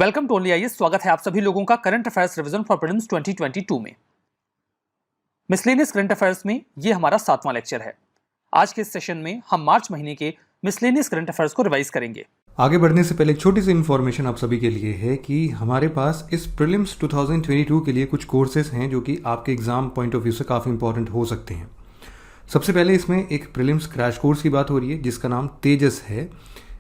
Welcome to only IAS. स्वागत है आप सभी लोगों का current affairs revision for prelims 2022 में। मिसलेनियस करंट अफेयर्स में ये हमारा 7वां लेक्चर है। आज के इस सेशन में हम मार्च महीने के मिसलेनियस करंट अफेयर्स को रिवाइज करेंगे। आगे बढ़ने से पहले एक छोटी सी इन्फॉर्मेशन आप सभी के लिए है कि हमारे पास इस प्रीलिम्स 2022 के लिए कुछ कोर्सेज हैं जो कि आपके एग्जाम पॉइंट ऑफ व्यू से काफ़ी इंपॉर्टेंट हो सकते हैं। सबसे पहले इसमें एक प्रीलिम्स क्रैश कोर्स की बात हो रही है जिसका नाम तेजस है।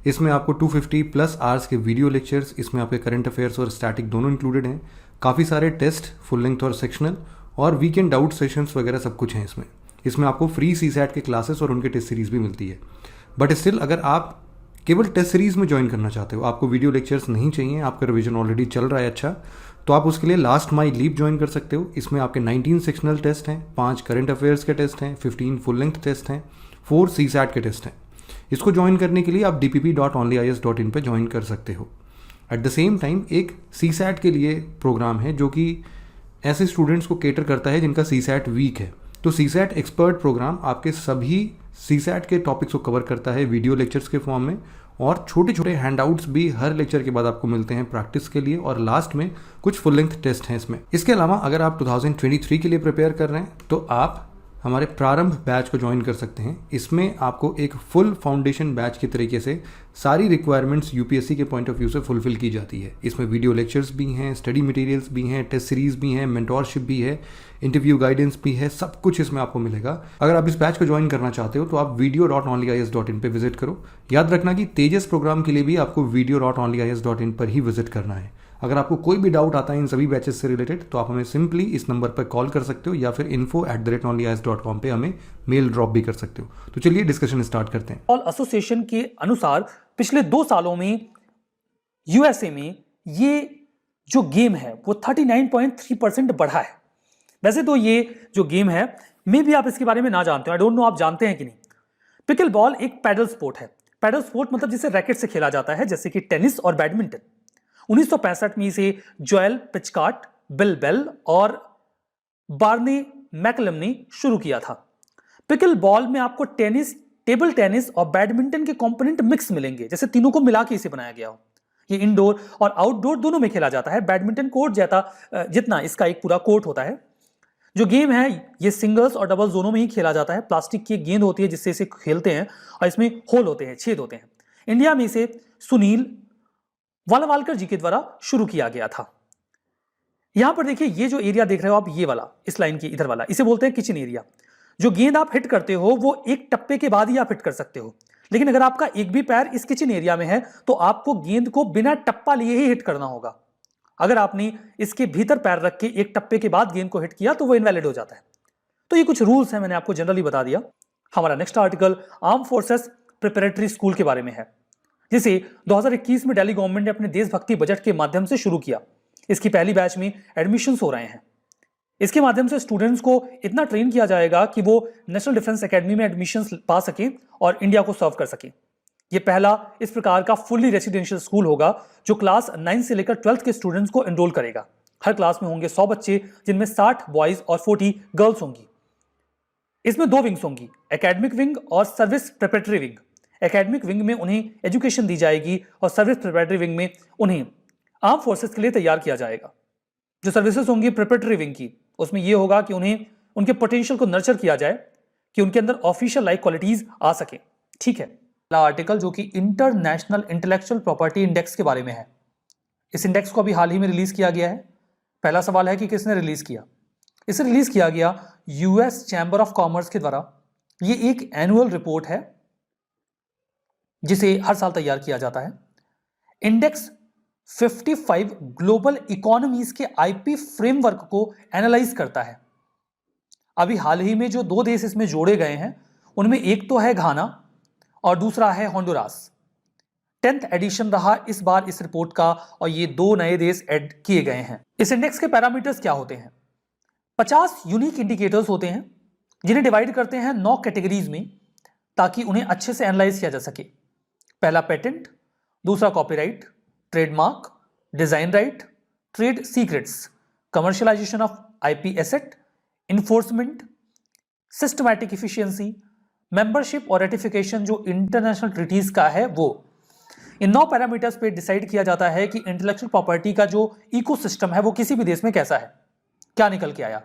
इसमें आपको 250 प्लस आवर्स के वीडियो लेक्चर्स, इसमें आपके करंट अफेयर्स और स्टैटिक दोनों इंक्लूडेड हैं। काफ़ी सारे टेस्ट, फुल लेंथ और सेक्शनल, और वीकेंड डाउट सेशंस वगैरह सब कुछ हैं इसमें आपको फ्री सीसैट के क्लासेस और उनके टेस्ट सीरीज भी मिलती है। बट स्टिल अगर आप केवल टेस्ट सीरीज में ज्वाइन करना चाहते हो, आपको वीडियो लेक्चर्स नहीं चाहिए, आपका रिवीजन ऑलरेडी चल रहा है अच्छा, तो आप उसके लिए लास्ट माई लीप ज्वाइन कर सकते हो। इसमें आपके 19 सेक्शनल टेस्ट हैं, 5 करंट अफेयर्स के टेस्ट हैं, 15 फुल लेंथ टेस्ट हैं, 4 सीसैट के टेस्ट हैं। इसको ज्वाइन करने के लिए आप dpp.onlyis.in पे ज्वाइन कर सकते हो। एट द सेम टाइम एक सीसैट के लिए प्रोग्राम है जो कि ऐसे स्टूडेंट्स को केटर करता है जिनका सीसैट वीक है। तो सीसैट एक्सपर्ट प्रोग्राम आपके सभी सीसैट के टॉपिक्स को कवर करता है वीडियो लेक्चर्स के फॉर्म में, और छोटे छोटे हैंडआउट्स भी हर लेक्चर के बाद आपको मिलते हैं प्रैक्टिस के लिए, और लास्ट में कुछ फुल लेंथ टेस्ट हैं इसमें। इसके अलावा अगर आप 2023 के लिए प्रिपेयर कर रहे हैं तो आप हमारे प्रारंभ बैच को ज्वाइन कर सकते हैं। इसमें आपको एक फुल फाउंडेशन बैच के तरीके से सारी रिक्वायरमेंट्स यूपीएससी के पॉइंट ऑफ व्यू से फुलफिल की जाती है। इसमें वीडियो लेक्चर्स भी हैं, स्टडी मटेरियल्स भी हैं, टेस्ट सीरीज भी हैं, मेंटोरशिप भी है, इंटरव्यू गाइडेंस भी है, सब कुछ इसमें आपको मिलेगा। अगर आप इस बैच को ज्वाइन करना चाहते हो तो आप video.onlyis.in पे विजिट करो। याद रखना कि तेजस प्रोग्राम के लिए भी आपको video.onlyis.in पर ही विजिट करना है। अगर आपको कोई भी डाउट आता है इन सभी बैचेस से रिलेटेड तो आप हमें सिंपली इस नंबर पर कॉल कर सकते हो या फिर info@onlyis.com पे हमें मेल ड्रॉप भी कर सकते हो। तो चलिए डिस्कशन स्टार्ट करते हैं। ऑल एसोसिएशन के अनुसार पिछले 2 सालों में यूएसए में ये जो गेम है वो 39.3% बढ़ा है। वैसे तो ये जो गेम है मे भी आप इसके बारे में ना जानते हो, आई डोंट नो आप जानते हैं कि नहीं। पिकल बॉल एक पैडल स्पोर्ट है। पैडल स्पोर्ट मतलब जिसे रैकेट से खेला जाता है, जैसे कि टेनिस और बैडमिंटन। 1965 में इसे जोएल पिचकार्ट, बिल बेल और बार्ने मैकलम ने शुरू किया था। पिकल बॉल में आपको टेनिस, टेबल टेनिस और बैडमिंटन के कंपोनेंट मिक्स मिलेंगे, जैसे तीनों को मिला के इसे बनाया गया हो। ये इंडोर और आउटडोर दोनों में खेला जाता है। बैडमिंटन कोर्ट जितना इसका एक पूरा कोर्ट होता है। जो गेम है ये सिंगल्स और डबल्स दोनों में ही खेला जाता है। प्लास्टिक की एक गेंद होती है जिससे इसे खेलते हैं और इसमें होल होते हैं, छेद होते हैं। इंडिया में इसे सुनील वालावालकर जी के द्वारा शुरू किया गया था। यहां पर देखिए, ये जो एरिया देख रहे हो आप, ये वाला, इस लाइन के इधर वाला, इसे बोलते हैं किचन एरिया। जो गेंद आप हिट करते हो वो एक टप्पे के बाद ही आप हिट कर सकते हो, लेकिन अगर आपका एक भी पैर इस किचन एरिया में है तो आपको गेंद को बिना टप्पा लिए ही हिट करना होगा। अगर आपने इसके भीतर पैर रख के एक टप्पे के बाद गेंद को हिट किया तो वो इनवैलिड हो जाता है। तो ये कुछ रूल्स हैं, मैंने आपको जनरली बता दिया। हमारा next article arm forces preparatory school के बारे में है, जिसे 2021 में दिल्ली गवर्नमेंट ने अपने देशभक्ति बजट के माध्यम से शुरू किया। इसकी पहली बैच में एडमिशंस हो रहे हैं। इसके माध्यम से स्टूडेंट्स को इतना ट्रेन किया जाएगा कि वो नेशनल डिफेंस एकेडमी में एडमिशंस पा सके और इंडिया को सर्व कर सके। ये पहला इस प्रकार का फुल्ली रेसिडेंशियल स्कूल होगा जो क्लास 9 से लेकर 12th के स्टूडेंट्स को एनरोल करेगा। हर क्लास में होंगे 100 बच्चे, जिनमें 60 बॉयज और 40 गर्ल्स होंगी। इसमें 2 विंग्स होंगी, एकेडमिक विंग और service preparatory wing. Academic wing में उन्हें एजुकेशन दी जाएगी और सर्विस प्रिपरेटरी विंग में उन्हें आर्म फोर्सेस के लिए तैयार किया जाएगा। जो सर्विसेज होंगी प्रिपरेटरी विंग की, उसमें यह होगा कि उन्हें उनके पोटेंशियल को नर्चर किया जाए कि उनके अंदर ऑफिशियल लाइक क्वालिटीज आ सके। ठीक है, अगला आर्टिकल जो कि इंटरनेशनल इंटेलेक्चुअल प्रॉपर्टी इंडेक्स के बारे में है। इस इंडेक्स को अभी हाल ही में रिलीज किया गया है। पहला सवाल है कि किसने रिलीज किया। इसे रिलीज किया गया यूएस चैम्बर ऑफ कॉमर्स के द्वारा। ये एक एनुअल रिपोर्ट है जिसे हर साल तैयार किया जाता है। इंडेक्स 55 ग्लोबल इकोनॉमीज के आईपी फ्रेमवर्क को एनालाइज करता है। अभी हाल ही में जो 2 देश इसमें जोड़े गए हैं उनमें एक तो है घाना और दूसरा है होंडुरास। 10th एडिशन रहा इस बार इस रिपोर्ट का और ये 2 नए देश ऐड किए गए हैं। इस इंडेक्स के पैरामीटर्स क्या होते हैं? 50 यूनिक इंडिकेटर्स होते हैं जिन्हें डिवाइड करते हैं 9 कैटेगरीज में ताकि उन्हें अच्छे से एनालाइज किया जा सके। पहला पेटेंट, दूसरा copyright, trademark, design right, trade secrets, commercialisation of IP asset, enforcement, systematic efficiency, membership और रेटिफिकेशन जो इंटरनेशनल ट्रीटीज का है वो। इन 9 पैरामीटर्स पे डिसाइड किया जाता है कि इंटेलेक्चुअल प्रॉपर्टी का जो इकोसिस्टम है वो किसी भी देश में कैसा है। क्या निकल के आया?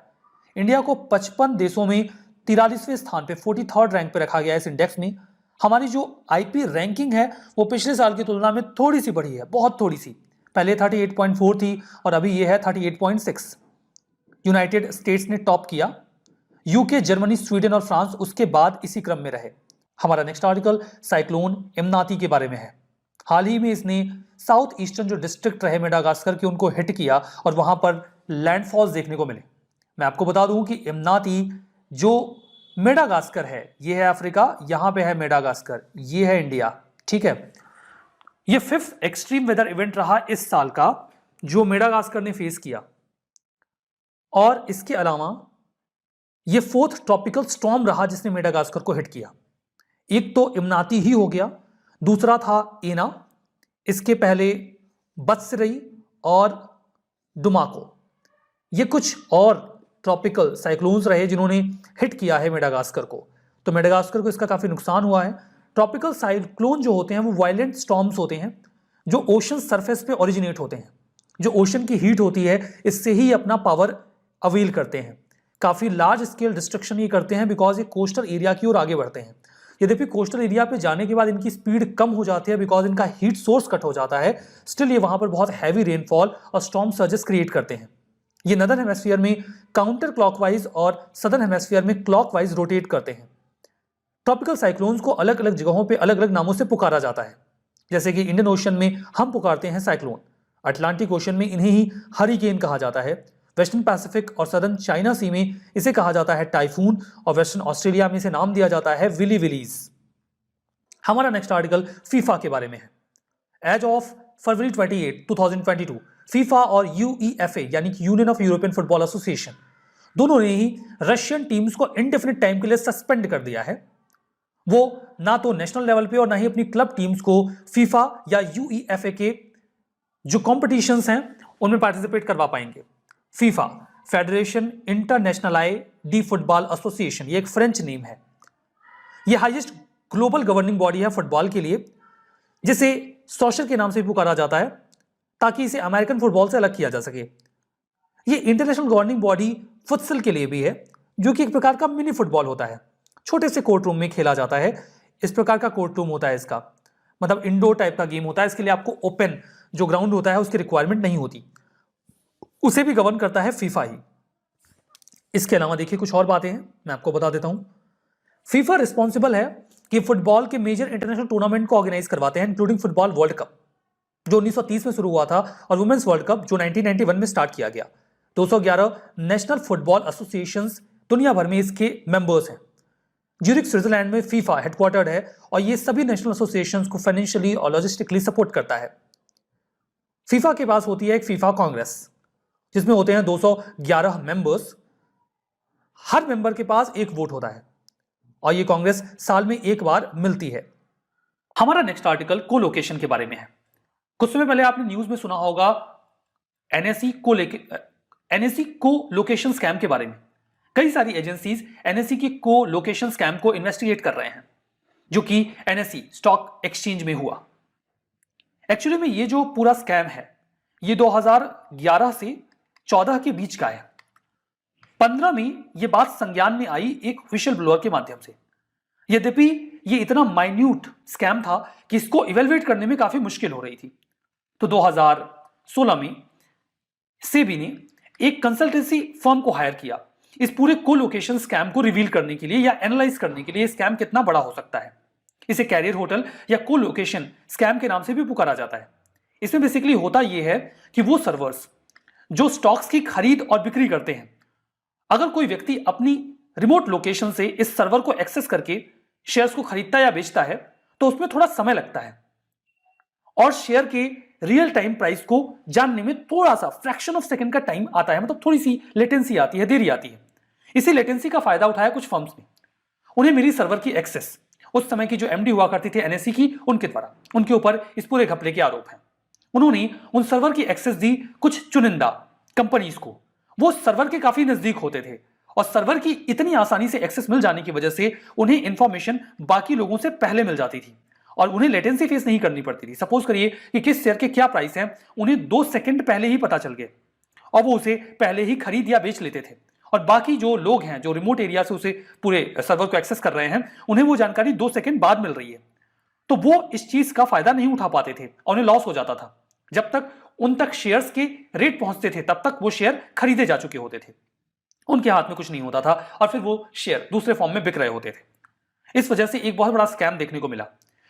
इंडिया को 55 देशों में 43वें स्थान पे 43rd रैंक पे रखा गया है इस इंडेक्स में। हमारी जो आईपी रैंकिंग है वो पिछले साल की तुलना में थोड़ी सी बढ़ी है, बहुत थोड़ी सी। पहले 38.4 थी और अभी ये है 38.6। यूनाइटेड स्टेट्स ने टॉप किया, यूके, जर्मनी, स्वीडन और फ्रांस उसके बाद इसी क्रम में रहे। हमारा नेक्स्ट आर्टिकल साइक्लोन इमनाती के बारे में है। हाल ही में इसने साउथ ईस्टर्न जो डिस्ट्रिक्ट रहे मेडागास्कर के उनको हिट किया और वहां पर लैंडफॉल्स देखने को मिले। मैं आपको बता दूं कि इमनाती जो मेडागास्कर है ये है अफ्रीका, यहां पे है मेडागास्कर, ये है इंडिया, ठीक है। ये 5th एक्सट्रीम वेदर इवेंट रहा इस साल का जो मेडागास्कर ने फेस किया, और इसके अलावा ये 4th ट्रॉपिकल स्टॉर्म रहा जिसने मेडागास्कर को हिट किया। एक तो इमनाती ही हो गया, दूसरा था एना, इसके पहले बत्सरई और डुमाको। ये कुछ और ट्रॉपिकल साइक्लोन्स रहे जिन्होंने हिट किया है मेडागास्कर को, तो मेडागास्कर को इसका काफी नुकसान हुआ है। ट्रॉपिकल साइक्लोन जो होते हैं वो वायलेंट स्टॉर्म्स होते हैं जो ओशन सरफेस पे ओरिजिनेट होते हैं। जो ओशन की हीट होती है इससे ही अपना पावर अवेल करते हैं। काफी लार्ज स्केल डिस्ट्रक्शन ये करते हैं बिकॉज ये कोस्टल एरिया की ओर आगे बढ़ते हैं। यद्यपि कोस्टल एरिया पे जाने के बाद इनकी स्पीड कम हो जाती है बिकॉज इनका हीट सोर्स कट हो जाता है, स्टिल ये वहां पर बहुत हैवी रेनफॉल और स्टॉर्म सर्जेस क्रिएट करते हैं। ये नदर्न हेमिस्फीयर में काउंटर क्लॉकवाइज और सदर्न हेमिस्फीयर में क्लॉकवाइज रोटेट करते हैं। ट्रॉपिकल साइक्लोन्स को अलग अलग जगहों पे अलग अलग नामों से पुकारा जाता है, जैसे कि इंडियन ओशन में हम पुकारते हैं साइक्लोन, अटलांटिक ओशन में इन्हें ही हरिकेन कहा जाता है, वेस्टर्न पैसिफिक और सदर्न चाइना सी में इसे कहा जाता है टाइफून, और वेस्टर्न ऑस्ट्रेलिया में इसे नाम दिया जाता है विली विलीज। हमारा नेक्स्ट आर्टिकल फीफा के बारे में है। एज ऑफ फरवरी 28, 2022 फीफा और यूईएफए यानी कि union of European football association दोनों ने ही रशियन टीम्स को इंडेफिनिट टाइम के लिए सस्पेंड कर दिया है। वो ना तो नेशनल लेवल पे और ना ही अपनी क्लब टीम्स को फीफा या यूईएफए के जो कॉम्पिटिशंस हैं उनमें पार्टिसिपेट करवा पाएंगे। FIFA Federation Internationale de Football Association, ये एक फ्रेंच नेम है। ये हाईएस्ट ग्लोबल गवर्निंग बॉडी है फुटबॉल के लिए, जिसे सोशल के नाम से भी पुकारा जाता है ताकि इसे अमेरिकन फुटबॉल से अलग किया जा सके। ये इंटरनेशनल गवर्निंग बॉडी फुटसल के लिए भी है, जो कि एक प्रकार का मिनी फुटबॉल होता है, छोटे से कोर्ट रूम में खेला जाता है। इस प्रकार का कोर्ट रूम होता है इसका, मतलब इंडोर टाइप का गेम होता है। इसके लिए आपको ओपन जो ग्राउंड होता है उसकी रिक्वायरमेंट नहीं होती, उसे भी गवर्न करता है फीफा ही। इसके अलावा देखिए कुछ और बातें हैं, मैं आपको बता देता हूं। फीफा रिस्पॉन्सिबल है कि फुटबॉल के मेजर इंटरनेशनल टूर्नामेंट को ऑर्गेनाइज करवाते हैं, इंक्लूडिंग फुटबॉल वर्ल्ड कप जो 1930 में शुरू हुआ था, और वुमेन्स वर्ल्ड कप जो 1991 में स्टार्ट किया गया। 211 नेशनल फुटबॉल एसोसिएशंस दुनिया भर में इसके मेंबर्स हैं। ज्यूरिख स्विट्जरलैंड में फीफा हेडक्वार्टर्ड है और ये सभी नेशनल एसोसिएशंस को फाइनेंशियली और लॉजिस्टिकली सपोर्ट करता है। फीफा के पास होती है एक फीफा कांग्रेस जिसमें होते हैं 211 मेंबर्स। हर मेंबर के पास एक वोट होता है और ये कांग्रेस साल में एक बार मिलती है। हमारा नेक्स्ट आर्टिकल कोलोकेशन के बारे में है। कुछ समय पहले आपने न्यूज में सुना होगा एनएसई को लोकेशन स्कैम के बारे में। कई सारी एजेंसीज एनएसई की को लोकेशन स्कैम को इन्वेस्टिगेट कर रहे हैं, जो कि एनएसई स्टॉक एक्सचेंज में हुआ। एक्चुअली में ये जो पूरा स्कैम है ये 2011 से 14 के बीच का है। 15 में ये बात संज्ञान में आई एक विशल ब्लोअर के माध्यम से। यद्यपि ये इतना माइन्यूट स्कैम था कि इसको इवेलुएट करने में काफी मुश्किल हो रही थी, तो 2016 में सेबी ने एक कंसल्टेंसी फर्म को हायर किया इस पूरे कोलोकेशन स्कैम को रिवील करने के लिए या एनालाइज करने के लिए स्कैम कितना बड़ा हो सकता है। इसे कैरियर होटल या कोलोकेशन स्कैम के नाम से भी पुकारा जाता है। इसमें बेसिकली होता यह है कि वो सर्वर्स जो स्टॉक्स की खरीद और बिक्री करते हैं, अगर कोई व्यक्ति अपनी रिमोट लोकेशन से इस सर्वर को एक्सेस करके शेयर्स को खरीदता या बेचता है तो उसमें थोड़ा समय लगता है और शेयर के रियल टाइम प्राइस को जानने में थोड़ा सा फ्रैक्शन ऑफ सेकंड का टाइम आता है, मतलब थोड़ी सी लेटेंसी आती है, देरी आती है। इसी लेटेंसी का फायदा उठाया कुछ फर्म्स ने। उन्हें मिली सर्वर की एक्सेस। उस समय की जो एमडी हुआ करती थी एनएसई की, उनके द्वारा उनके ऊपर इस पूरे घपले के आरोप हैं। उन्होंने उन सर्वर की एक्सेस दी कुछ चुनिंदा कंपनीज को। वो सर्वर के काफी नजदीक होते थे और सर्वर की इतनी आसानी से एक्सेस मिल जाने की वजह से उन्हें इंफॉर्मेशन बाकी लोगों से पहले मिल जाती थी और उन्हें लेटेंसी फेस नहीं करनी पड़ती थी। सपोज करिए कि किस शेयर के क्या प्राइस है, उन्हें 2 सेकंड पहले ही पता चल गए और वो उसे पहले ही खरीद या बेच लेते थे, और बाकी जो लोग हैं जो रिमोट एरिया से उसे पूरे सर्वर को एक्सेस कर रहे हैं, उन्हें वो जानकारी 2 सेकंड बाद मिल रही है। तो वो इस चीज का फायदा नहीं उठा पाते थे और उन्हें लॉस हो जाता था। जब तक उन तक शेयर्स के रेट पहुंचते थे तब तक वो शेयर खरीदे जा चुके होते थे, उनके हाथ में कुछ नहीं होता था और फिर वो शेयर दूसरे फॉर्म में बिक रहे होते थे। इस वजह से एक बहुत बड़ा स्कैम देखने को मिला।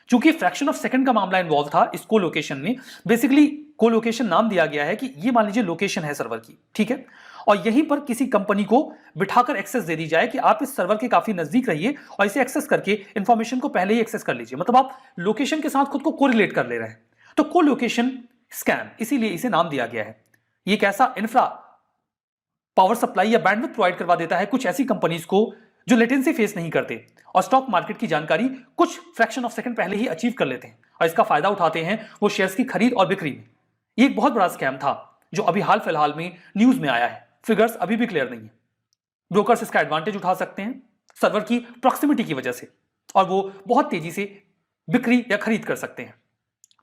चूंकि फ्रैक्शन ऑफ सेकंड का मामला इन्वॉल्व था इस कोलोकेशन में, बेसिकली कोलोकेशन नाम दिया गया है कि ये मान लीजिए लोकेशन है सर्वर की, ठीक है, और यहीं पर किसी कंपनी को बिठाकर एक्सेस दे दी जाए कि आप इस सर्वर के काफी नजदीक रहिए और इसे एक्सेस करके इंफॉर्मेशन को पहले ही एक्सेस कर लीजिए। मतलब आप लोकेशन के साथ खुद को कोरिलेट कर ले रहे हैं। तो कोलोकेशन स्कैम, इसीलिए इसे नाम दिया गया है। ये एक ऐसा इंफ्रा पावर सप्लाई या बैंडविड्थ प्रोवाइड करवा देता है कुछ ऐसी कंपनीज को जो लेटेंसी फेस नहीं करते और स्टॉक मार्केट की जानकारी कुछ फ्रैक्शन ऑफ सेकंड पहले ही अचीव कर लेते हैं और इसका फायदा उठाते हैं वो शेयर्स की खरीद और बिक्री में। ये एक बहुत बड़ा स्कैम था जो अभी हाल फिलहाल में न्यूज में आया है। फिगर्स अभी भी क्लियर नहीं है। ब्रोकर्स इसका एडवांटेज उठा सकते हैं सर्वर की प्रॉक्सिमिटी की वजह से, और वो बहुत तेजी से बिक्री या खरीद कर सकते हैं।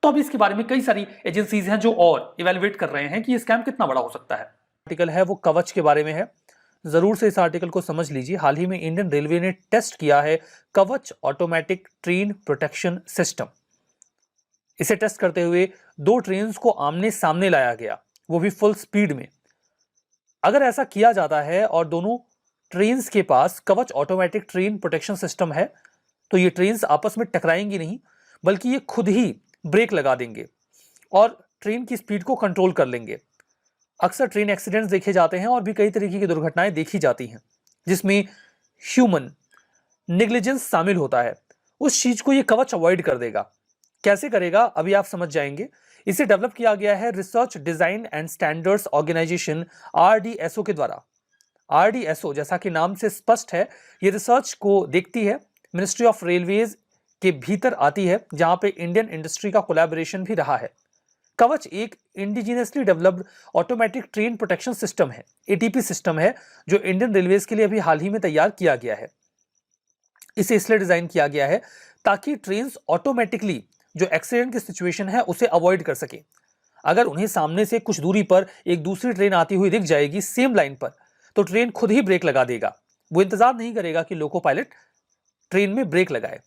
तो अभी इसके बारे में कई सारी एजेंसीज हैं जो और इवेलुएट कर रहे हैं कि ये स्कैम कितना बड़ा हो सकता है। आर्टिकल है वो कवच के बारे में है, जरूर से इस आर्टिकल को समझ लीजिए। हाल ही में इंडियन रेलवे ने टेस्ट किया है कवच ऑटोमेटिक ट्रेन प्रोटेक्शन सिस्टम। इसे टेस्ट करते हुए 2 ट्रेन्स को आमने सामने लाया गया, वो भी फुल स्पीड में। अगर ऐसा किया जाता है और दोनों ट्रेन्स के पास कवच ऑटोमेटिक ट्रेन प्रोटेक्शन सिस्टम है तो ये ट्रेन्स आपस में टकराएंगी नहीं, बल्कि ये खुद ही ब्रेक लगा देंगे और ट्रेन की स्पीड को कंट्रोल कर लेंगे। अक्सर ट्रेन एक्सीडेंट्स देखे जाते हैं और भी कई तरीके की दुर्घटनाएं देखी जाती हैं जिसमें ह्यूमन नेग्लिजेंस शामिल होता है। उस चीज को ये कवच अवॉइड कर देगा। कैसे करेगा अभी आप समझ जाएंगे। इसे डेवलप किया गया है research design and standards organisation RDSO के द्वारा। RDSO जैसा कि नाम से स्पष्ट है, ये रिसर्च को देखती है, मिनिस्ट्री ऑफ रेलवेज के भीतर आती है, जहां पे इंडियन इंडस्ट्री का कोलैबोरेशन भी रहा है। कवच एक indigenously developed automatic train protection system है, ATP सिस्टम है, जो इंडियन रेलवेज के लिए अभी हाल ही में तैयार किया गया है। इसे इसलिए डिजाइन किया गया है ताकि ट्रेन ऑटोमेटिकली जो एक्सीडेंट की सिचुएशन है उसे अवॉइड कर सके। अगर उन्हें सामने से कुछ दूरी पर एक दूसरी ट्रेन आती हुई दिख जाएगी सेम लाइन पर, तो ट्रेन खुद ही ब्रेक लगा देगा। वो इंतजार नहीं करेगा कि लोको पायलट ट्रेन में ब्रेक लगाए।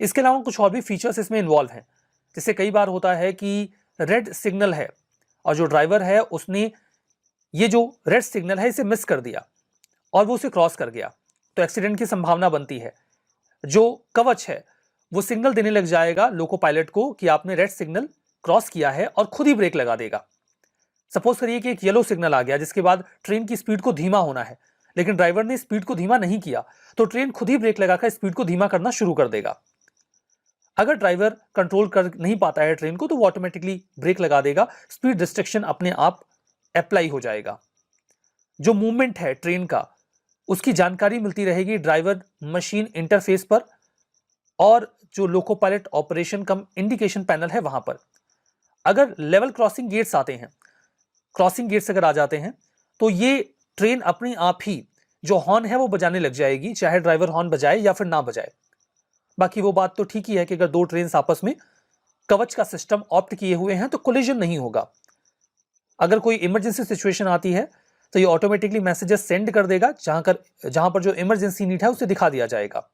इसके अलावा कुछ और भी फीचर्स इसमें इन्वॉल्व हैं। जैसे कई बार होता है कि रेड सिग्नल है और जो ड्राइवर है उसने ये जो रेड सिग्नल है इसे मिस कर दिया और वो उसे क्रॉस कर गया, तो एक्सीडेंट की संभावना बनती है। जो कवच है वो सिग्नल देने लग जाएगा लोको पायलट को कि आपने रेड सिग्नल क्रॉस किया है और खुद ही ब्रेक लगा देगा। सपोज करिए कि एक येलो सिग्नल आ गया जिसके बाद ट्रेन की स्पीड को धीमा होना है, लेकिन ड्राइवर ने स्पीड को धीमा नहीं किया, तो ट्रेन खुद ही ब्रेक लगाकर स्पीड को धीमा करना शुरू कर देगा। अगर ड्राइवर कंट्रोल कर नहीं पाता है ट्रेन को, तो वो ऑटोमेटिकली ब्रेक लगा देगा, स्पीड रिस्ट्रिक्शन अपने आप अप्लाई हो जाएगा। जो मूवमेंट है ट्रेन का उसकी जानकारी मिलती रहेगी ड्राइवर मशीन इंटरफेस पर और जो लोको पायलट ऑपरेशन कम इंडिकेशन पैनल है वहां पर। अगर लेवल क्रॉसिंग गेट्स आते हैं, क्रॉसिंग गेट्स अगर आ जाते हैं, तो ये ट्रेन अपने आप ही जो हॉर्न है वो बजाने लग जाएगी, चाहे ड्राइवर हॉर्न बजाए या फिर ना बजाए। बाकी वो बात तो ठीक ही है कि अगर 2 ट्रेन आपस में कवच का सिस्टम ऑप्ट किए हुए हैं तो कोलिजन नहीं होगा। अगर कोई इमरजेंसी सिचुएशन आती है तो ये ऑटोमेटिकली मैसेजेस सेंड कर देगा, जहां पर जो इमरजेंसी नीड है उसे दिखा दिया जाएगा।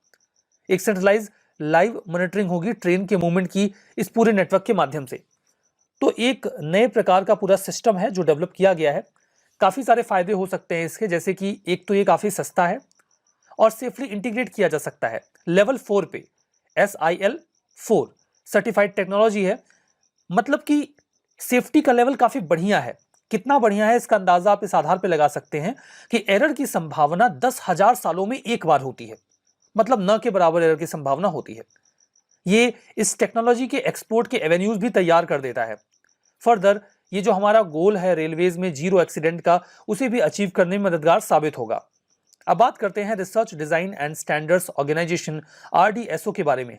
एक सेंट्रलाइज लाइव मॉनिटरिंग होगी ट्रेन के मूवमेंट की इस पूरे नेटवर्क के माध्यम से। तो एक नए प्रकार का पूरा सिस्टम है जो डेवलप किया गया है। काफी सारे फायदे हो सकते हैं इसके, जैसे कि एक तो ये काफी सस्ता है और सेफली इंटीग्रेट किया जा सकता है। लेवल 4 पे SIL 4 सर्टिफाइड टेक्नोलॉजी है, मतलब कि सेफ्टी का लेवल काफी बढ़िया है। कितना बढ़िया है इसका अंदाजा आप इस आधार पे लगा सकते हैं कि एरर की संभावना 10,000 सालों में एक बार होती है, मतलब न के बराबर एरर की संभावना होती है। ये इस टेक्नोलॉजी के एक्सपोर्ट के एवेन्यूज भी तैयार कर देता है। फर्दर ये जो हमारा गोल है रेलवेज में 0 एक्सीडेंट का, उसे भी अचीव करने में मददगार साबित होगा। अब बात करते हैं research design and standards organisation RDSO के बारे में।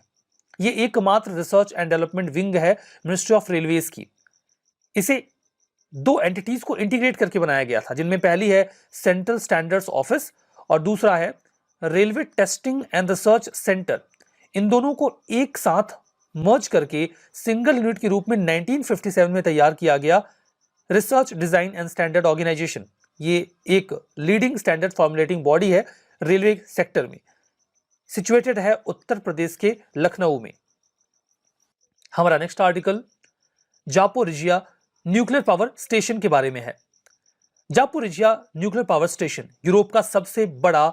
ये एकमात्र रिसर्च एंड डेवलपमेंट विंग है मिनिस्ट्री ऑफ रेलवेज की। इसे 2 एंटिटीज को इंटीग्रेट करके बनाया गया था, जिनमें पहली है सेंट्रल स्टैंडर्ड्स ऑफिस और दूसरा है railway testing and research centre. इन दोनों को एक साथ मर्ज करके सिंगल यूनिट के रूप में 1957 में तैयार किया गया research design and standard organisation. ये एक लीडिंग स्टैंडर्ड फॉर्मुलेटिंग बॉडी है रेलवे सेक्टर में, सिचुएटेड है उत्तर प्रदेश के लखनऊ में। हमारा next article Zaporizhzhia nuclear power station के बारे में है। Zaporizhzhia nuclear power station Europe का सबसे बड़ा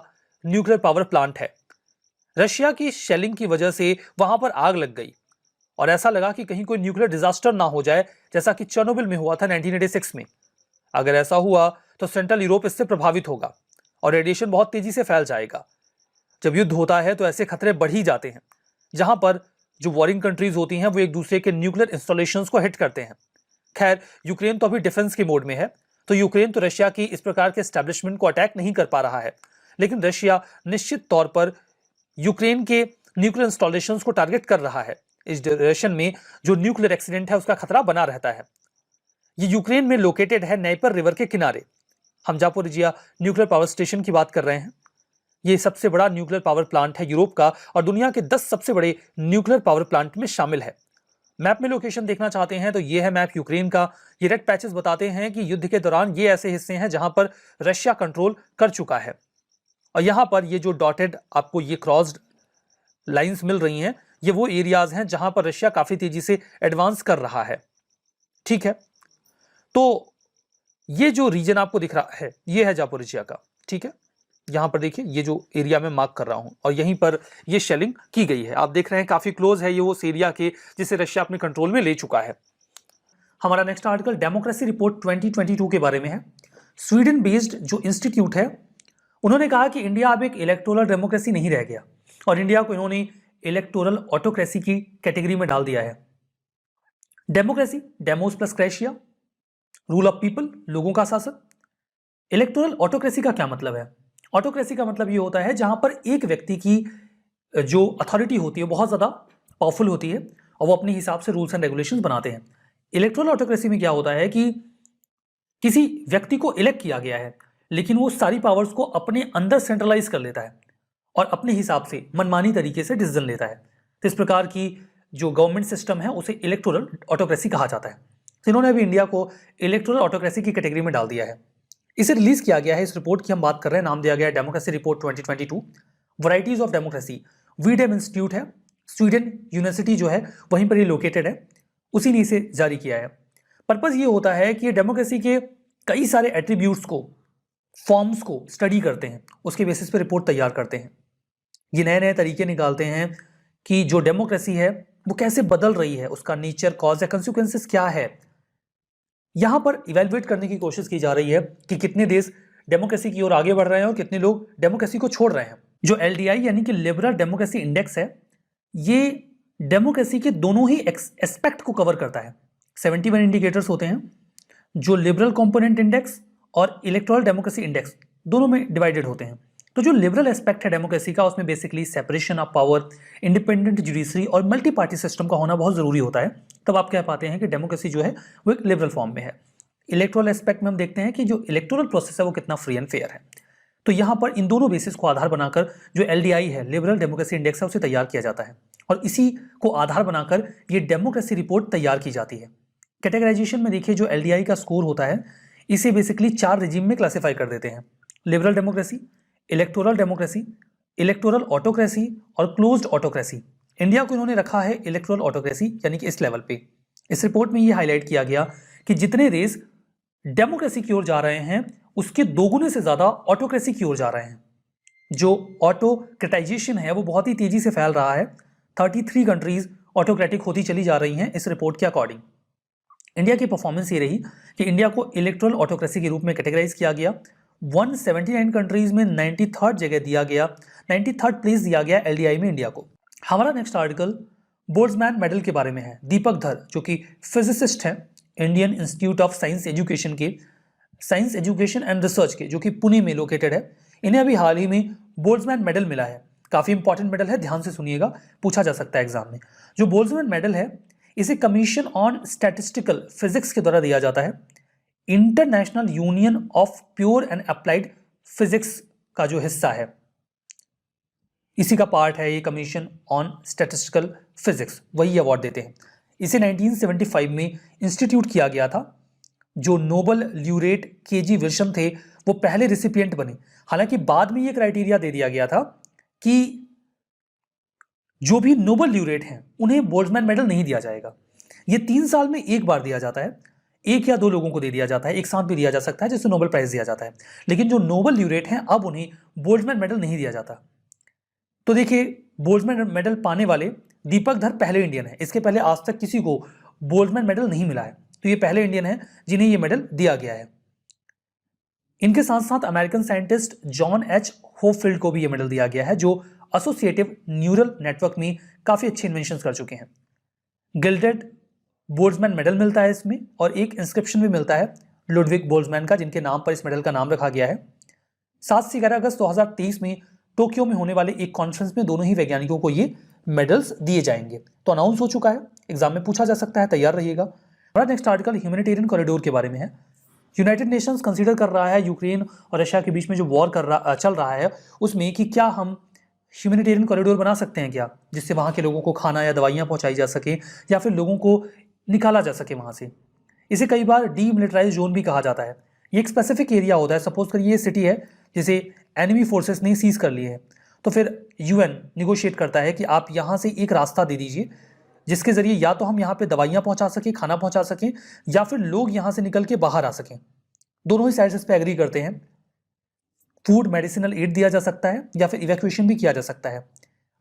न्यूक्लियर पावर प्लांट है। रशिया की शेलिंग की वजह से वहां पर आग लग गई और ऐसा लगा कि कहीं कोई न्यूक्लियर डिजास्टर ना हो जाए, जैसा कि चेर्नोबिल में हुआ था 1986 में। अगर ऐसा हुआ तो सेंट्रल यूरोप इससे प्रभावित होगा और रेडिएशन बहुत तेजी से फैल जाएगा। जब युद्ध होता है तो ऐसे खतरे बढ़ ही जाते हैं, जहां पर जो वॉरिंग कंट्रीज होती हैं वो एक दूसरे के न्यूक्लियर इंस्टॉलेशंस को हिट करते हैं। खैर, यूक्रेन तो अभी डिफेंस के मोड में है, तो यूक्रेन तो रशिया की इस प्रकार के एस्टेब्लिशमेंट को अटैक नहीं कर पा रहा है, लेकिन रशिया निश्चित तौर पर यूक्रेन के न्यूक्लियर इंस्टॉलेशंस को टारगेट कर रहा है। इस डायरेक्शन में जो न्यूक्लियर एक्सीडेंट है उसका खतरा बना रहता है। ये यूक्रेन में लोकेटेड है नाइपर रिवर के किनारे। हम जापोरिजिया न्यूक्लियर पावर स्टेशन की बात कर रहे हैं। ये सबसे बड़ा न्यूक्लियर पावर प्लांट है यूरोप का और दुनिया के 10 सबसे बड़े न्यूक्लियर पावर प्लांट में शामिल है। मैप में लोकेशन देखना चाहते हैं तो ये है मैप यूक्रेन का। ये रेड पैचेस बताते हैं कि युद्ध के दौरान ये ऐसे हिस्से हैं जहां पर रशिया कंट्रोल कर चुका है, और यहां पर ये जो डॉटेड आपको ये क्रॉस्ड लाइंस मिल रही हैं, ये वो एरियाज हैं जहां पर रशिया काफी तेजी से एडवांस कर रहा है। ठीक है, तो ये जो रीजन आपको दिख रहा है ये है जापोरिजिया का। ठीक है, यहां पर देखिए ये जो एरिया में मार्क कर रहा हूं और यहीं पर ये शेलिंग की गई है। आप देख रहे हैं काफी क्लोज है ये उस एरिया के जिसे रशिया अपने कंट्रोल में ले चुका है। हमारा नेक्स्ट आर्टिकल डेमोक्रेसी रिपोर्ट 2022 के बारे में है। स्वीडन बेस्ड जो इंस्टीट्यूट है उन्होंने कहा कि इंडिया अब एक इलेक्टोरल डेमोक्रेसी नहीं रह गया और इंडिया को इन्होंने इलेक्टोरल ऑटोक्रेसी की कैटेगरी में डाल दिया है। Democracy, demos plus क्रेशिया, rule of people, लोगों का शासन। इलेक्टोरल ऑटोक्रेसी का क्या मतलब है? ऑटोक्रेसी का मतलब ये होता है जहां पर एक व्यक्ति की जो अथॉरिटी होती है बहुत ज्यादा पावरफुल होती है और वो अपने हिसाब से रूल्स एंड रेगुलेशंस बनाते हैं। इलेक्टोरल ऑटोक्रेसी में क्या होता है कि किसी व्यक्ति को इलेक्ट किया गया है लेकिन वो सारी पावर्स को अपने अंदर सेंट्रलाइज कर लेता है और अपने हिसाब से मनमानी तरीके से डिसीजन लेता है। तो इस प्रकार की जो गवर्नमेंट सिस्टम है उसे इलेक्टोरल ऑटोक्रेसी कहा जाता है। तो इन्होंने अभी इंडिया को इलेक्टोरल ऑटोक्रेसी की कैटेगरी में डाल दिया है। इसे रिलीज किया गया है, इस रिपोर्ट की हम बात कर रहे हैं, नाम दिया गया है democracy report 2022 varieties of democracy. V-Dem institute है, स्वीडन यूनिवर्सिटी जो है वहीं पर ही लोकेटेड है, उसी ने इसे जारी किया है। पर्पज ये होता है कि डेमोक्रेसी के कई सारे एट्रीब्यूट्स को, फॉर्म्स को स्टडी करते हैं, उसके बेसिस पे रिपोर्ट तैयार करते हैं। ये नए नए तरीके निकालते हैं कि जो डेमोक्रेसी है वो कैसे बदल रही है, उसका नेचर, कॉज या कंसिक्वेंसेस क्या है। यहां पर इवेलुएट करने की कोशिश की जा रही है कि कितने देश डेमोक्रेसी की ओर आगे बढ़ रहे हैं और कितने लोग डेमोक्रेसी को छोड़ रहे हैं। जो LDI यानी कि लिबरल डेमोक्रेसी इंडेक्स है, ये डेमोक्रेसी के दोनों ही एस्पेक्ट को कवर करता है। 71 इंडिकेटर्स होते हैं जो लिबरल कंपोनेंट इंडेक्स और इलेक्टोरल डेमोक्रेसी इंडेक्स दोनों में डिवाइडेड होते हैं। तो जो लिबरल एस्पेक्ट है डेमोक्रेसी का, उसमें basically separation of power, independent judiciary और मल्टी पार्टी सिस्टम का होना बहुत जरूरी होता है। तब आप कह पाते हैं कि डेमोक्रेसी जो है वो एक लिबरल फॉर्म में है। इलेक्टोरल एस्पेक्ट में हम देखते हैं कि जो इलेक्टोरल प्रोसेस है वो कितना फ्री एंड फेयर है। तो यहाँ पर इन दोनों बेसिस को आधार बनाकर जो LDI है, लिबरल डेमोक्रेसी इंडेक्स है, उसे तैयार किया जाता है और इसी को आधार बनाकर ये डेमोक्रेसी रिपोर्ट तैयार की जाती है। कैटेगराइजेशन में देखिए जो LDI का स्कोर होता है इसे बेसिकली 4 रिजीम में क्लासिफाई कर देते हैं: liberal democracy, electoral democracy, electoral autocracy और क्लोज्ड ऑटोक्रेसी। इंडिया को इन्होंने रखा है इलेक्टोरल ऑटोक्रेसी यानी कि इस लेवल पे। इस रिपोर्ट में ये हाईलाइट किया गया कि जितने देश डेमोक्रेसी की ओर जा रहे हैं उसके दोगुने से ज्यादा ऑटोक्रेसी की ओर जा रहे हैं। जो ऑटोक्रेटाइजेशन है वो बहुत ही तेजी से फैल रहा है। 33 कंट्रीज ऑटोक्रेटिक होती चली जा रही हैं इस रिपोर्ट के अकॉर्डिंग। इंडिया की परफॉर्मेंस ये रही कि इंडिया को इलेक्टोरल ऑटोक्रेसी के रूप में कैटेगराइज किया गया। 179 कंट्रीज में 93rd जगह दिया गया, 93rd प्लेस दिया गया LDI में इंडिया को। हमारा नेक्स्ट आर्टिकल बोल्ट्जमैन मेडल के बारे में है। दीपक धर जो कि फिजिसिस्ट हैं, Indian institute of science education के, साइंस एजुकेशन एंड रिसर्च के, जो कि पुणे में लोकेटेड है, इन्हें अभी हाल ही में बोल्ट्जमैन मेडल मिला है। काफी इंपॉर्टेंट मेडल है, ध्यान से सुनिएगा, पूछा जा सकता है एग्जाम में। जो बोल्ट्जमैन मेडल है इसे कमीशन ऑन स्टैटिस्टिकल फिजिक्स के द्वारा दिया जाता है। International union of pure and applied physics का जो हिस्सा है। इसी का पार्ट है ये कमीशन ऑन स्टैटिस्टिकल फिजिक्स, वही अवार्ड देते हैं। इसे 1975 में इंस्टीट्यूट किया गया था। जो नोबल ल्यूरेट केजी विल्सन थे वो पहले रिसिपिएंट बने। हालांकि बाद में ये क्राइटेरिया दे दिया गया था कि जो भी नोबल ल्यूरेट हैं उन्हें बोल्ट्जमैन मेडल नहीं दिया जाएगा। ये 3 साल में एक बार दिया जाता है, 1 या 2 लोगों को दे दिया जाता है, एक साथ भी दिया जा सकता है जिससे नोबेल प्राइज दिया जाता है। लेकिन जो नोबल ल्यूरेट हैं अब उन्हें बोल्ट्जमैन मेडल नहीं दिया जाता। तो देखिए, बोल्ट्जमैन मेडल पाने वाले दीपक धर पहले इंडियन है। इसके पहले आज तक किसी को बोल्ट्जमैन मेडल नहीं मिला है, तो ये पहले इंडियन है जिन्हें ये मेडल दिया गया है। इनके साथ साथ अमेरिकन साइंटिस्ट जॉन एच होपफील्ड को भी ये मेडल दिया गया है, जो एसोसिएटिव न्यूरल नेटवर्क में काफी अच्छे इन्वेंशन कर चुके हैं। गिल्डेड बोल्ट्जमैन मेडल मिलता है इसमें, और एक इंस्क्रिप्शन भी मिलता है लुडविग बोल्ट्जमैन का, जिनके नाम पर इस मेडल का नाम रखा गया है। 7 से 11 अगस्त 2023 में टोक्यो में होने वाले एक कॉन्फ्रेंस में दोनों ही वैज्ञानिकों को ये मेडल्स दिए जाएंगे। तो अनाउंस हो चुका है, एग्जाम में पूछा जा सकता है, तैयार रहिएगा। हमारा नेक्स्ट आर्टिकल ह्यूमैनिटेरियन कॉरिडोर के बारे में है। यूनाइटेड नेशंस कंसीडर कर रहा है यूक्रेन और रशिया के बीच में जो वॉर चल रहा है उसमें कि क्या हम ह्यूमैनिटेरियन कॉरिडोर बना सकते हैं क्या, जिससे वहाँ के लोगों को खाना या दवाइयाँ पहुँचाई जा सके या फिर लोगों को निकाला जा सके वहाँ से। इसे कई बार डीमिलिटराइज जोन भी कहा जाता है। ये एक स्पेसिफिक एरिया होता है। सपोज करिए ये सिटी है जिसे एनिमी फोर्सेस ने सीज कर ली है, तो फिर यूएन निगोशिएट करता है कि आप यहाँ से एक रास्ता दे दीजिए जिसके जरिए या तो हम यहाँ पे दवाइयाँ पहुँचा सकें, खाना पहुँचा सकें, या फिर लोग यहाँ से निकल के बाहर आ सकें। दोनों ही साइड्स इस पर एग्री करते हैं। फूड मेडिसिनल एड दिया जा सकता है या फिर इवैक्यूएशन भी किया जा सकता है।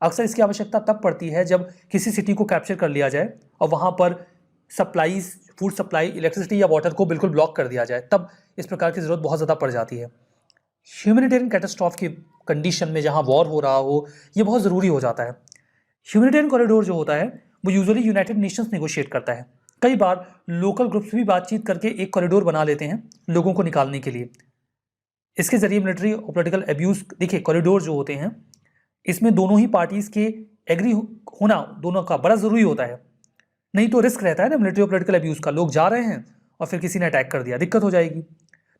अक्सर इसकी आवश्यकता तब पड़ती है जब किसी सिटी को कैप्चर कर लिया जाए और वहाँ पर सप्लाईज, फूड सप्लाई, इलेक्ट्रिसिटी या वाटर को बिल्कुल ब्लॉक कर दिया जाए, तब इस प्रकार की ज़रूरत बहुत ज़्यादा पड़ जाती है। ह्यूमैनिटेरियन कैटास्ट्रॉफ की कंडीशन में जहाँ वॉर हो रहा हो, ये बहुत ज़रूरी हो जाता है। ह्यूमैनिटेरियन कॉरिडोर जो होता है वो यूजुअली यूनाइटेड नेशंस नेगोशिएट करता है। कई बार लोकल ग्रुप्स भी बातचीत करके एक कॉरिडोर बना लेते हैं लोगों को निकालने के लिए। इसके जरिए मिलिट्री और पॉलिटिकल अब्यूज़, देखिए कॉरिडोर जो होते हैं इसमें दोनों ही पार्टीज़ के एग्री होना दोनों का बड़ा ज़रूरी होता है, नहीं तो रिस्क रहता है ना मिलिट्री और पॉलिटिकल अब्यूज़ का। लोग जा रहे हैं और फिर किसी ने अटैक कर दिया, दिक्कत हो जाएगी।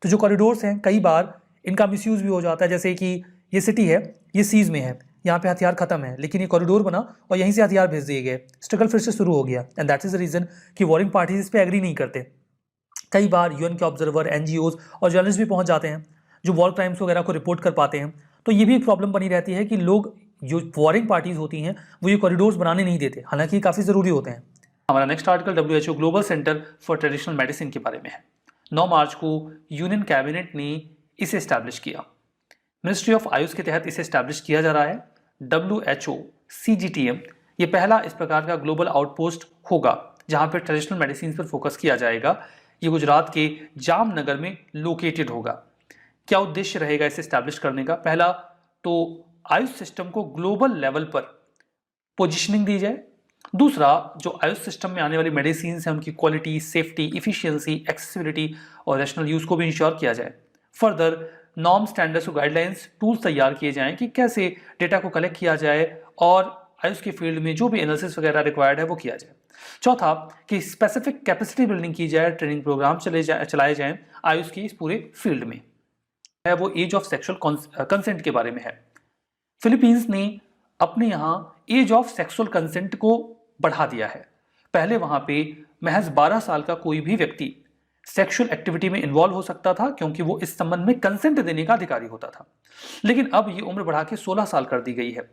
तो जो कॉरिडोर्स हैं कई बार इनका मिसयूज़ भी हो जाता है। जैसे कि ये सिटी है, ये सीज में है, यहाँ पे हथियार खत्म है, लेकिन ये कॉरिडोर बना और यहीं से हथियार भेज दिए गए, स्ट्रगल फिर से शुरू हो गया। And that is the reason कि वॉरिंग पार्टीज इस पर एग्री नहीं करते। कई बार यूएन के ऑब्जर्वर, एनजीओज और जर्नलिस्ट भी पहुँच जाते हैं जो वॉर क्राइम्स वगैरह को रिपोर्ट कर पाते हैं। तो ये भी एक प्रॉब्लम बनी रहती है कि लोग, जो वॉरिंग पार्टीज होती हैं, वो ये कॉरिडोर्स बनाने नहीं देते, हालांकि काफ़ी ज़रूरी होते हैं। हमारा next article WHO global centre for traditional medicine के बारे में है। 9 मार्च को यूनियन कैबिनेट ने इसे इस्टेब्लिश किया। मिनिस्ट्री ऑफ आयुष के तहत इसे इस्टेब्लिश किया जा रहा है। WHO CGTM ये पहला इस प्रकार का ग्लोबल आउटपोस्ट होगा जहां पर ट्रेडिशनल मेडिसिन पर फोकस किया जाएगा। ये गुजरात के जामनगर में लोकेटेड होगा। क्या उद्देश्य रहेगा इसे इस्टेब्लिश करने का? पहला तो आयुष सिस्टम को ग्लोबल लेवल पर पोजिशनिंग दी जाए। दूसरा, जो आयुष सिस्टम में आने वाली मेडिसिन हैं उनकी क्वालिटी, सेफ्टी, इफिशियंसी, एक्सेसिबिलिटी और रैशनल यूज को भी इंश्योर किया जाए। फर्दर नॉर्म, स्टैंडर्ड्स और गाइडलाइंस, टूल्स तैयार किए जाएं कि कैसे डेटा को कलेक्ट किया जाए और आयुष के फील्ड में जो भी एनालिसिस वगैरह रिक्वायर्ड है वो किया जाए। चौथा, कि स्पेसिफिक कैपेसिटी बिल्डिंग की जाए, ट्रेनिंग प्रोग्राम चलाए जाएं आयुष की इस पूरे फील्ड में। है वो एज ऑफ सेक्सुअल कंसेंट के बारे में है। फिलीपींस ने अपने यहाँ एज ऑफ सेक्सुअल कंसेंट को बढ़ा दिया है। पहले वहाँ पे महज 12 साल का कोई भी व्यक्ति सेक्सुअल एक्टिविटी में इन्वॉल्व हो सकता था क्योंकि वो इस संबंध में कंसेंट देने का अधिकारी होता था, लेकिन अब ये उम्र बढ़ा के 16 साल कर दी गई है।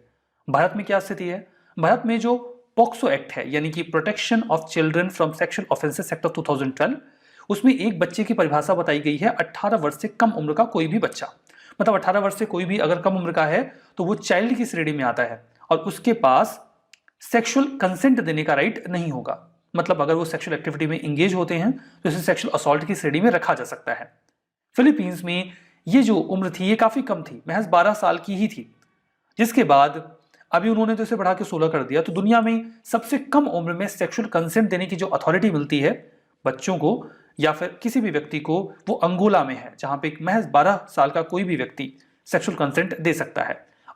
भारत में क्या स्थिति है? भारत में जो पॉक्सो एक्ट है, यानी कि protection of children from sexual offences act of 2012, उसमें एक बच्चे की परिभाषा बताई गई है 18 वर्ष से कम उम्र का कोई भी बच्चा। मतलब 18 वर्ष से कोई भी अगर कम उम्र का है तो वो चाइल्ड की श्रेणी में आता है और उसके पास सेक्सुअल कंसेंट देने का राइट नहीं होगा। मतलब अगर वो सेक्सुअल एक्टिविटी में इंगेज होते हैं तो इसे सेक्सुअल असॉल्ट की श्रेणी में रखा जा सकता है। फिलीपींस में ये जो उम्र थी ये काफी कम थी, महज 12 साल की ही थी, जिसके बाद अभी उन्होंने तो इसे बढ़ा के 16 कर दिया। तो दुनिया में सबसे कम उम्र में सेक्सुअल कंसेंट देने की जो अथॉरिटी मिलती है बच्चों को या फिर किसी भी व्यक्ति को, वो अंगोला में है, जहां पे महज 12 साल का कोई भी व्यक्ति सेक्सुअल कंसेंट दे सकता है।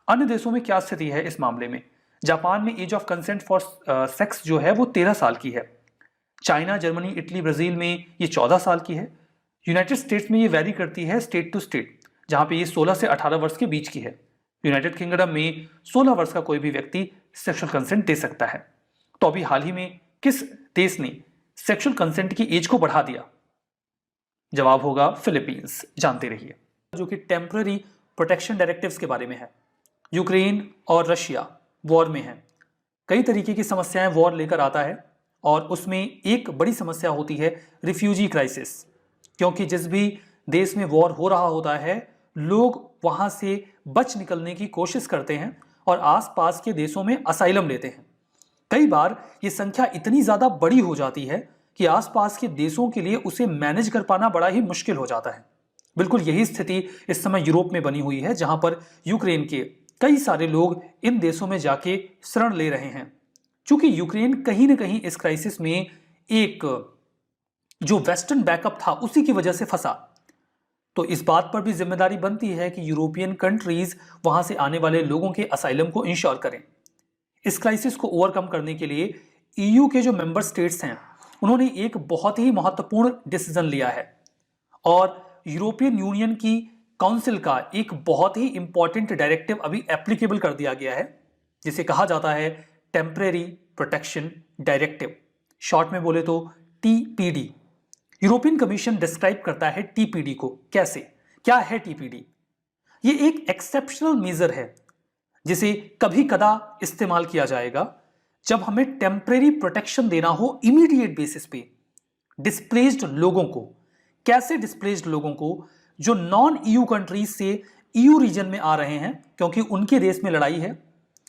अन्य देशों में क्या स्थिति है इस मामले में? जापान में age of consent for sex जो है वो 13 साल की है। चाइना, जर्मनी, इटली, ब्राजील में ये 14 साल की है। यूनाइटेड स्टेट्स में ये वेरी करती है स्टेट टू स्टेट, जहां पे ये 16 से 18 वर्ष के बीच की है। यूनाइटेड किंगडम में 16 वर्ष का कोई भी व्यक्ति सेक्सुअल कंसेंट दे सकता है। तो अभी हाल ही में किस देश ने सेक्सुअल कंसेंट की एज को बढ़ा दिया? जवाब होगा फिलीपींस। जानते रहिए। जो कि टेम्पररी प्रोटेक्शन डायरेक्टिव्स के बारे में है। यूक्रेन और रशिया वॉर में है। कई तरीके की समस्याएं वॉर लेकर आता है और उसमें एक बड़ी समस्या होती है रिफ्यूजी क्राइसिस, क्योंकि जिस भी देश में वॉर हो रहा होता है लोग वहां से बच निकलने की कोशिश करते हैं और आसपास के देशों में असाइलम लेते हैं। कई बार ये संख्या इतनी ज्यादा बड़ी हो जाती है कि आसपास के देशों के लिए उसे मैनेज कर पाना बड़ा ही मुश्किल हो जाता है। बिल्कुल यही स्थिति इस समय यूरोप में बनी हुई है, जहां पर यूक्रेन के कई सारे लोग इन देशों में जाके शरण ले रहे हैं। चूंकि यूक्रेन कहीं ना कहीं इस क्राइसिस में एक जो वेस्टर्न बैकअप था उसी की वजह से फंसा, तो इस बात पर भी जिम्मेदारी बनती है कि यूरोपियन कंट्रीज वहां से आने वाले लोगों के असाइलम को इंश्योर करें। इस क्राइसिस को ओवरकम करने के लिए ईयू के जो मेंबर स्टेट्स हैं उन्होंने एक बहुत ही महत्वपूर्ण डिसीजन लिया है और यूरोपियन यूनियन की काउंसिल का एक बहुत ही इंपॉर्टेंट डायरेक्टिव अभी एप्लीकेबल कर दिया गया है, जिसे कहा जाता है टेम्परेरी प्रोटेक्शन डायरेक्टिव, शॉर्ट में बोले तो टीपीडी। यूरोपियन कमीशन डिस्क्राइब करता है टीपीडी को कैसे। क्या है टीपीडी? ये एक एक्सेप्शनल मेजर है जिसे कभी कदा इस्तेमाल किया जाएगा जब हमें टेम्परेरी प्रोटेक्शन देना हो इमीडिएट बेसिस पे डिस्प्लेस्ड लोगों को। कैसे डिस्प्लेस्ड लोगों को? जो नॉन ईयू कंट्रीज से ईयू रीजन में आ रहे हैं क्योंकि उनके देश में लड़ाई है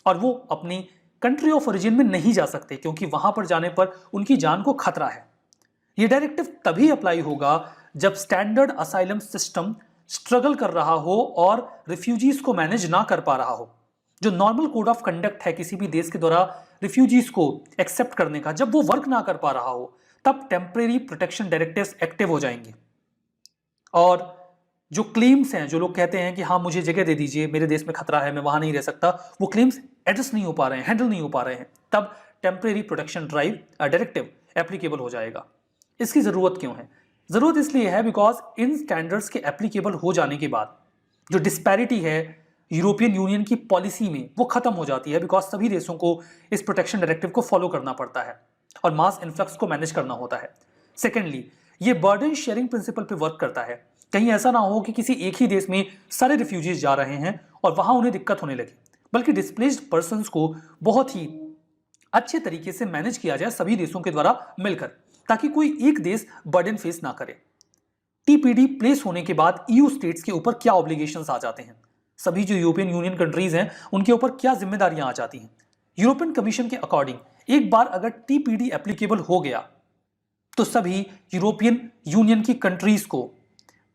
और वो अपनी कंट्री ऑफ ओरिजिन में नहीं जा सकते क्योंकि वहां पर जाने पर उनकी जान को खतरा है। यह डायरेक्टिव तभी अप्लाई होगा जब स्टैंडर्ड असाइलम सिस्टम स्ट्रगल कर रहा हो और रिफ्यूजीज को मैनेज ना कर पा रहा हो। जो नॉर्मल कोड ऑफ कंडक्ट है किसी भी देश के द्वारा रिफ्यूजीज को एक्सेप्ट करने का, जब वो वर्क ना कर पा रहा हो तब टेम्परेरी प्रोटेक्शन डायरेक्टिव्स एक्टिव हो जाएंगे। और जो क्लेम्स हैं, जो लोग कहते हैं कि हाँ मुझे जगह दे दीजिए, मेरे देश में खतरा है, मैं वहां नहीं रह सकता, वो क्लेम्स एड्रेस नहीं हो पा रहे हैं, हैंडल नहीं हो पा रहे हैं, तब टेम्परेरी प्रोटेक्शन डायरेक्टिव एप्लीकेबल हो जाएगा। इसकी जरूरत क्यों है? जरूरत इसलिए है बिकॉज इन स्टैंडर्ड्स के एप्लीकेबल हो जाने के बाद जो डिस्पैरिटी है यूरोपियन यूनियन की पॉलिसी में वो खत्म हो जाती है, बिकॉज सभी देशों को इस प्रोटेक्शन डायरेक्टिव को फॉलो करना पड़ता है और मास इन्फ्लक्स को मैनेज करना होता है। सेकेंडली, ये बर्डन शेयरिंग प्रिंसिपल पे वर्क करता है। कहीं ऐसा ना हो कि किसी एक ही देश में सारे रिफ्यूजीज जा रहे हैं और वहां उन्हें दिक्कत होने लगे, बल्कि डिस्प्लेस्ड पर्संस को बहुत ही अच्छे तरीके से मैनेज किया जाए सभी देशों के द्वारा मिलकर, ताकि कोई एक देश बर्डन फेस ना करे। टीपीडी प्लेस होने के बाद ईयू स्टेट्स के ऊपर क्या ऑब्लिगेशंस आ जाते हैं, सभी जो यूरोपियन यूनियन कंट्रीज हैं उनके ऊपर क्या जिम्मेदारियां आ जाती हैं। यूरोपियन कमीशन के अकॉर्डिंग एक बार अगर टीपीडी एप्लीकेबल हो गया तो सभी यूरोपियन यूनियन की कंट्रीज को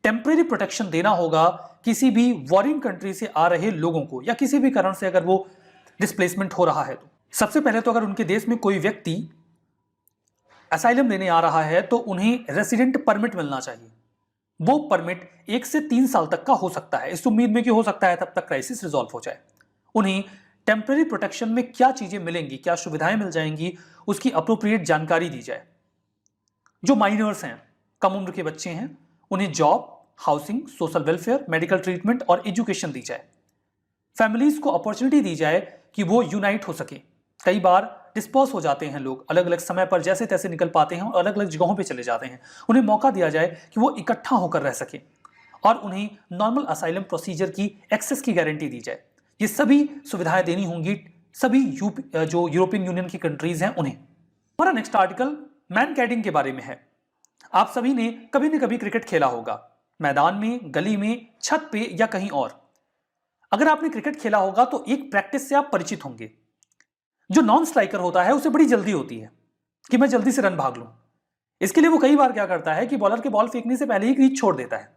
टेम्परेरी प्रोटेक्शन देना होगा किसी भी वॉरिंग कंट्री से आ रहे लोगों को, या किसी भी कारण से अगर वो डिस्प्लेसमेंट हो रहा है तो। सबसे पहले तो अगर उनके देश में कोई व्यक्ति असाइलम लेने आ रहा है तो उन्हें रेसिडेंट परमिट मिलना चाहिए। वो परमिट 1 से 3 साल तक का हो सकता है, इस उम्मीद में कि हो सकता है तब तक क्राइसिस रिजॉल्व हो जाए। उन्हें टेम्परेरी प्रोटेक्शन में क्या चीजें मिलेंगी, क्या सुविधाएं मिल जाएंगी, उसकी अप्रोप्रिएट जानकारी दी जाए। जो माइनर्स हैं, कम उम्र के बच्चे हैं, उन्हें job, housing, social welfare, medical treatment और एजुकेशन दी जाए। फैमिलीज को अपॉर्चुनिटी दी जाए कि वो यूनाइट हो सके। कई बार डिस्पर्स हो जाते हैं लोग, अलग अलग समय पर जैसे तैसे निकल पाते हैं और अलग अलग जगहों पे चले जाते हैं। उन्हें मौका दिया जाए कि वो इकट्ठा होकर रह सके और उन्हें नॉर्मल असाइलम प्रोसीजर की एक्सेस की गारंटी दी जाए। ये सभी सुविधाएं देनी होंगी सभी जो यूरोपियन यूनियन की कंट्रीज हैं उन्हें। हमारा नेक्स्ट आर्टिकल मैन कैटिंग के बारे में है। आप सभी ने कभी न कभी क्रिकेट खेला होगा, मैदान में, गली में, छत पे या कहीं और। अगर आपने क्रिकेट खेला होगा तो एक प्रैक्टिस से आप परिचित होंगे। जो नॉन स्ट्राइकर होता है उसे बड़ी जल्दी होती है कि मैं जल्दी से रन भाग लूं। इसके लिए वो कई बार क्या करता है कि बॉलर के बॉल फेंकने से पहले ही क्रीज छोड़ देता है।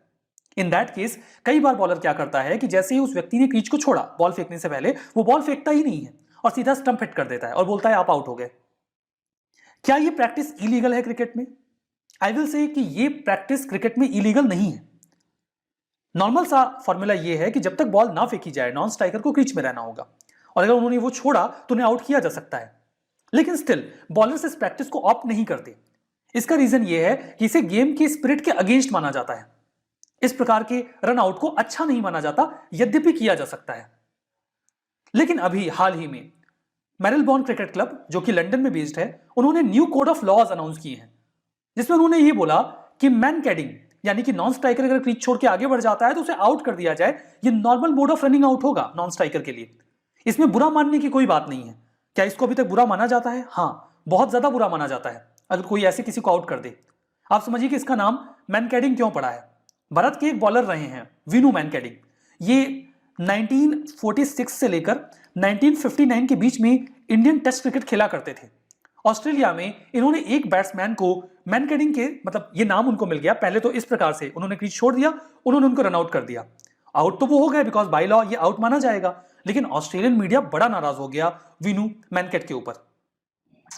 इन दैट केस कई बार बॉलर क्या करता है कि जैसे ही उस व्यक्ति ने क्रीज को छोड़ा बॉल फेंकने से पहले, वो बॉल फेंकता ही नहीं है और सीधा स्टंप हिट कर देता है और बोलता है आप आउट हो गए। क्या ये प्रैक्टिस इलीगल है क्रिकेट में? आई विल से कि ये प्रैक्टिस क्रिकेट में इलीगल नहीं है। नॉर्मल सा फॉर्मूला ये है कि जब तक बॉल ना फेंकी जाए नॉन स्ट्राइकर को क्रीज में रहना होगा और अगर उन्होंने वो छोड़ा तो उन्हें आउट किया जा सकता है। लेकिन स्टिल बॉलर्स इस प्रैक्टिस को ऑप्ट नहीं करते। इसका रीजन ये है कि इसे गेम की स्पिरिट के अगेंस्ट माना जाता है। इस प्रकार के रन आउट को अच्छा नहीं माना जाता, यद्यपि किया जा सकता है। लेकिन अभी हाल ही में मैरिलबॉर्न क्रिकेट क्लब जो कि लंदन में बेस्ड है, उन्होंने new code of laws announce किए हैं, जिसमें उन्होंने ये बोला कि मैन कैडिंग यानी कि नॉन स्ट्राइकर अगर क्रीज छोड़ के आगे बढ़ जाता है तो उसे आउट कर दिया जाए। ये normal mode of running out होगा नॉन स्ट्राइकर के लिए। इसमें बुरा मानने की कोई बात नहीं है। क्या इसको अभी तक बुरा माना जाता है? हाँ, बहुत ज्यादा बुरा माना जाता है अगर कोई ऐसे किसी को आउट कर दे। आप समझिए कि इसका नाम मैन कैडिंग क्यों पड़ा है। भारत के एक बॉलर रहे हैं विनू मैन कैडिंग। ये 1946 से लेकर 1959 के बीच में इंडियन टेस्ट क्रिकेट खेला करते थे। ऑस्ट्रेलिया में इन्होंने एक बैट्समैन को मैन कैडिंग के मतलब ये नाम उनको मिल गया। पहले तो इस प्रकार से उन्होंने क्रीज छोड़ दिया, उन्होंने उनको रन आउट कर दिया। आउट तो वो हो गए बिकॉज बाय लॉ ये आउट माना जाएगा, लेकिन ऑस्ट्रेलियन मीडिया बड़ा नाराज हो गया विनू मैनकेट के ऊपर।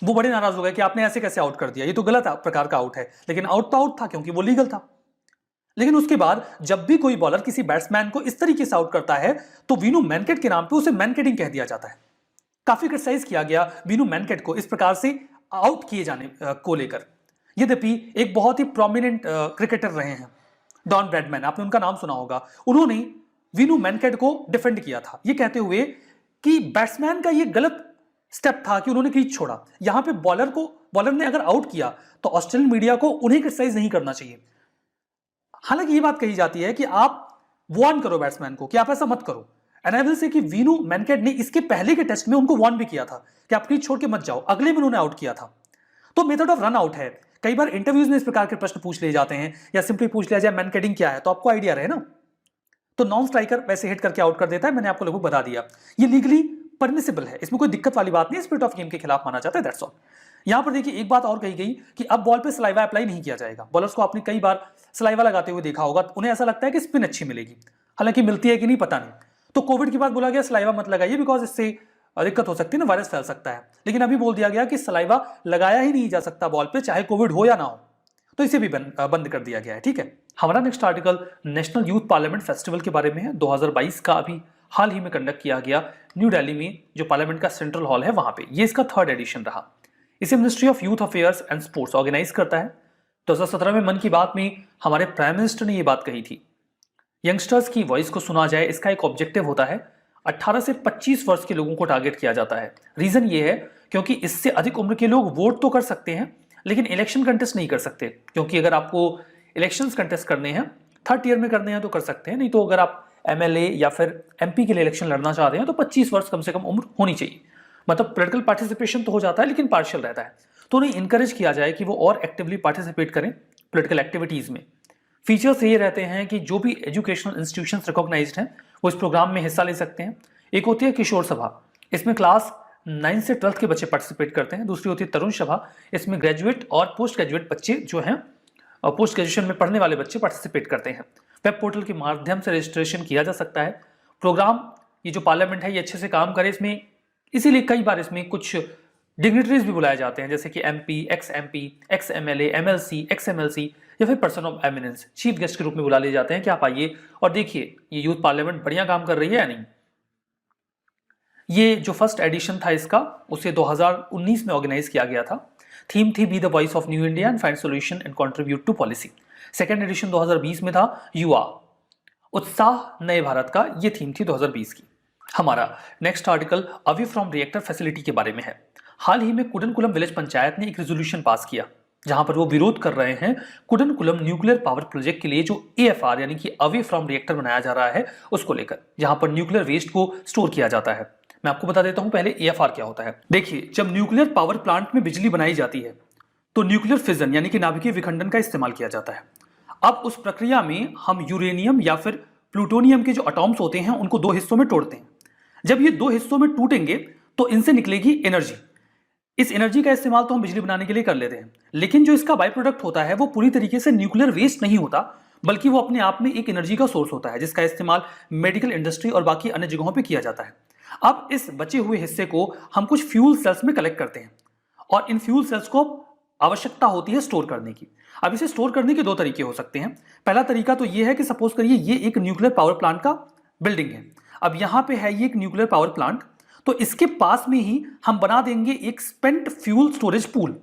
वो बड़े नाराज हो गए कि आपने ऐसे कैसे आउट कर दिया, ये तो गलत प्रकार का आउट है। लेकिन आउट तो आउट था क्योंकि वो लीगल था। लेकिन उसके बाद जब भी कोई बॉलर किसी बैट्समैन को इस तरीके से आउट करता है तो विनू मैनकेट के नाम पे उसे मैनकेटिंग कह दिया जाता है। काफी क्रिटिसाइज किया गया विनू मैनकेट को इस प्रकार से आउट किए जाने को लेकर। यद्यपि एक बहुत ही प्रोमिनेंट क्रिकेटर रहे हैं डॉन ब्रैडमैन, आपने उनका नाम सुना होगा। उन्होंने विनू मैनकेट को डिफेंड किया था ये कहते हुए कि बैट्समैन का ये गलत स्टेप था कि उन्होंने क्रीज छोड़ा। यहां पे बॉलर ने अगर आउट किया तो ऑस्ट्रेलियन मीडिया को उन्हें क्रिटिसाइज नहीं करना चाहिए। हालांकि ये बात कही जाती है कि आप वार्न करो बैट्समैन को कि आप ऐसा मत करो। एंड आई विल से कि विनू मैनकेट ने इसके पहले के टेस्ट में उनको वार्न भी किया था कि आप क्रीज छोड़ के मत जाओ। अगले में उन्होंने आउट किया था। तो मेथड ऑफ रन आउट है। कई बार इंटरव्यूज में इस प्रकार के प्रश्न पूछ लिए जाते हैं या सिंपली पूछ लिया जाए मैनकेटिंग क्या है, तो आपको आइडिया रहे ना। तो नॉन स्ट्राइकर वैसे हिट करके आउट कर देता है, मैंने आपको लगभग बता दिया। ये लीगली परमिसिबल है, इसमें कोई दिक्कत वाली बात नहीं, स्पिरिट ऑफ गेम के खिलाफ माना जाता है, दैट्स ऑल। यहां पर देखिए एक बात और कही गई कि अब बॉल पे सलाइवा अप्लाई नहीं किया जाएगा। बॉलर्स को आपने कई बार सलाइवा लगाते हुए देखा होगा, उन्हें ऐसा लगता है कि स्पिन अच्छी मिलेगी, हालांकि मिलती है कि नहीं पता नहीं। तो कोविड के बाद बोला गया सलाइवा मत लगाइए बिकॉज इससे दिक्कत हो सकती है ना, वायरस फैल सकता है। लेकिन अभी बोल दिया गया कि सलाइवा लगाया ही नहीं जा सकता बॉल पे, चाहे कोविड हो या ना हो, तो इसे भी बंद कर दिया गया है। ठीक है, हमारा next article national youth parliament festival के बारे में है। 2022 का अभी हाल ही में कंडक्ट किया गया न्यू दिल्ली में, जो पार्लियामेंट का सेंट्रल हॉल है वहां पे। ये इसका 3rd एडिशन रहा। इसे ministry of youth affairs and sports organise करता है। 2017 में मन की बात में हमारे प्राइम मिनिस्टर ने यह बात कही थी, यंगस्टर्स की वॉइस को सुना जाए। इसका एक ऑब्जेक्टिव होता है 18 से 25 वर्ष के लोगों को टारगेट किया जाता है। रीजन ये है क्योंकि इससे अधिक उम्र के लोग वोट तो कर सकते हैं लेकिन इलेक्शन कंटेस्ट नहीं कर सकते। क्योंकि अगर आपको इलेक्शंस कंटेस्ट करने हैं 3rd ईयर में करने हैं तो कर सकते हैं, नहीं तो अगर आप MLA या फिर MP के लिए इलेक्शन लड़ना चाह रहे हैं तो 25 वर्ष कम से कम उम्र होनी चाहिए। मतलब पोलिटिकल पार्टिसिपेशन तो हो जाता है लेकिन पार्शियल रहता है। तो उन्हें इंकरेज किया जाए कि वो और एक्टिवली पार्टिसिपेट करें पोलिटिकल एक्टिविटीज में। फीचर्स ये रहते हैं कि जो भी एजुकेशनल इंस्टीट्यूशंस रिकॉग्नाइज्ड हैं वो इस प्रोग्राम में हिस्सा ले सकते हैं। एक होती है किशोर सभा, इसमें क्लास 9 से 12th के बच्चे पार्टिसिपेट करते हैं। दूसरी होती है तरुण सभा, इसमें ग्रेजुएट और पोस्ट ग्रेजुएट बच्चे जो हैं पोस्ट ग्रेजुएशन में पढ़ने वाले बच्चे पार्टिसिपेट करते हैं। वेब पोर्टल के माध्यम से रजिस्ट्रेशन किया जा सकता है। प्रोग्राम ये जो पार्लियामेंट है ये अच्छे से काम करे इसमें, इसीलिए कई बार इसमें कुछ डिग्निटरीज भी बुलाए जाते हैं, जैसे कि MP, ex-MP, ex-MLA, MLC, ex-MLC या फिर person of eminence chief guest के रूप में बुला लिए जाते हैं कि आप आइए और देखिए ये यूथ पार्लियामेंट बढ़िया काम कर रही है या नहीं। ये जो फर्स्ट एडिशन था इसका उसे 2019 में ऑर्गेनाइज किया गया था। थीम थी be the voice of new India and find solution and contribute to policy. Second edition 2020 में था युवा उत्साह नए भारत का, ये थीम थी 2020 की। हमारा next article away from reactor facility के बारे में है। हाल ही में कुडनकुलम विलेज पंचायत ने एक रेजोल्यूशन पास किया जहां पर वो विरोध कर रहे हैं कुडनकुलम न्यूक्लियर पावर प्रोजेक्ट के लिए जो AFR यानी कि अवे फ्रॉम रिएक्टर बनाया जा रहा है उसको लेकर, जहां पर न्यूक्लियर वेस्ट को स्टोर किया जाता है। मैं आपको बता देता हूं पहले AFR क्या होता है। देखिए, जब न्यूक्लियर पावर प्लांट में बिजली बनाई जाती है तो न्यूक्लियर फिजन यानी कि नाभिकीय विखंडन का इस्तेमाल किया जाता है। अब उस प्रक्रिया में हम यूरेनियम या फिर प्लूटोनियम के जो अटॉम्स होते हैं उनको 2 हिस्सों में तोड़ते हैं। जब ये 2 हिस्सों में टूटेंगे तो इनसे निकलेगी एनर्जी। इस एनर्जी का इस्तेमाल तो हम बिजली बनाने के लिए कर लेते हैं, लेकिन जो इसका बाय प्रोडक्ट होता है वो पूरी तरीके से न्यूक्लियर वेस्ट नहीं होता, बल्कि वो अपने आप में एक एनर्जी का सोर्स होता है जिसका इस्तेमाल मेडिकल इंडस्ट्री और बाकी अन्य जगहों पे किया जाता है। अब इस बचे हुए हिस्से को हम कुछ फ्यूल सेल्स में कलेक्ट करते हैं और इन फ्यूल सेल्स को आवश्यकता होती है स्टोर करने की। अब इसे स्टोर करने के 2 तरीके हो सकते हैं। पहला तरीका तो ये है कि सपोज करिए ये एक न्यूक्लियर पावर प्लांट का बिल्डिंग है। अब यहां पे है ये एक न्यूक्लियर पावर प्लांट, तो इसके पास में ही हम बना देंगे एक स्पेंट फ्यूल स्टोरेज पूल।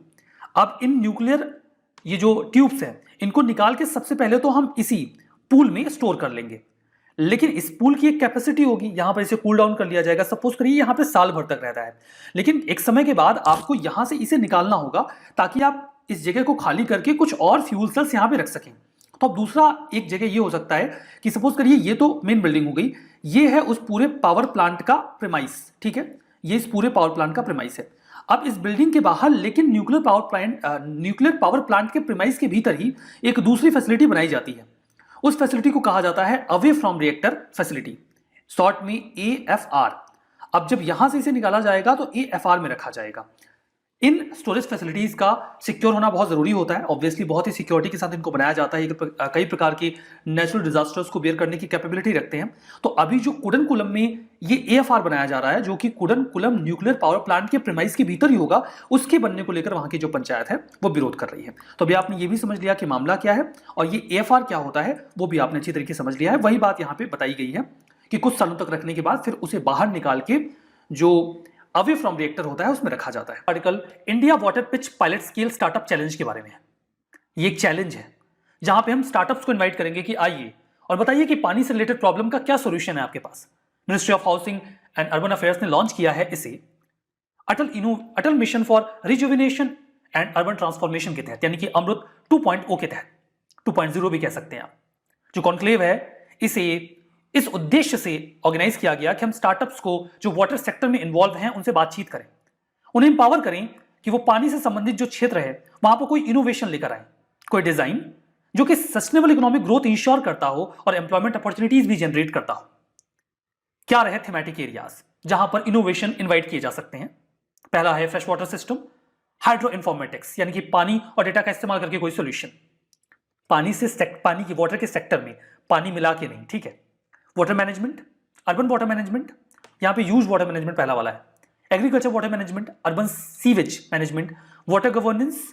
अब इन न्यूक्लियर ये जो ट्यूब्स हैं इनको निकाल के सबसे पहले तो हम इसी पूल में स्टोर कर लेंगे। लेकिन इस पूल की एक कैपेसिटी होगी, यहां पर इसे कूल डाउन कर लिया जाएगा। सपोज करिए यहां पे साल भर तक रहता है, लेकिन एक समय के बाद आपको यहां से इसे निकालना होगा ताकि आप इस जगह को खाली करके कुछ और फ्यूल सेल्स यहां पे रख सकें। तो अब दूसरा एक जगह ये हो सकता है कि सपोज करिए ये तो मेन बिल्डिंग हो गई, ये है उस पूरे पावर प्लांट का प्रेमाइस, ठीक है, ये इस पूरे पावर प्लांट का प्रेमाइस है। अब इस बिल्डिंग के बाहर लेकिन न्यूक्लियर पावर प्लांट के प्रेमाइस के भीतर ही एक दूसरी फैसिलिटी बनाई जाती है। उस फैसिलिटी को कहा जाता है away from reactor facility, short में AFR। अब जब यहां से इसे निकाला जाएगा तो AFR में रखा जाएगा। इन स्टोरेज फैसिलिटीज का सिक्योर होना बहुत जरूरी होता है, ऑब्वियसली बहुत ही सिक्योरिटी के साथ इनको बनाया जाता है। कई प्रकार के नेचुरल डिजास्टर्स को बेयर करने की कैपेबिलिटी रखते हैं। तो अभी जो कुडनकुलम में ये AFR बनाया जा रहा है, जो कि कुडनकुलम न्यूक्लियर पावर प्लांट के प्रेमाइस के भीतर ही होगा, उसके बनने को लेकर वहां की जो पंचायत है वो विरोध कर रही है। तो अभी आपने ये भी समझ लिया कि मामला क्या है और ये AFR क्या होता है, वो भी आपने अच्छी तरीके से समझ लिया है। वही बात यहाँ पे बताई गई है कि कुछ सालों तक रखने के बाद फिर उसे बाहर निकाल के जो अवे फ्रॉम रिएक्टर होता है उसमें रखा जाता है। Article India water pitch pilot scale startup challenge के बारे में है। ये एक चैलेंज है जहां पे हम स्टार्टअप्स को इनवाइट करेंगे कि आइए और बताइए कि पानी से रिलेटेड प्रॉब्लम का क्या सॉल्यूशन है आपके पास। Ministry of housing and urban affairs ने लॉन्च किया है इसे Atal mission for rejuvenation and urban transformation के तहत, यानी कि अमृत 2.0 के तहत, 2.0 भी कह सकते हैं आप। जो कॉन्क्लेव है इसे इस उद्देश्य से ऑर्गेनाइज किया गया कि हम स्टार्टअप्स को जो वाटर सेक्टर में इन्वॉल्व हैं उनसे बातचीत करें, उन्हें एम्पावर करें कि वो पानी से संबंधित जो क्षेत्र है वहां पर कोई इनोवेशन लेकर आए, कोई डिजाइन जो कि सस्टेनेबल इकोनॉमिक ग्रोथ इंश्योर करता हो और एम्प्लॉयमेंट अपॉर्चुनिटीज भी जनरेट करता हो। क्या रहे थीमेटिक एरियाज जहां पर इनोवेशन इन्वाइट किए जा सकते हैं? पहला है fresh water system, hydro informatics, यानी कि पानी और डेटा का इस्तेमाल करके कोई सोल्यूशन। पानी की वाटर के सेक्टर में पानी मिला के नहीं, ठीक है। Water management, urban water management, यहां पे यूज वाटर मैनेजमेंट पहला वाला है। Agriculture water management, urban sewage management, water governance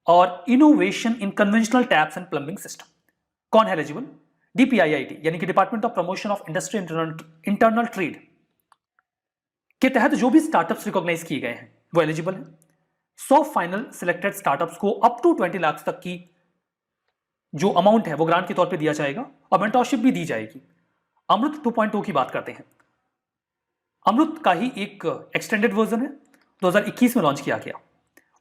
और innovation in conventional taps and plumbing system. कौन है एलिजिबल? DPIIT यानी कि department of promotion of industry internal trade के तहत जो भी स्टार्टअप्स रिकॉग्नाइज किए गए हैं वो एलिजिबल है। 100 फाइनल सिलेक्टेड स्टार्टअप्स को अप टू 20 लाख तक की जो अमाउंट है वो ग्रांट के तौर पे दिया जाएगा और मेंटरशिप भी दी जाएगी। अमृत 2.0 की बात करते हैं। अमृत का ही एक एक्सटेंडेड वर्जन है, 2021 में लॉन्च किया गया।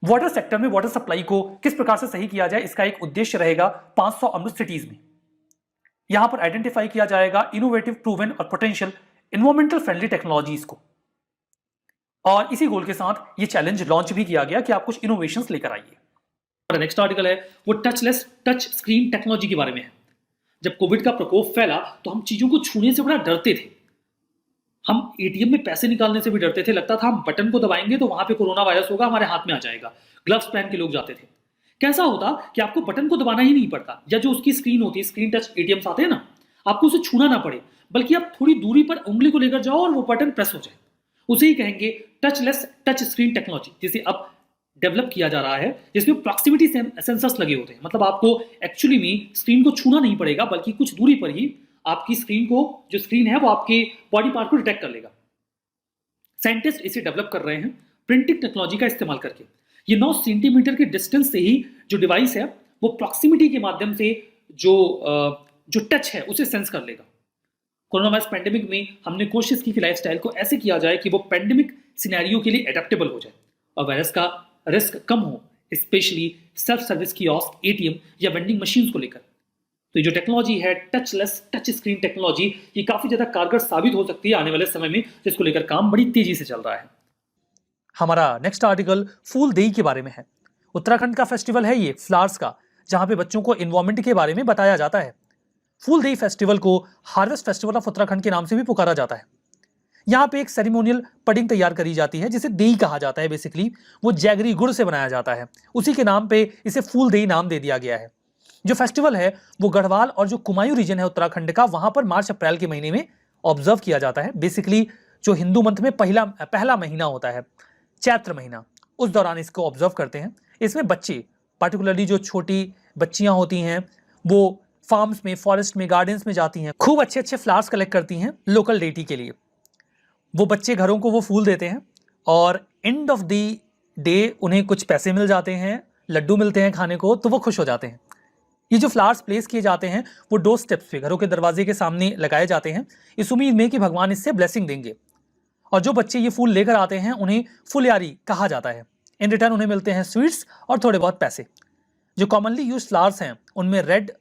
वाटर सेक्टर में वाटर सप्लाई को किस प्रकार से सही किया जाए, इसका एक उद्देश्य रहेगा 500 अमृत सिटीज में। यहां पर आइडेंटिफाई किया जाएगा इनोवेटिव, प्रूवन और पोटेंशियल एनवायरमेंटल फ्रेंडली टेक्नोलॉजीज को, और इसी गोल के साथ ये चैलेंज लॉन्च भी किया गया कि आप कुछ इनोवेशंस लेकर आइए। नेक्स्ट आर्टिकल है वो टच स्क्रीन टेक्नोलॉजी के बारे में है। जब कोविड का प्रकोप फैला तो हम चीजों को छूने से बड़ा डरते थे। हम ATM में पैसे निकालने से भी डरते थे, लगता था हम बटन को दबाएंगे तो वहां पे कोरोना वायरस होगा, हमारे हाथ में आ जाएगा। ग्लव्स पहन के लोग जाते थे। कैसा होता कि आपको बटन को दबाना ही नहीं पड़ता, या जो उसकी स्क्रीन होती है, स्क्रीन टच ATMs आते हैं ना, आपको उसे छूना ना पड़े, बल्कि आप थोड़ी दूरी पर उंगली को लेकर जाओ और वो बटन प्रेस हो जाए। उसे ही कहेंगे टच स्क्रीन टेक्नोलॉजी, जिसे अब डेवलप किया जा रहा है, जिसमें प्रॉक्सिमिटी सेंसर्स लगे होते हैं। मतलब आपको एक्चुअली में स्क्रीन को छूना नहीं पड़ेगा, बल्कि कुछ दूरी पर ही आपकी स्क्रीन है वो आपके बॉडी पार्ट को डिटेक्ट कर लेगा। साइंटिस्ट इसे डेवलप कर रहे हैं प्रिंटिंग टेक्नोलॉजी का इस्तेमाल करके। ये 9 सेंटीमीटर के डिस्टेंस से ही जो डिवाइस है वो प्रॉक्सिमिटी के माध्यम से जो टच है उसे सेंस कर लेगा। कोरोना वायरस पेंडेमिक में हमने कोशिश की कि लाइफस्टाइल को ऐसे किया जाए कि वो पेंडेमिक सिनेरियो के लिए एडेप्टेबल हो जाए और वायरस का रिस्क कम हो, specially self service kiosk, ATM या वेंडिंग मशीन्स को लेकर। तो ये जो टेक्नोलॉजी है टच स्क्रीन टेक्नोलॉजी, ये काफी ज्यादा कारगर साबित हो सकती है आने वाले समय में, जिसको लेकर काम बड़ी तेजी से चल रहा है। हमारा नेक्स्ट आर्टिकल फूलदेई के बारे में है। उत्तराखंड का फेस्टिवल है ये फ्लावर्स का, जहां पे बच्चों को इन्वायरमेंट के बारे में बताया जाता है। फूलदेई फेस्टिवल को हार्वेस्ट फेस्टिवल ऑफ उत्तराखंड के नाम से भी पुकारा जाता है। यहाँ पे एक सेरेमोनियल पडिंग तैयार करी जाती है जिसे देई कहा जाता है। बेसिकली वो जैगरी गुड़ से बनाया जाता है, उसी के नाम पे इसे फूलदेई नाम दे दिया गया है। जो फेस्टिवल है वो गढ़वाल और जो कुमायूं रीजन है उत्तराखंड का, वहां पर मार्च अप्रैल के महीने में ऑब्जर्व किया जाता है। बेसिकली जो हिंदू मंथ में पहला महीना होता है, चैत्र महीना, उस दौरान इसको ऑब्जर्व करते हैं। इसमें बच्चे, पार्टिकुलरली जो छोटी बच्चियां होती हैं, वो फार्म्स में, फॉरेस्ट में, गार्डन्स में जाती हैं, खूब अच्छे अच्छे फ्लावर्स कलेक्ट करती हैं लोकल डेटी के लिए। वो बच्चे घरों को वो फूल देते हैं और एंड ऑफ द डे उन्हें कुछ पैसे मिल जाते हैं, लड्डू मिलते हैं खाने को, तो वो खुश हो जाते हैं। ये जो फ्लावर्स प्लेस किए जाते हैं वो डोर स्टेप्स पे, घरों के दरवाजे के सामने लगाए जाते हैं, इस उम्मीद में कि भगवान इससे ब्लेसिंग देंगे। और जो बच्चे ये फूल लेकर आते हैं उन्हें फुलयारी कहा जाता है। इन रिटर्न उन्हें मिलते हैं स्वीट्स और थोड़े बहुत पैसे। जो कॉमनली यूज फ्लावर्स हैं उनमें रेड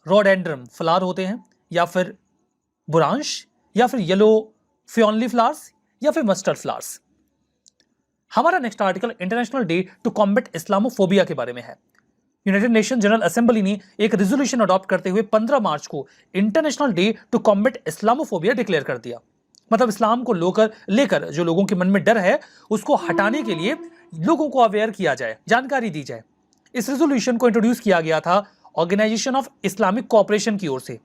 रोडेंड्रम फ्लावर होते हैं, या फिर बुरांश, या फिर येलो फियोनली फ्लावर्स, या फिर मस्टर्ड फ्लावर्स। हमारा next article international day to combat Islamophobia के बारे में है। यूनाइटेड नेशन जनरल असेंबली ने एक रेजोल्यूशन अडॉप्ट करते हुए 15 मार्च को international day to combat Islamophobia declare कर दिया। मतलब इस्लाम को लेकर जो लोगों के मन में डर है उसको हटाने के लिए लोगों को अवेयर किया जाए, जानकारी दी जाए। इस रेजोल्यूशन को इंट्रोड्यूस किया गया था ऑर्गेनाइजेशन ऑफ इस्लामिक कोऑपरेशन की ओर से,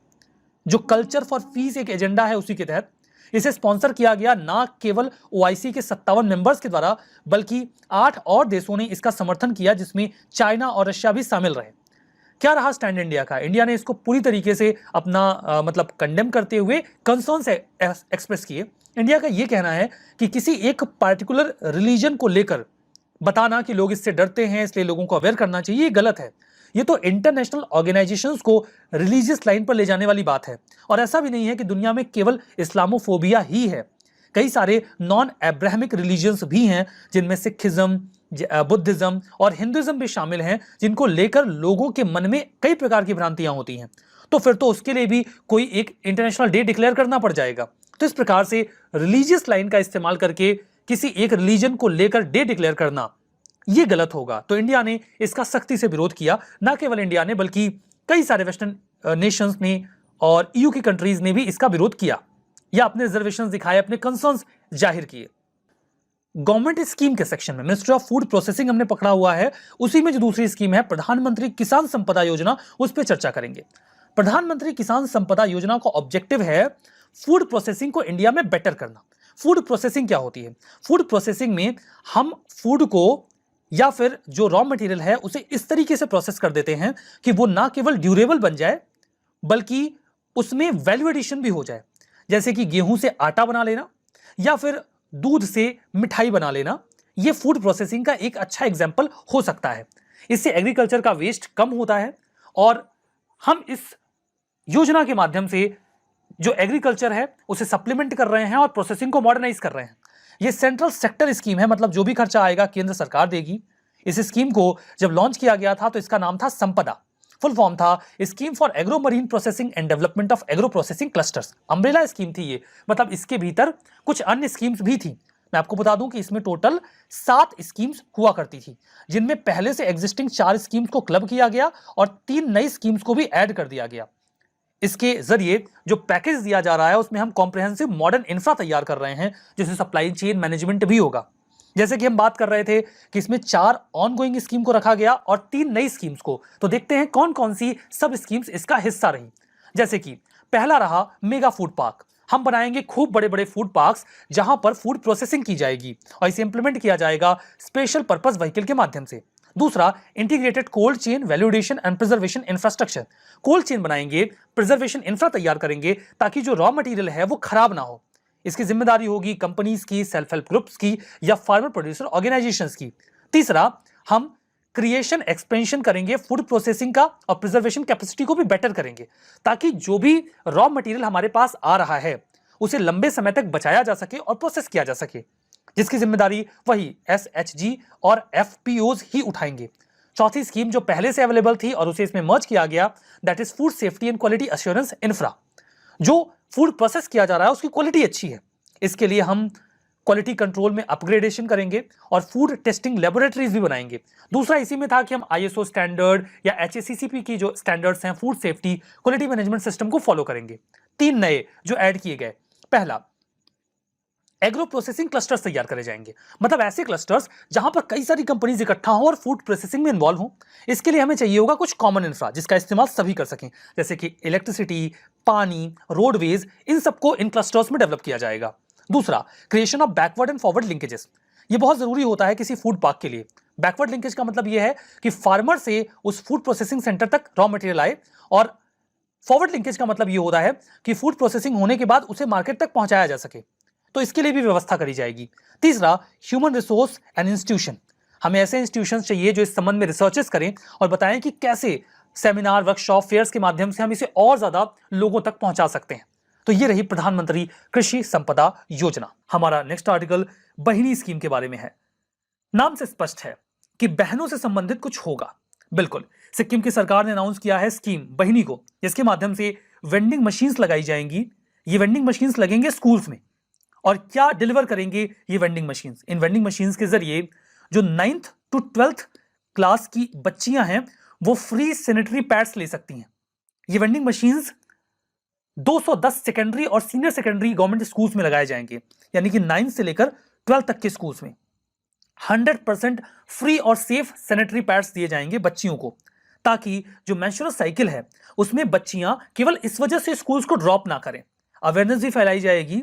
जो कल्चर फॉर पीस एक एजेंडा है उसी के तहत। इसे स्पॉन्सर किया गया ना केवल ओआईसी के 57 मेंबर्स के द्वारा, बल्कि 8 और देशों ने इसका समर्थन किया, जिसमें चाइना और रशिया भी शामिल रहे। क्या रहा स्टैंड इंडिया का? इंडिया ने इसको पूरी तरीके से अपना मतलब कंडेम करते हुए कंसर्न्स एक्सप्रेस किए। इंडिया का ये कहना है कि किसी एक पार्टिकुलर रिलीजन को लेकर बताना कि लोग इससे डरते हैं इसलिए लोगों को अवेयर करना चाहिए, ये गलत है। ये तो इंटरनेशनल ऑर्गेनाइजेशंस को रिलीजियस लाइन पर ले जाने वाली बात है। और ऐसा भी नहीं है कि दुनिया में केवल इस्लामोफोबिया ही है, कई सारे नॉन अब्राहमिक रिलीजियंस भी हैं, जिनमें सिखिज्म, बुद्धिज्म और हिंदुइज्म भी शामिल हैं, जिनको लेकर लोगों के मन में कई प्रकार की भ्रांतियां होती हैं। तो फिर तो उसके लिए भी कोई एक इंटरनेशनल डे डिक्लेयर करना पड़ जाएगा। तो इस प्रकार से रिलीजियस लाइन का इस्तेमाल करके किसी एक रिलीजन को लेकर डे डिक्लेयर करना ये गलत होगा। तो इंडिया ने इसका सख्ती से विरोध किया। ना केवल इंडिया ने बल्कि कई सारे वेस्टर्न नेशंस ने और ईयू की कंट्रीज ने भी इसका विरोध किया या अपने रिजर्वेशंस दिखाए, अपने कंसर्न्स जाहिर किए। गवर्नमेंट स्कीम के सेक्शन में मिनिस्ट्री ऑफ फूड प्रोसेसिंग हमने पकड़ा हुआ है, उसी में जो दूसरी स्कीम है प्रधानमंत्री किसान संपदा योजना, उस पर चर्चा करेंगे। प्रधानमंत्री किसान संपदा योजना का ऑब्जेक्टिव है फूड प्रोसेसिंग को इंडिया में बेटर करना। फूड प्रोसेसिंग क्या होती है? फूड प्रोसेसिंग में हम फूड को या फिर जो रॉ मटेरियल है उसे इस तरीके से प्रोसेस कर देते हैं कि वो ना केवल ड्यूरेबल बन जाए बल्कि उसमें वैल्यू एडिशन भी हो जाए। जैसे कि गेहूं से आटा बना लेना या फिर दूध से मिठाई बना लेना, ये फूड प्रोसेसिंग का एक अच्छा एग्जाम्पल हो सकता है। इससे एग्रीकल्चर का वेस्ट कम होता है और हम इस योजना के माध्यम से जो एग्रीकल्चर है उसे सप्लीमेंट कर रहे हैं और प्रोसेसिंग को मॉडर्नाइज कर रहे हैं। ये सेंट्रल सेक्टर स्कीम है, मतलब जो भी खर्चा आएगा केंद्र सरकार देगी। इस स्कीम को जब लॉन्च किया गया था तो इसका नाम था संपदा। फुल फॉर्म था scheme for agro marine processing and development of agro processing clusters. Umbrella scheme थी ये, मतलब इसके भीतर कुछ अन्य स्कीम्स भी थी। मैं आपको बता दूं कि इसमें टोटल 7 स्कीम्स हुआ करती थी, जिनमें पहले से एग्जिस्टिंग 4 स्कीम्स को क्लब किया गया और 3 नई स्कीम्स को भी ऐड कर दिया गया। इसके जरिए जो पैकेज दिया जा रहा है उसमें हम कॉम्प्रिहेंसिव मॉडर्न इंफ्रा तैयार कर रहे हैं, जिसमें सप्लाई चेन मैनेजमेंट भी होगा। जैसे कि हम बात कर रहे थे कि इसमें 4 ऑनगोइंग स्कीम को रखा गया और 3 नई स्कीम्स को। तो देखते हैं कौन कौन सी सब स्कीम्स इसका हिस्सा रही। जैसे कि पहला रहा मेगा फूड पार्क। हम बनाएंगे खूब बड़े बड़े फूड पार्क्स जहां पर फूड प्रोसेसिंग की जाएगी और इसे इंप्लीमेंट किया जाएगा स्पेशल पर्पस व्हीकल के माध्यम से। दूसरा, integrated cold chain value addition and preservation infrastructure. Cold chain बनाएंगे, प्रिजर्वेशन इंफ्रा तैयार करेंगे ताकि जो रॉ मटेरियल है वो खराब ना हो। इसकी जिम्मेदारी होगी कंपनीज की, सेल्फ हेल्प ग्रुप्स की या फार्मर प्रोड्यूसर ऑर्गेनाइजेशंस की। तीसरा, हम क्रिएशन एक्सपेंशन करेंगे फूड प्रोसेसिंग का और प्रिजर्वेशन कैपेसिटी को भी बेटर करेंगे ताकि जो भी रॉ मटेरियल हमारे पास आ रहा है उसे लंबे समय तक बचाया जा सके और प्रोसेस किया जा सके, जिसकी जिम्मेदारी वही SHG और FPOs ही उठाएंगे। चौथी स्कीम जो पहले से अवेलेबल थी और उसे इसमें मर्ज किया गया, that is food safety and quality assurance infra. जो फूड प्रोसेस किया जा रहा है उसकी क्वालिटी अच्छी है, इसके लिए हम क्वालिटी कंट्रोल में अपग्रेडेशन करेंगे और फूड टेस्टिंग लेबोरेटरीज भी बनाएंगे। दूसरा इसी में था कि हम ISO स्टैंडर्ड या HACCP की जो स्टैंडर्ड्स हैं food safety quality management system को फॉलो करेंगे। 3 नए जो ऐड किए गए, पहला, एग्रो प्रोसेसिंग क्लस्टर्स तैयार करे जाएंगे, मतलब ऐसे क्लस्टर्स जहां पर कई सारी कंपनीज इकट्ठा हो और फूड प्रोसेसिंग में इन्वॉल्व हो। इसके लिए हमें चाहिए होगा कुछ कॉमन इंफ्रा जिसका इस्तेमाल सभी कर सकें, जैसे कि इलेक्ट्रिसिटी, पानी, रोडवेज, इन सबको इन क्लस्टर्स में डेवलप किया जाएगा। दूसरा, creation of backward and forward linkages. ये बहुत जरूरी होता है किसी फूड पार्क के लिए। बैकवर्ड लिंकेज का मतलब यह है कि फार्मर से उस फूड प्रोसेसिंग सेंटर तक रॉ मटेरियल आए, और फॉरवर्ड लिंकेज का मतलब यह होता है कि फूड प्रोसेसिंग होने के बाद उसे मार्केट तक पहुंचाया जा सके, तो इसके लिए भी व्यवस्था करी जाएगी। तीसरा, ह्यूमन रिसोर्स एंड इंस्टीट्यूशन। हमें ऐसे इंस्टीट्यूशंस चाहिए जो इस संबंध में रिसर्चेस करें और बताएं कि कैसे सेमिनार, वर्कशॉप, फेयर्स के माध्यम से हम इसे और ज्यादा लोगों तक पहुंचा सकते हैं। तो ये रही प्रधानमंत्री कृषि संपदा योजना। हमारा नेक्स्ट आर्टिकल बहिनी स्कीम के बारे में है। नाम से स्पष्ट है कि बहनों से संबंधित कुछ होगा। बिल्कुल, सिक्किम की सरकार ने अनाउंस किया है स्कीम बहिनी को, जिसके माध्यम से वेंडिंग मशीन्स लगाई जाएंगी। ये वेंडिंग मशीन्स लगेंगे स्कूल्स में। और क्या डिलीवर करेंगे ये वेंडिंग मशीन्स? इन वेंडिंग मशीन्स के जरिए जो 9th to 12th क्लास की बच्चियां हैं वो फ्री सैनिटरी पैड्स ले सकती हैं। ये वेंडिंग मशीन्स 210 सेकेंडरी और सीनियर सेकेंडरी गवर्नमेंट स्कूल्स में लगाए जाएंगे, यानी कि 9 से लेकर 12 तक के स्कूल्स में 100% फ्री और सेफ सैनिटरी पैड्स दिए जाएंगे बच्चियों को, ताकि जो मेंस्ट्रुअल साइकिल है उसमें बच्चियां केवल इस वजह से स्कूल्स को ड्रॉप ना करें। अवेयरनेस भी फैलाई जाएगी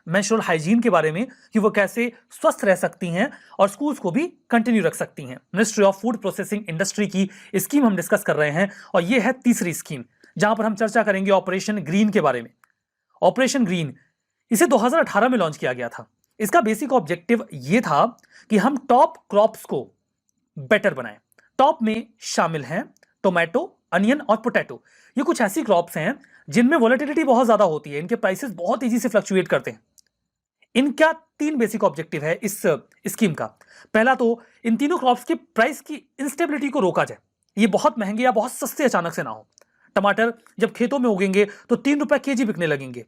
मेंस्ट्रुअल हाइजीन के बारे में कि वो कैसे स्वस्थ रह सकती हैं और स्कूल्स को भी कंटिन्यू रख सकती हैं। Ministry of food processing industry की स्कीम हम डिस्कस कर रहे हैं और ये है तीसरी स्कीम, जहां पर हम चर्चा करेंगे ऑपरेशन ग्रीन के बारे में। ऑपरेशन ग्रीन इसे 2018 में लॉन्च किया गया था। इसका बेसिक ऑब्जेक्टिव ये था कि हम टॉप क्रॉप्स को बेटर बनाएं। टॉप में शामिल हैं टोमेटो, अनियन और पोटैटो। ये कुछ ऐसी क्रॉप्स हैं जिनमें वोलेटिलिटी बहुत ज्यादा होती है, इनके प्राइसेस बहुत तेजी से फ्लक्चुएट करते हैं। इनका 3 बेसिक ऑब्जेक्टिव है इस स्कीम का। पहला तो इन तीनों क्रॉप्स के प्राइस की इंस्टेबिलिटी को रोका जाए, ये बहुत महंगे या बहुत सस्ते अचानक से ना हो। टमाटर जब खेतों में उगेंगे तो 3 रुपए केजी बिकने लगेंगे,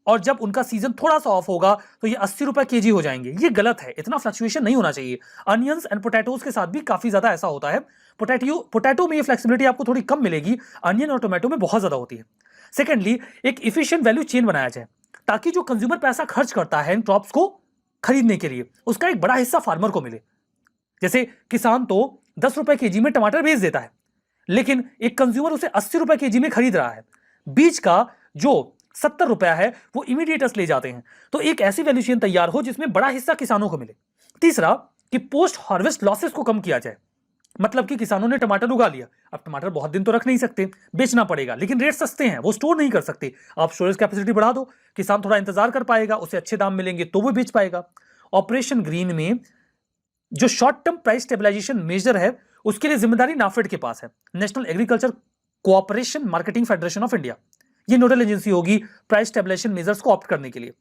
और जब उनका सीजन थोड़ा सा ऑफ होगा तो ये 80 रुपए केजी हो जाएंगे। ये गलत है, इतना फ्लक्चुएशन नहीं होना चाहिए। अनियंस एंड पोटैटोज के साथ भी काफी ज्यादा ऐसा होता है। पोटैटो में ये फ्लेक्सिबिलिटी आपको थोड़ी कम मिलेगी, अनियन और टोमेटो में बहुत ज्यादा होती है। सेकेंडली, एक इफिशिएंट वैल्यू चेन बनाया जाए, ताकि जो कंज्यूमर पैसा खर्च करता है इन क्रॉप्स को खरीदने के लिए, उसका एक बड़ा हिस्सा फार्मर को मिले। जैसे किसान तो 10 रुपए केजी में टमाटर बेच देता है, लेकिन एक कंज्यूमर उसे 80 रुपए केजी में खरीद रहा है। बीज का जो 70 रुपया है वो इमीडिएटर्स ले जाते हैं। तो एक ऐसी वैल्यू चेन तैयार हो जिसमें बड़ा हिस्सा किसानों को मिले। तीसरा, कि पोस्ट हार्वेस्ट लॉसेस को कम किया जाए। मतलब कि किसानों ने टमाटर उगा लिया, अब टमाटर बहुत दिन तो रख नहीं सकते, बेचना पड़ेगा, लेकिन रेट सस्ते हैं, वो स्टोर नहीं कर सकते। आप स्टोरेज कैपेसिटी बढ़ा दो, किसान थोड़ा इंतजार कर पाएगा, उसे अच्छे दाम मिलेंगे तो वो बेच पाएगा। ऑपरेशन ग्रीन में जो short term price stabilisation measure है उसके लिए जिम्मेदारी नाफेड के पास है, national agriculture cooperation marketing federation of India. ये नोडल एजेंसी होगी प्राइस स्टेबलाइजेशन मेजर्स को ऑप्ट करने के लिए।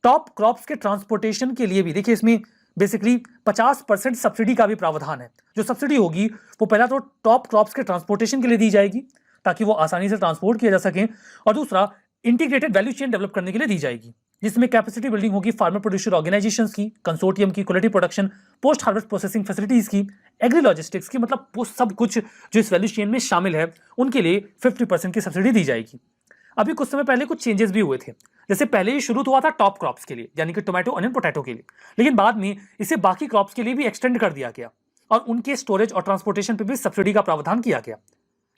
टॉप क्रॉप्स के ट्रांसपोर्टेशन के लिए भी देखिए, इसमें बेसिकली 50% सब्सिडी का भी प्रावधान है। जो सब्सिडी होगी वो पहला तो टॉप क्रॉप्स के ट्रांसपोर्टेशन के लिए दी जाएगी, ताकि वो आसानी से ट्रांसपोर्ट किया जा सके, और दूसरा इंटीग्रेटेड वैल्यू चेन डेवलप करने के लिए दी जाएगी, जिसमें कैपेसिटी बिल्डिंग होगी फार्मर प्रोड्यूसर ऑर्गेनाइजेशंस की, कंसोर्टियम की, quality production, post harvest processing facilities की, एग्री लॉजिस्टिक्स की, मतलब वो सब कुछ जो इस वैल्यू चेन में शामिल है उनके लिए 50% की सब्सिडी दी जाएगी। अभी कुछ समय पहले कुछ चेंजेस भी हुए थे। जैसे पहले ये शुरू हुआ था टॉप क्रॉप्स के लिए, यानी कि टोमेटो, अनियन, पोटैटो के लिए, लेकिन बाद में इसे बाकी क्रॉप्स के लिए भी एक्सटेंड कर दिया गया और उनके स्टोरेज और ट्रांसपोर्टेशन पर भी सब्सिडी का प्रावधान किया गया।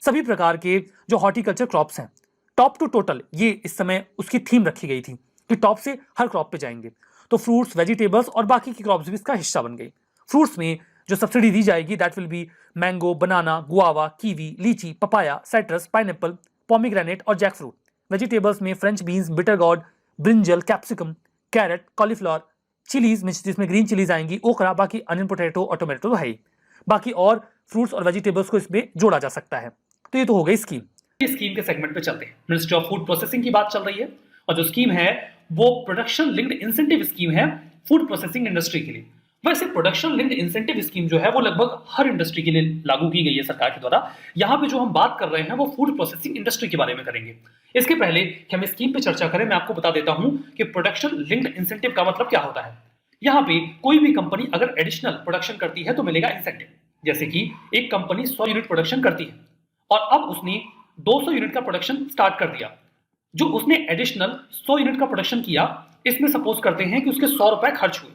सभी प्रकार के जो हॉर्टिकल्चर क्रॉप्स हैं, टॉप टू टोटल, ये इस समय उसकी थीम रखी गई थी कि टॉप से हर क्रॉप पे जाएंगे। तो फ्रूट्स, वेजिटेबल्स और बाकी की क्रॉप्स भी इसका हिस्सा बन गई। फ्रूट्स में जो सब्सिडी दी जाएगी that will be mango, banana, guava, kiwi, litchi, papaya, citrus, pineapple, pomegranate और जैक फ्रूट। वेजिटेबल्स में French beans, bitter gourd, brinjal, capsicum, carrot, cauliflower, chillies जिसमें ग्रीन चिलीज आएंगी, ओकरा, बाकी अनियन, पोटैटो और टोमेटो तो है ही। बाकी और फ्रूट्स और वेजिटेबल्स को इसमें जोड़ा जा सकता है। तो ये तो हो गई स्कीम। इस स्कीम के सेगमेंट पे चलते हैं। मिनिस्ट्री ऑफ फूड प्रोसेसिंग की बात चल रही है और जो स्कीम है वो प्रोडक्शन लिंक्ड इंसेंटिव स्कीम है फूड प्रोसेसिंग इंडस्ट्री के लिए। वैसे प्रोडक्शन लिंक्ड इंसेंटिव स्कीम जो है वो लगभग हर इंडस्ट्री के लिए लागू की गई है सरकार के द्वारा। यहाँ पे जो हम बात कर रहे हैं वो फूड प्रोसेसिंग इंडस्ट्री के बारे में करेंगे। इसके पहले कि हम स्कीम पे चर्चा करें, मैं आपको बता देता हूं कि प्रोडक्शन लिंक्ड इंसेंटिव का मतलब क्या होता है। यहाँ पे कोई भी कंपनी अगर एडिशनल प्रोडक्शन करती है तो मिलेगा इंसेंटिव। जैसे कि एक कंपनी 100 यूनिट प्रोडक्शन करती है और अब उसने 200 यूनिट का प्रोडक्शन स्टार्ट कर दिया। जो उसने एडिशनल 100 यूनिट का प्रोडक्शन किया, इसमें सपोज करते हैं कि उसके 100 रुपए खर्च हुए,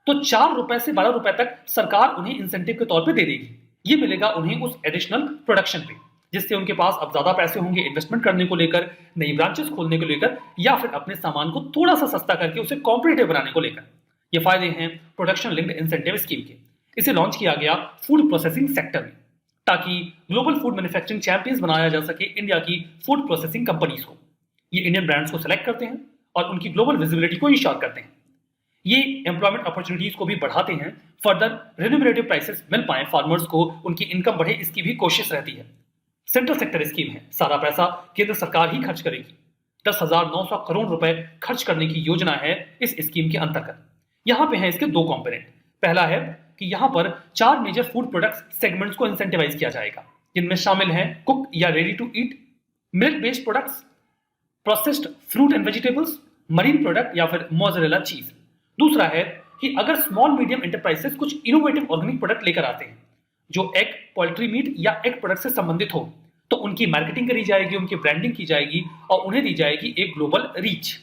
तो 4 रुपए से 12 रुपए तक सरकार उन्हें इंसेंटिव के तौर पे दे देगी। ये मिलेगा उन्हें उस एडिशनल प्रोडक्शन पे, जिससे उनके पास अब ज्यादा पैसे होंगे इन्वेस्टमेंट करने को लेकर, नई ब्रांचेस खोलने को लेकर, या फिर अपने सामान को थोड़ा सा सस्ता करके उसे कॉम्पिटिटिव बनाने को लेकर। ये फायदे हैं प्रोडक्शन लिंक्ड इंसेंटिव स्कीम के। इसे लॉन्च किया गया फूड प्रोसेसिंग सेक्टर में, ताकि ग्लोबल फूड मैन्युफैक्चरिंग चैंपियंस बनाया जा सके इंडिया की फूड प्रोसेसिंग कंपनीज को। ये इंडियन ब्रांड्स को सेलेक्ट करते हैं और उनकी ग्लोबल विजिबिलिटी को इंश्योर करते हैं। ये एम्प्लॉयमेंट अपॉर्चुनिटीज को भी बढ़ाते हैं। फर्दर रेन्यूमरेटिव प्राइसेस मिल पाए फार्मर्स को, उनकी इनकम बढ़े, इसकी भी कोशिश रहती है। सेंट्रल सेक्टर स्कीम है, सारा पैसा केंद्र सरकार ही खर्च करेगी। 10,900 करोड़ रुपए खर्च करने की योजना है इस स्कीम के अंतर्गत। यहां पे है इसके दो कंपोनेंट। पहला है कि यहां पर 4 मेजर फूड प्रोडक्ट्स सेगमेंट्स को इंसेंटिवाइज किया जाएगा, जिनमें शामिल हैं कुक या ready to eat, milk based products, processed fruit and vegetables, marine product या फिर मोज़रेला चीज। दूसरा है कि अगर स्मॉल मीडियम एंटरप्राइजेस कुछ इनोवेटिव ऑर्गेनिक प्रोडक्ट लेकर आते हैं जो एग, पोल्ट्री मीट या एग प्रोडक्ट से संबंधित हो, तो उनकी मार्केटिंग करी जाएगी, उनकी ब्रांडिंग की जाएगी और उन्हें दी जाएगी एक ग्लोबल रीच।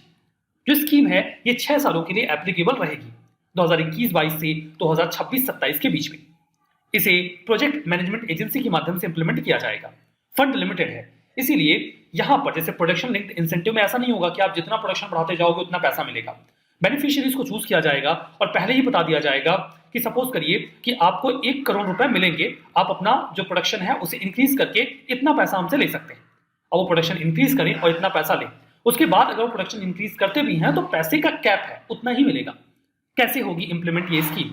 जो स्कीम है ये 6 सालों के लिए एप्लीकेबल रहेगी, 2021-22 से 2026-27 के बीच में। इसे प्रोजेक्ट मैनेजमेंट एजेंसी के माध्यम से इंप्लीमेंट किया जाएगा। फंड लिमिटेड है, इसीलिए यहां पर जैसे प्रोडक्शन लिंक्ड इंसेंटिव में ऐसा नहीं होगा कि आप जितना प्रोडक्शन बढ़ाते जाओगे उतना पैसा मिलेगा। बेनिफिशियरीज को चूज किया जाएगा और पहले ही बता दिया जाएगा कि सपोज करिए कि आपको 1 करोड़ रुपए मिलेंगे, आप अपना जो प्रोडक्शन है उसे इंक्रीज करके इतना पैसा हमसे ले सकते हैं। और वो प्रोडक्शन इंक्रीज करें और इतना पैसा लें। उसके बाद अगर वो प्रोडक्शन इंक्रीज करते भी हैं तो पैसे का कैप है, उतना ही मिलेगा। कैसे होगी इंप्लीमेंट ये स्कीम?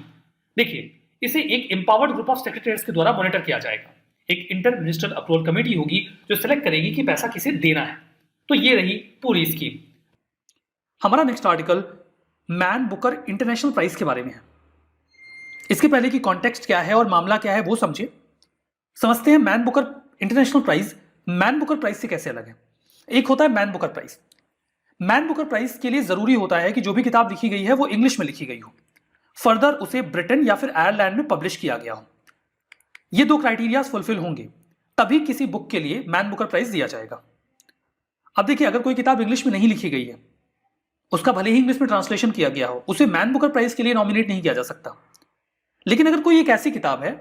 देखिए, इसे एक एम्पावर्ड ग्रुप ऑफ सेक्रेटरीज के द्वारा मॉनिटर किया जाएगा। एक इंटर मिनिस्टर अप्रूवल कमेटी होगी जो सिलेक्ट करेगी कि पैसा किसे देना है। तो ये रही पूरी स्कीम। हमारा next article Man Booker International Prize के बारे में है। इसके पहले की कॉन्टेक्स्ट क्या है और मामला क्या है वो समझिए। समझते हैं Man Booker International Prize Man Booker Prize से कैसे अलग है। एक होता है Man Booker Prize. Man Booker Prize के लिए जरूरी होता है कि जो भी किताब लिखी गई है वो इंग्लिश में लिखी गई हो, फर्दर उसे ब्रिटेन या फिर आयरलैंड में पब्लिश किया गया हो। ये 2 क्राइटेरिया फुलफिल होंगे तभी किसी बुक के लिए मैन बुकर प्राइज दिया जाएगा। अब देखिए, अगर कोई किताब इंग्लिश में नहीं लिखी गई है, उसका भले ही इंग्लिश में ट्रांसलेशन किया गया हो, उसे मैन बुकर प्राइज के लिए नॉमिनेट नहीं किया जा सकता। लेकिन अगर कोई एक ऐसी किताब है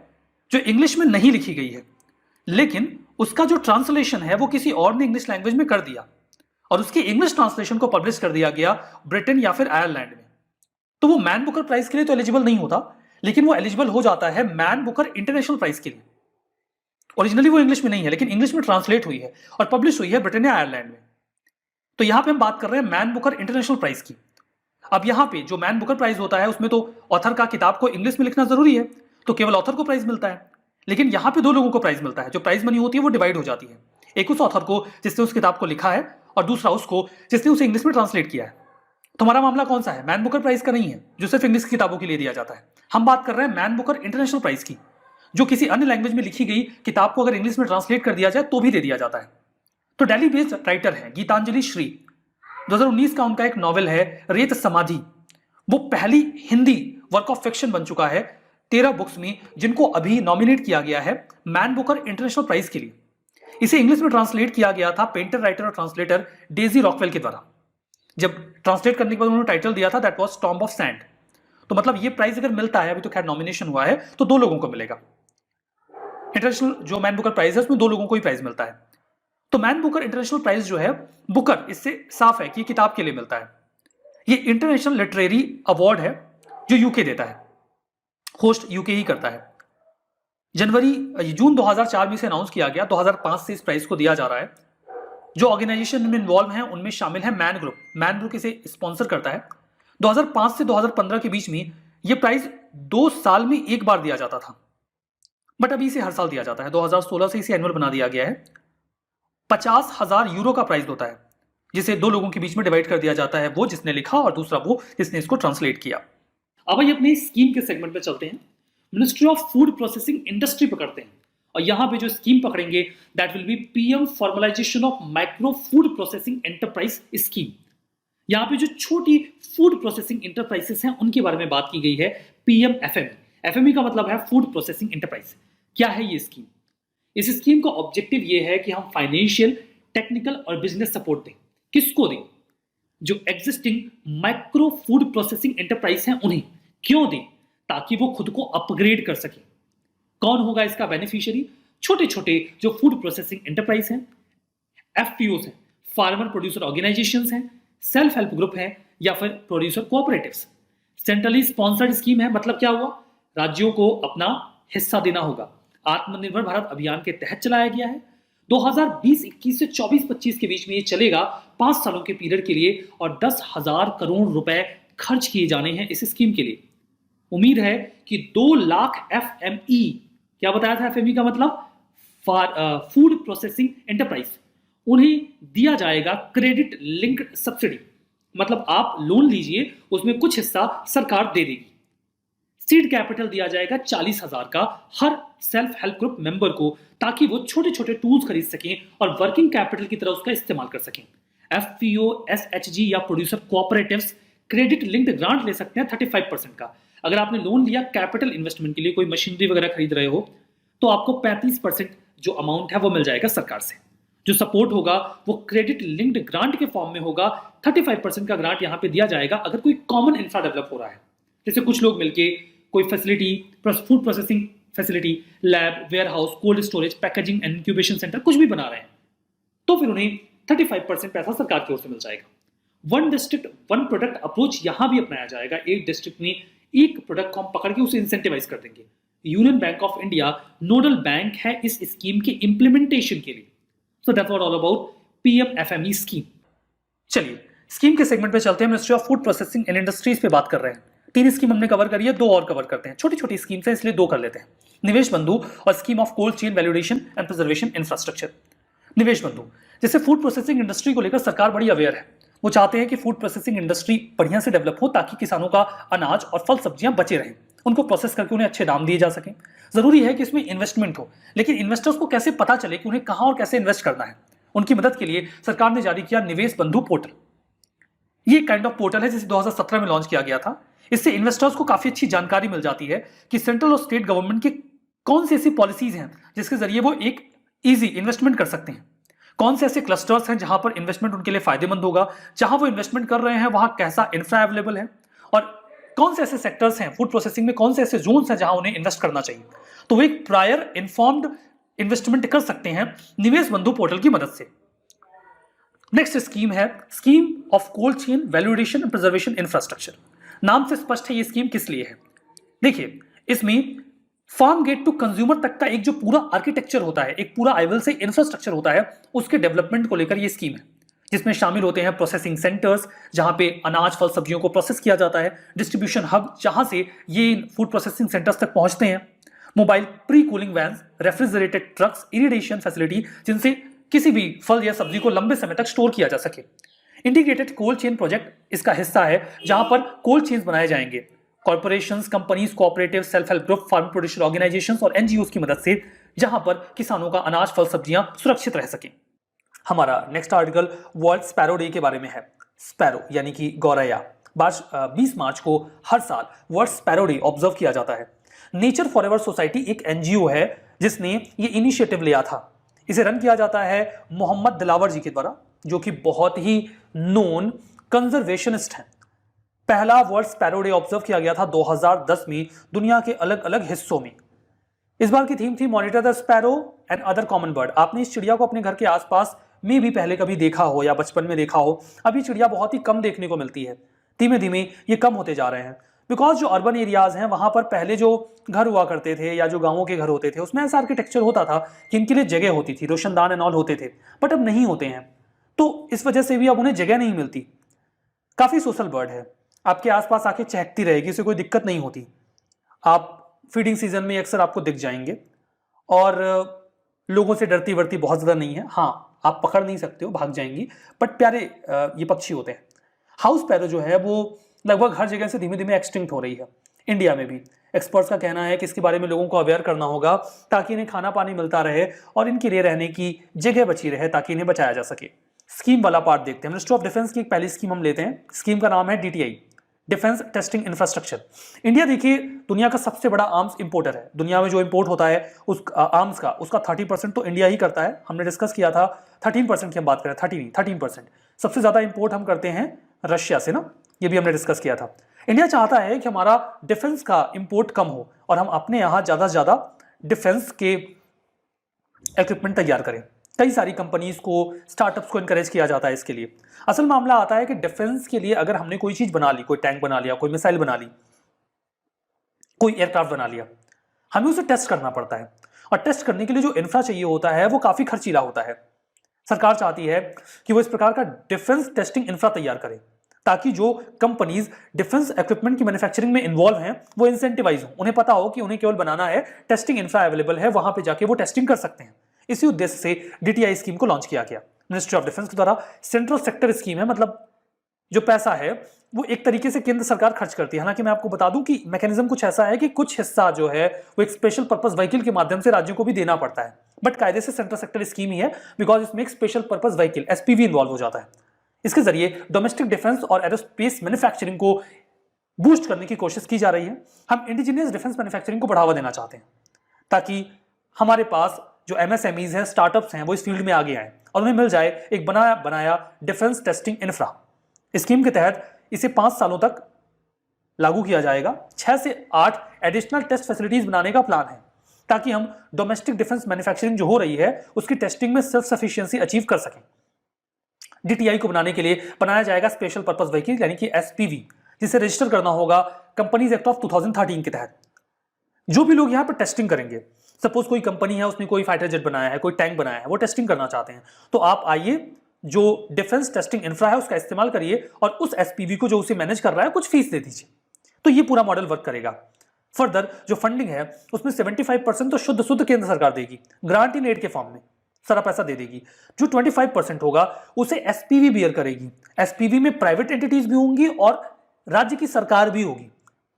जो इंग्लिश में नहीं लिखी गई है लेकिन उसका जो ट्रांसलेशन है वो किसी और ने इंग्लिश लैंग्वेज में कर दिया और उसकी इंग्लिश ट्रांसलेशन को पब्लिश कर दिया गया ब्रिटेन या फिर आयरलैंड में, तो वो मैन बुकर प्राइज के लिए तो एलिजिबल नहीं होता, लेकिन वो एलिजिबल हो जाता है मैन बुकर इंटरनेशनल प्राइज के लिए। ओरिजिनली वो इंग्लिश में नहीं है लेकिन इंग्लिश में ट्रांसलेट हुई है और पब्लिश हुई है ब्रिटेन या आयरलैंड में। तो यहां पे हम बात कर रहे हैं मैन बुकर इंटरनेशनल प्राइज की। अब यहां पे जो मैन बुकर प्राइज होता है उसमें तो ऑथर का किताब को इंग्लिश में लिखना जरूरी है, तो केवल ऑथर को प्राइज मिलता है। लेकिन यहां पे 2 लोगों को प्राइज मिलता है। जो प्राइज मनी होती है वो डिवाइड हो जाती है, एक उस ऑथर को जिसने उस किताब को लिखा है और दूसरा उसको जिसने उसे इंग्लिश में ट्रांसलेट किया है। तो हमारा मामला कौन सा है? मैन बुकर प्राइज का नहीं है जो सिर्फ इंग्लिश की किताबों के लिए दिया जाता है। हम बात कर रहे हैं मैन बुकर इंटरनेशनल प्राइज की, जो किसी अन्य लैंग्वेज में लिखी गई किताब को अगर इंग्लिश में ट्रांसलेट कर दिया जाए तो भी दे दिया जाता है। तो दिल्ली बेस्ड राइटर है गीतांजलि श्री। 2019 का उनका एक नॉवेल है रेत समाधि। वो पहली हिंदी वर्क ऑफ फिक्शन बन चुका है 13 बुक्स में, जिनको अभी नॉमिनेट किया गया है मैन बुकर इंटरनेशनल प्राइज के लिए। इसे इंग्लिश में ट्रांसलेट किया गया था पेंटर, राइटर और ट्रांसलेटर डेजी रॉकवेल के द्वारा। जब ट्रांसलेट करने के बाद उन्होंने टाइटल दिया था that was tomb of sand. तो मतलब ये प्राइज अगर मिलता है, अभी तो खैर नॉमिनेशन हुआ है, तो 2 लोगों को मिलेगा। इंटरनेशनल जो मैन बुकर प्राइज है उसमें 2 लोगों को ही प्राइज मिलता है। तो मैन बुकर इंटरनेशनल प्राइज जो है, बुकर इससे साफ है कि किताब के लिए मिलता है। ये इंटरनेशनल लिटरेरी अवार्ड है जो यूके देता है, होस्ट यूके ही करता है। जून 2004 में इसे अनाउंस किया गया, 2005 से इस प्राइज को दिया जा रहा है। जो ऑर्गेनाइजेशन में इन्वॉल्व हैं उनमें शामिल है मैन ग्रुप। मैन ग्रुप इसे स्पॉन्सर करता है। 2005 से 2015 के बीच में यह प्राइज 2 साल में एक बार दिया जाता था, बट अभी इसे हर साल दिया जाता है। 2016 से इसे एनुअल बना दिया गया है। 50,000 यूरो का प्राइज होता है, जिसे 2 लोगों के बीच में डिवाइड कर दिया जाता है, वो जिसने लिखा और दूसरा वो जिसने इसको ट्रांसलेट किया। अब आइए अपनी स्कीम के सेगमेंट पे चलते हैं। Ministry of food processing industry पकड़ते हैं और यहां पे जो स्कीम पकड़ेंगे that will B PM formalisation of micro food processing enterprise scheme. यहां पे जो छोटी फूड प्रोसेसिंग इंटरप्राइजेस हैं उनके बारे में बात की गई है, पीएमएफएमई। एफएमई का मतलब है फूड प्रोसेसिंग एंटरप्राइज। क्या है ये स्कीम? इस स्कीम का ऑब्जेक्टिव ये है कि हम फाइनेंशियल, टेक्निकल और बिजनेस सपोर्ट दें। किसको दें? जो existing micro food processing enterprise हैं उन्हें। क्यों दें? ताकि वो खुद को अपग्रेड कर सके। कौन होगा इसका बेनिफिशियरी? छोटे छोटे जो फूड प्रोसेसिंग एंटरप्राइज हैं, एफपीओस हैं, फार्मर प्रोड्यूसर ऑर्गेनाइजेशंस हैं, सेल्फ हेल्प ग्रुप हैं या फिर producer cooperatives. Centrally sponsored scheme है, मतलब क्या हुआ? राज्यों को अपना हिस्सा देना होगा। आत्मनिर्भर भारत अभियान के तहत चलाया गया है। 2020-21 से 24-25 के बीच में ये चलेगा, 5 सालों के पीरियड के लिए, और 10,000 करोड़ रुपए खर्च किए जाने हैं इस स्कीम के लिए। उम्मीद है कि 2 लाख एफएमई, क्या बताया था एफएमई का मतलब? फूड प्रोसेसिंग एंटरप्राइज, उन्हें दिया जाएगा क्रेडिट लिंक्ड सब्सिडी। मतलब आप लोन लीजिए, उसमें कुछ हिस्सा सरकार दे देगी। सीड कैपिटल दिया जाएगा 40,000 का her self help group member को, ताकि वो छोटे छोटे टूल्स खरीद सकें और वर्किंग कैपिटल की तरह उसका इस्तेमाल कर सकें। एफपीओ, एसएचजी या producer cooperatives credit linked grant ले सकते हैं 35% का। अगर आपने लोन लिया कैपिटल इन्वेस्टमेंट के लिए, कोई मशीनरी वगैरह खरीद रहे हो, तो आपको 35% जो अमाउंट है वो मिल जाएगा सरकार से। जो सपोर्ट होगा वो क्रेडिट लिंक्ड ग्रांट के फॉर्म में होगा। 35% का ग्रांट यहां पे दिया जाएगा अगर कोई कॉमन इंफ्रा डेवलप हो रहा है, जैसे कुछ लोग मिलके कोई facility, food processing facility, lab, warehouse, cold storage, packaging and incubation centre कुछ भी बना रहे हैं, तो फिर उन्हें 35% पैसा सरकार की ओर से मिल जाएगा। One district one product approach यहां भी अपनाया जाएगा। एक डिस्ट्रिक्ट में एक प्रोडक्ट को हम पकड़ के उसे इंसेंटिवाइज कर देंगे। Union bank of India nodal bank है इस स्कीम के इंप्लीमेंटेशन के लिए। So that's what all about PMFME scheme. चलिए स्कीम के सेगमेंट पे चलते हैं। Ministry of food processing and industries पे बात कर रहे हैं। 3 स्कीम हमने कवर करी है, 2 और कवर करते हैं। छोटी छोटी स्कीम्स हैं इसलिए 2 कर लेते हैं। निवेश बंधु और scheme of cold chain valuation and preservation infrastructure. निवेश बंधु, जैसे फूड प्रोसेसिंग इंडस्ट्री को लेकर सरकार बड़ी अवेयर है। वो चाहते हैं कि फूड प्रोसेसिंग इंडस्ट्री बढ़िया से डेवलप हो, ताकि किसानों का अनाज और फल सब्जियां बचे रहें, उनको प्रोसेस करके उन्हें अच्छे दाम दिए जा सकें। जरूरी है कि इसमें इन्वेस्टमेंट हो, लेकिन इन्वेस्टर्स को कैसे पता चले कि उन्हें कहां और कैसे इन्वेस्ट करना है, उनकी मदद के लिए सरकार ने जारी किया निवेश बंधु पोर्टल। ये काइंड ऑफ पोर्टल है जिसे 2017 में लॉन्च किया गया था। इससे इन्वेस्टर्स को काफी अच्छी जानकारी मिल जाती है कि सेंट्रल और स्टेट गवर्नमेंट की कौन सी ऐसी पॉलिसीज हैं जिसके जरिए वो एक इजी इन्वेस्टमेंट कर सकते हैं, कौन से ऐसे क्लस्टर्स हैं जहां पर इन्वेस्टमेंट उनके लिए फायदेमंद होगा, जहां वो इन्वेस्टमेंट कर रहे हैं वहां कैसा इंफ्रा अवेलेबल है, और कौन से ऐसे सेक्टर्स हैं फूड प्रोसेसिंग में, कौन से ऐसे जोन्स हैं जहां उन्हें इन्वेस्ट करना चाहिए। तो वो एक प्रायर इन्फॉर्म्ड इन्वेस्टमेंट कर सकते हैं निवेश बंधु पोर्टल की मदद से। नेक्स्ट स्कीम है scheme of cold chain valuation and preservation infrastructure. नाम से स्पष्ट है ये स्कीम किस लिए है। देखिए, इसमें फार्म गेट टू कंज्यूमर तक का एक जो पूरा आर्किटेक्चर होता है, एक पूरा आईवल से इंफ्रास्ट्रक्चर होता है, उसके डेवलपमेंट को लेकर ये स्कीम है, जिसमें शामिल होते हैं प्रोसेसिंग सेंटर्स जहां पे अनाज फल सब्जियों को प्रोसेस किया जाता है, डिस्ट्रीब्यूशन हब जहां से ये फूड प्रोसेसिंग सेंटर्स तक पहुंचते हैं, mobile pre cooling vans, refrigerated trucks, irrigation facility जिनसे किसी भी फल या सब्जी को लंबे समय तक स्टोर किया जा सके। इंटीग्रेटेड कोल्ड चेन प्रोजेक्ट इसका हिस्सा है, जहां पर कोल्ड चेन्स बनाए जाएंगे corporations, companies, cooperative, self help group, farm producer organisations और एनजीओस की मदद से, जहां पर किसानों का अनाज फल सब्जियां सुरक्षित रह सकें। हमारा next article world sparrow day के बारे में है। स्पैरो यानी कि गौरैया 20 मार्च को हर साल वर्ल्ड स्पैरो डे ऑब्जर्व किया जाता है। नेचर फॉरएवर सोसाइटी एक एनजीओ है जिसने ये इनिशिएटिव लिया था। इसे रन किया जाता है मोहम्मद दिलावर जी के द्वारा, जो कि बहुत ही नोन कंजर्वेशनिस्ट हैं। पहला वर्ल्ड स्पैरो डे ऑब्जर्व किया गया था 2010 में दुनिया के अलग अलग हिस्सों में। इस बार की थीम थी monitor the sparrow and other common bird. आपने इस चिड़िया को अपने घर के आसपास में भी पहले कभी देखा हो या बचपन में देखा हो। अब ये चिड़िया बहुत ही कम देखने को मिलती है, धीमे धीमे ये कम होते जा रहे हैं, बिकॉज जो अर्बन एरियाज हैं वहां पर पहले जो घर हुआ करते थे या जो गांवों के घर होते थे उसमें ऐसा आर्किटेक्चर होता था कि इनके लिए जगह होती थी, रोशनदान एंड ऑल होते थे, बट अब नहीं होते हैं। तो इस वजह से भी अब उन्हें जगह नहीं मिलती। काफी सोशल बर्ड है, आपके आसपास आके चहकती रहेगी, इसे कोई दिक्कत नहीं होती। आप फीडिंग सीजन में अक्सर आपको दिख जाएंगे और लोगों से डरती वर्ती बहुत ज्यादा नहीं है। हाँ, आप पकड़ नहीं सकते हो, भाग जाएंगी, बट प्यारे ये पक्षी होते हैं। हाउस पैरो जो है वो लगभग हर जगह से धीमे धीमे एक्सटिंक्ट हो रही है। इंडिया में भी एक्सपर्ट्स का कहना है कि इसके बारे में लोगों को अवेयर करना होगा ताकि इन्हें खाना पानी मिलता रहे और इनके लिए रहने की जगह बची रहे ताकि इन्हें बचाया जा सके। स्कीम वाला पार्ट देखते हैं। मिनिस्ट्री ऑफ डिफेंस की एक पहली स्कीम हम लेते हैं। स्कीम का नाम है DTI, defence testing infrastructure. India देखिए दुनिया का सबसे बड़ा आर्म्स इंपोर्टर है। दुनिया में जो इंपोर्ट होता है उस आर्म्स का, उसका 30% तो इंडिया ही करता है। हमने डिस्कस किया था 13% की हम बात करें, 13%। सबसे ज्यादा इंपोर्ट हम करते हैं रशिया से ना, ये भी हमने डिस्कस किया था। इंडिया चाहता है कि हमारा डिफेंस का इंपोर्ट कम हो और हम अपने यहां ज्यादा से ज्यादा डिफेंस के इक्विपमेंट तैयार करें। कई सारी कंपनीज को, स्टार्टअप्स को इनकरेज किया जाता है इसके लिए। असल मामला आता है कि डिफेंस के लिए अगर हमने कोई चीज बना ली, कोई टैंक बना लिया, कोई मिसाइल बना ली, कोई एयरक्राफ्ट बना लिया, हमें उसे टेस्ट करना पड़ता है और टेस्ट करने के लिए जो इंफ्रा चाहिए होता है वो काफी खर्चीला होता है। सरकार चाहती है कि वो इस प्रकार का डिफेंस टेस्टिंग इंफ्रा तैयार करे ताकि जो कंपनीज डिफेंस इक्विपमेंट की मैन्युफैक्चरिंग में इन्वॉल्व हैं वो इंसेंटिवाइज हो। उन्हें पता हो कि उन्हें केवल बनाना है, टेस्टिंग इंफ्रा अवेलेबल है, वहां पे जाके वो टेस्टिंग कर सकते हैं। इसी उद्देश्य से DTI स्कीम को लॉन्च किया गया। मिनिस्ट्री ऑफ डिफेंस के द्वारा सेंट्रल सेक्टर स्कीम है, मतलब जो पैसा है वो एक तरीके से केंद्र सरकार खर्च करती है। हालांकि मैं आपको बता दूं कि मैकेनिज्म कुछ ऐसा है कि कुछ हिस्सा जो है वो एक स्पेशल पर्पस व्हीकल के माध्यम से राज्यों को भी देना पड़ता है, बट कायदे से सेंट्रल सेक्टर स्कीम ही है, बिकॉज इसमें एक special purpose vehicle SPV involve हो जाता है। इसके जरिए डोमेस्टिक डिफेंस और एरोस्पेस मैन्युफैक्चरिंग को बूस्ट करने की कोशिश की जा रही है। हम इंडिजिनियस डिफेंस मैन्युफैक्चरिंग को बढ़ावा देना चाहते हैं ताकि हमारे पास जो MSMEs हैं, स्टार्टअप्स हैं, वो इस फील्ड में आगे आए और उन्हें मिल जाए एक बनाया डिफेंस टेस्टिंग इंफ्रा। स्कीम के तहत इसे 5 सालों तक लागू किया जाएगा। 6 से 8 एडिशनल टेस्ट फैसिलिटीज बनाने का प्लान है ताकि हम डोमेस्टिक डिफेंस मैन्युफैक्चरिंग जो हो रही है उसकी टेस्टिंग में सेल्फ सफिशिएंसी अचीव कर सकें। DTI को बनाने के लिए बनाया जाएगा स्पेशल पर्पस व्हीकल यानी कि SPV, जिसे रजिस्टर करना होगा कंपनीज एक्ट ऑफ 2013 के तहत। जो भी लोग यहाँ पर टेस्टिंग करेंगे, सपोज कोई कंपनी है उसने कोई फाइटर जेट बनाया है, कोई टैंक बनाया है, वो टेस्टिंग करना चाहते हैं, तो आप आइए जो डिफेंस टेस्टिंग इंफ्रा है उसका इस्तेमाल करिए और उस SPV को जो उसे मैनेज कर रहा है कुछ फीस दे दीजिए, तो ये पूरा मॉडल वर्क करेगा। फर्दर जो फंडिंग है उसमें 75% तो शुद्ध केंद्र सरकार देगी, ग्रांट इन एड के फॉर्म में सारा पैसा दे देगी। जो 25% होगा उसे SPV बियर करेगी। SPV में प्राइवेट एंटिटीज भी होंगी और राज्य की सरकार भी होगी,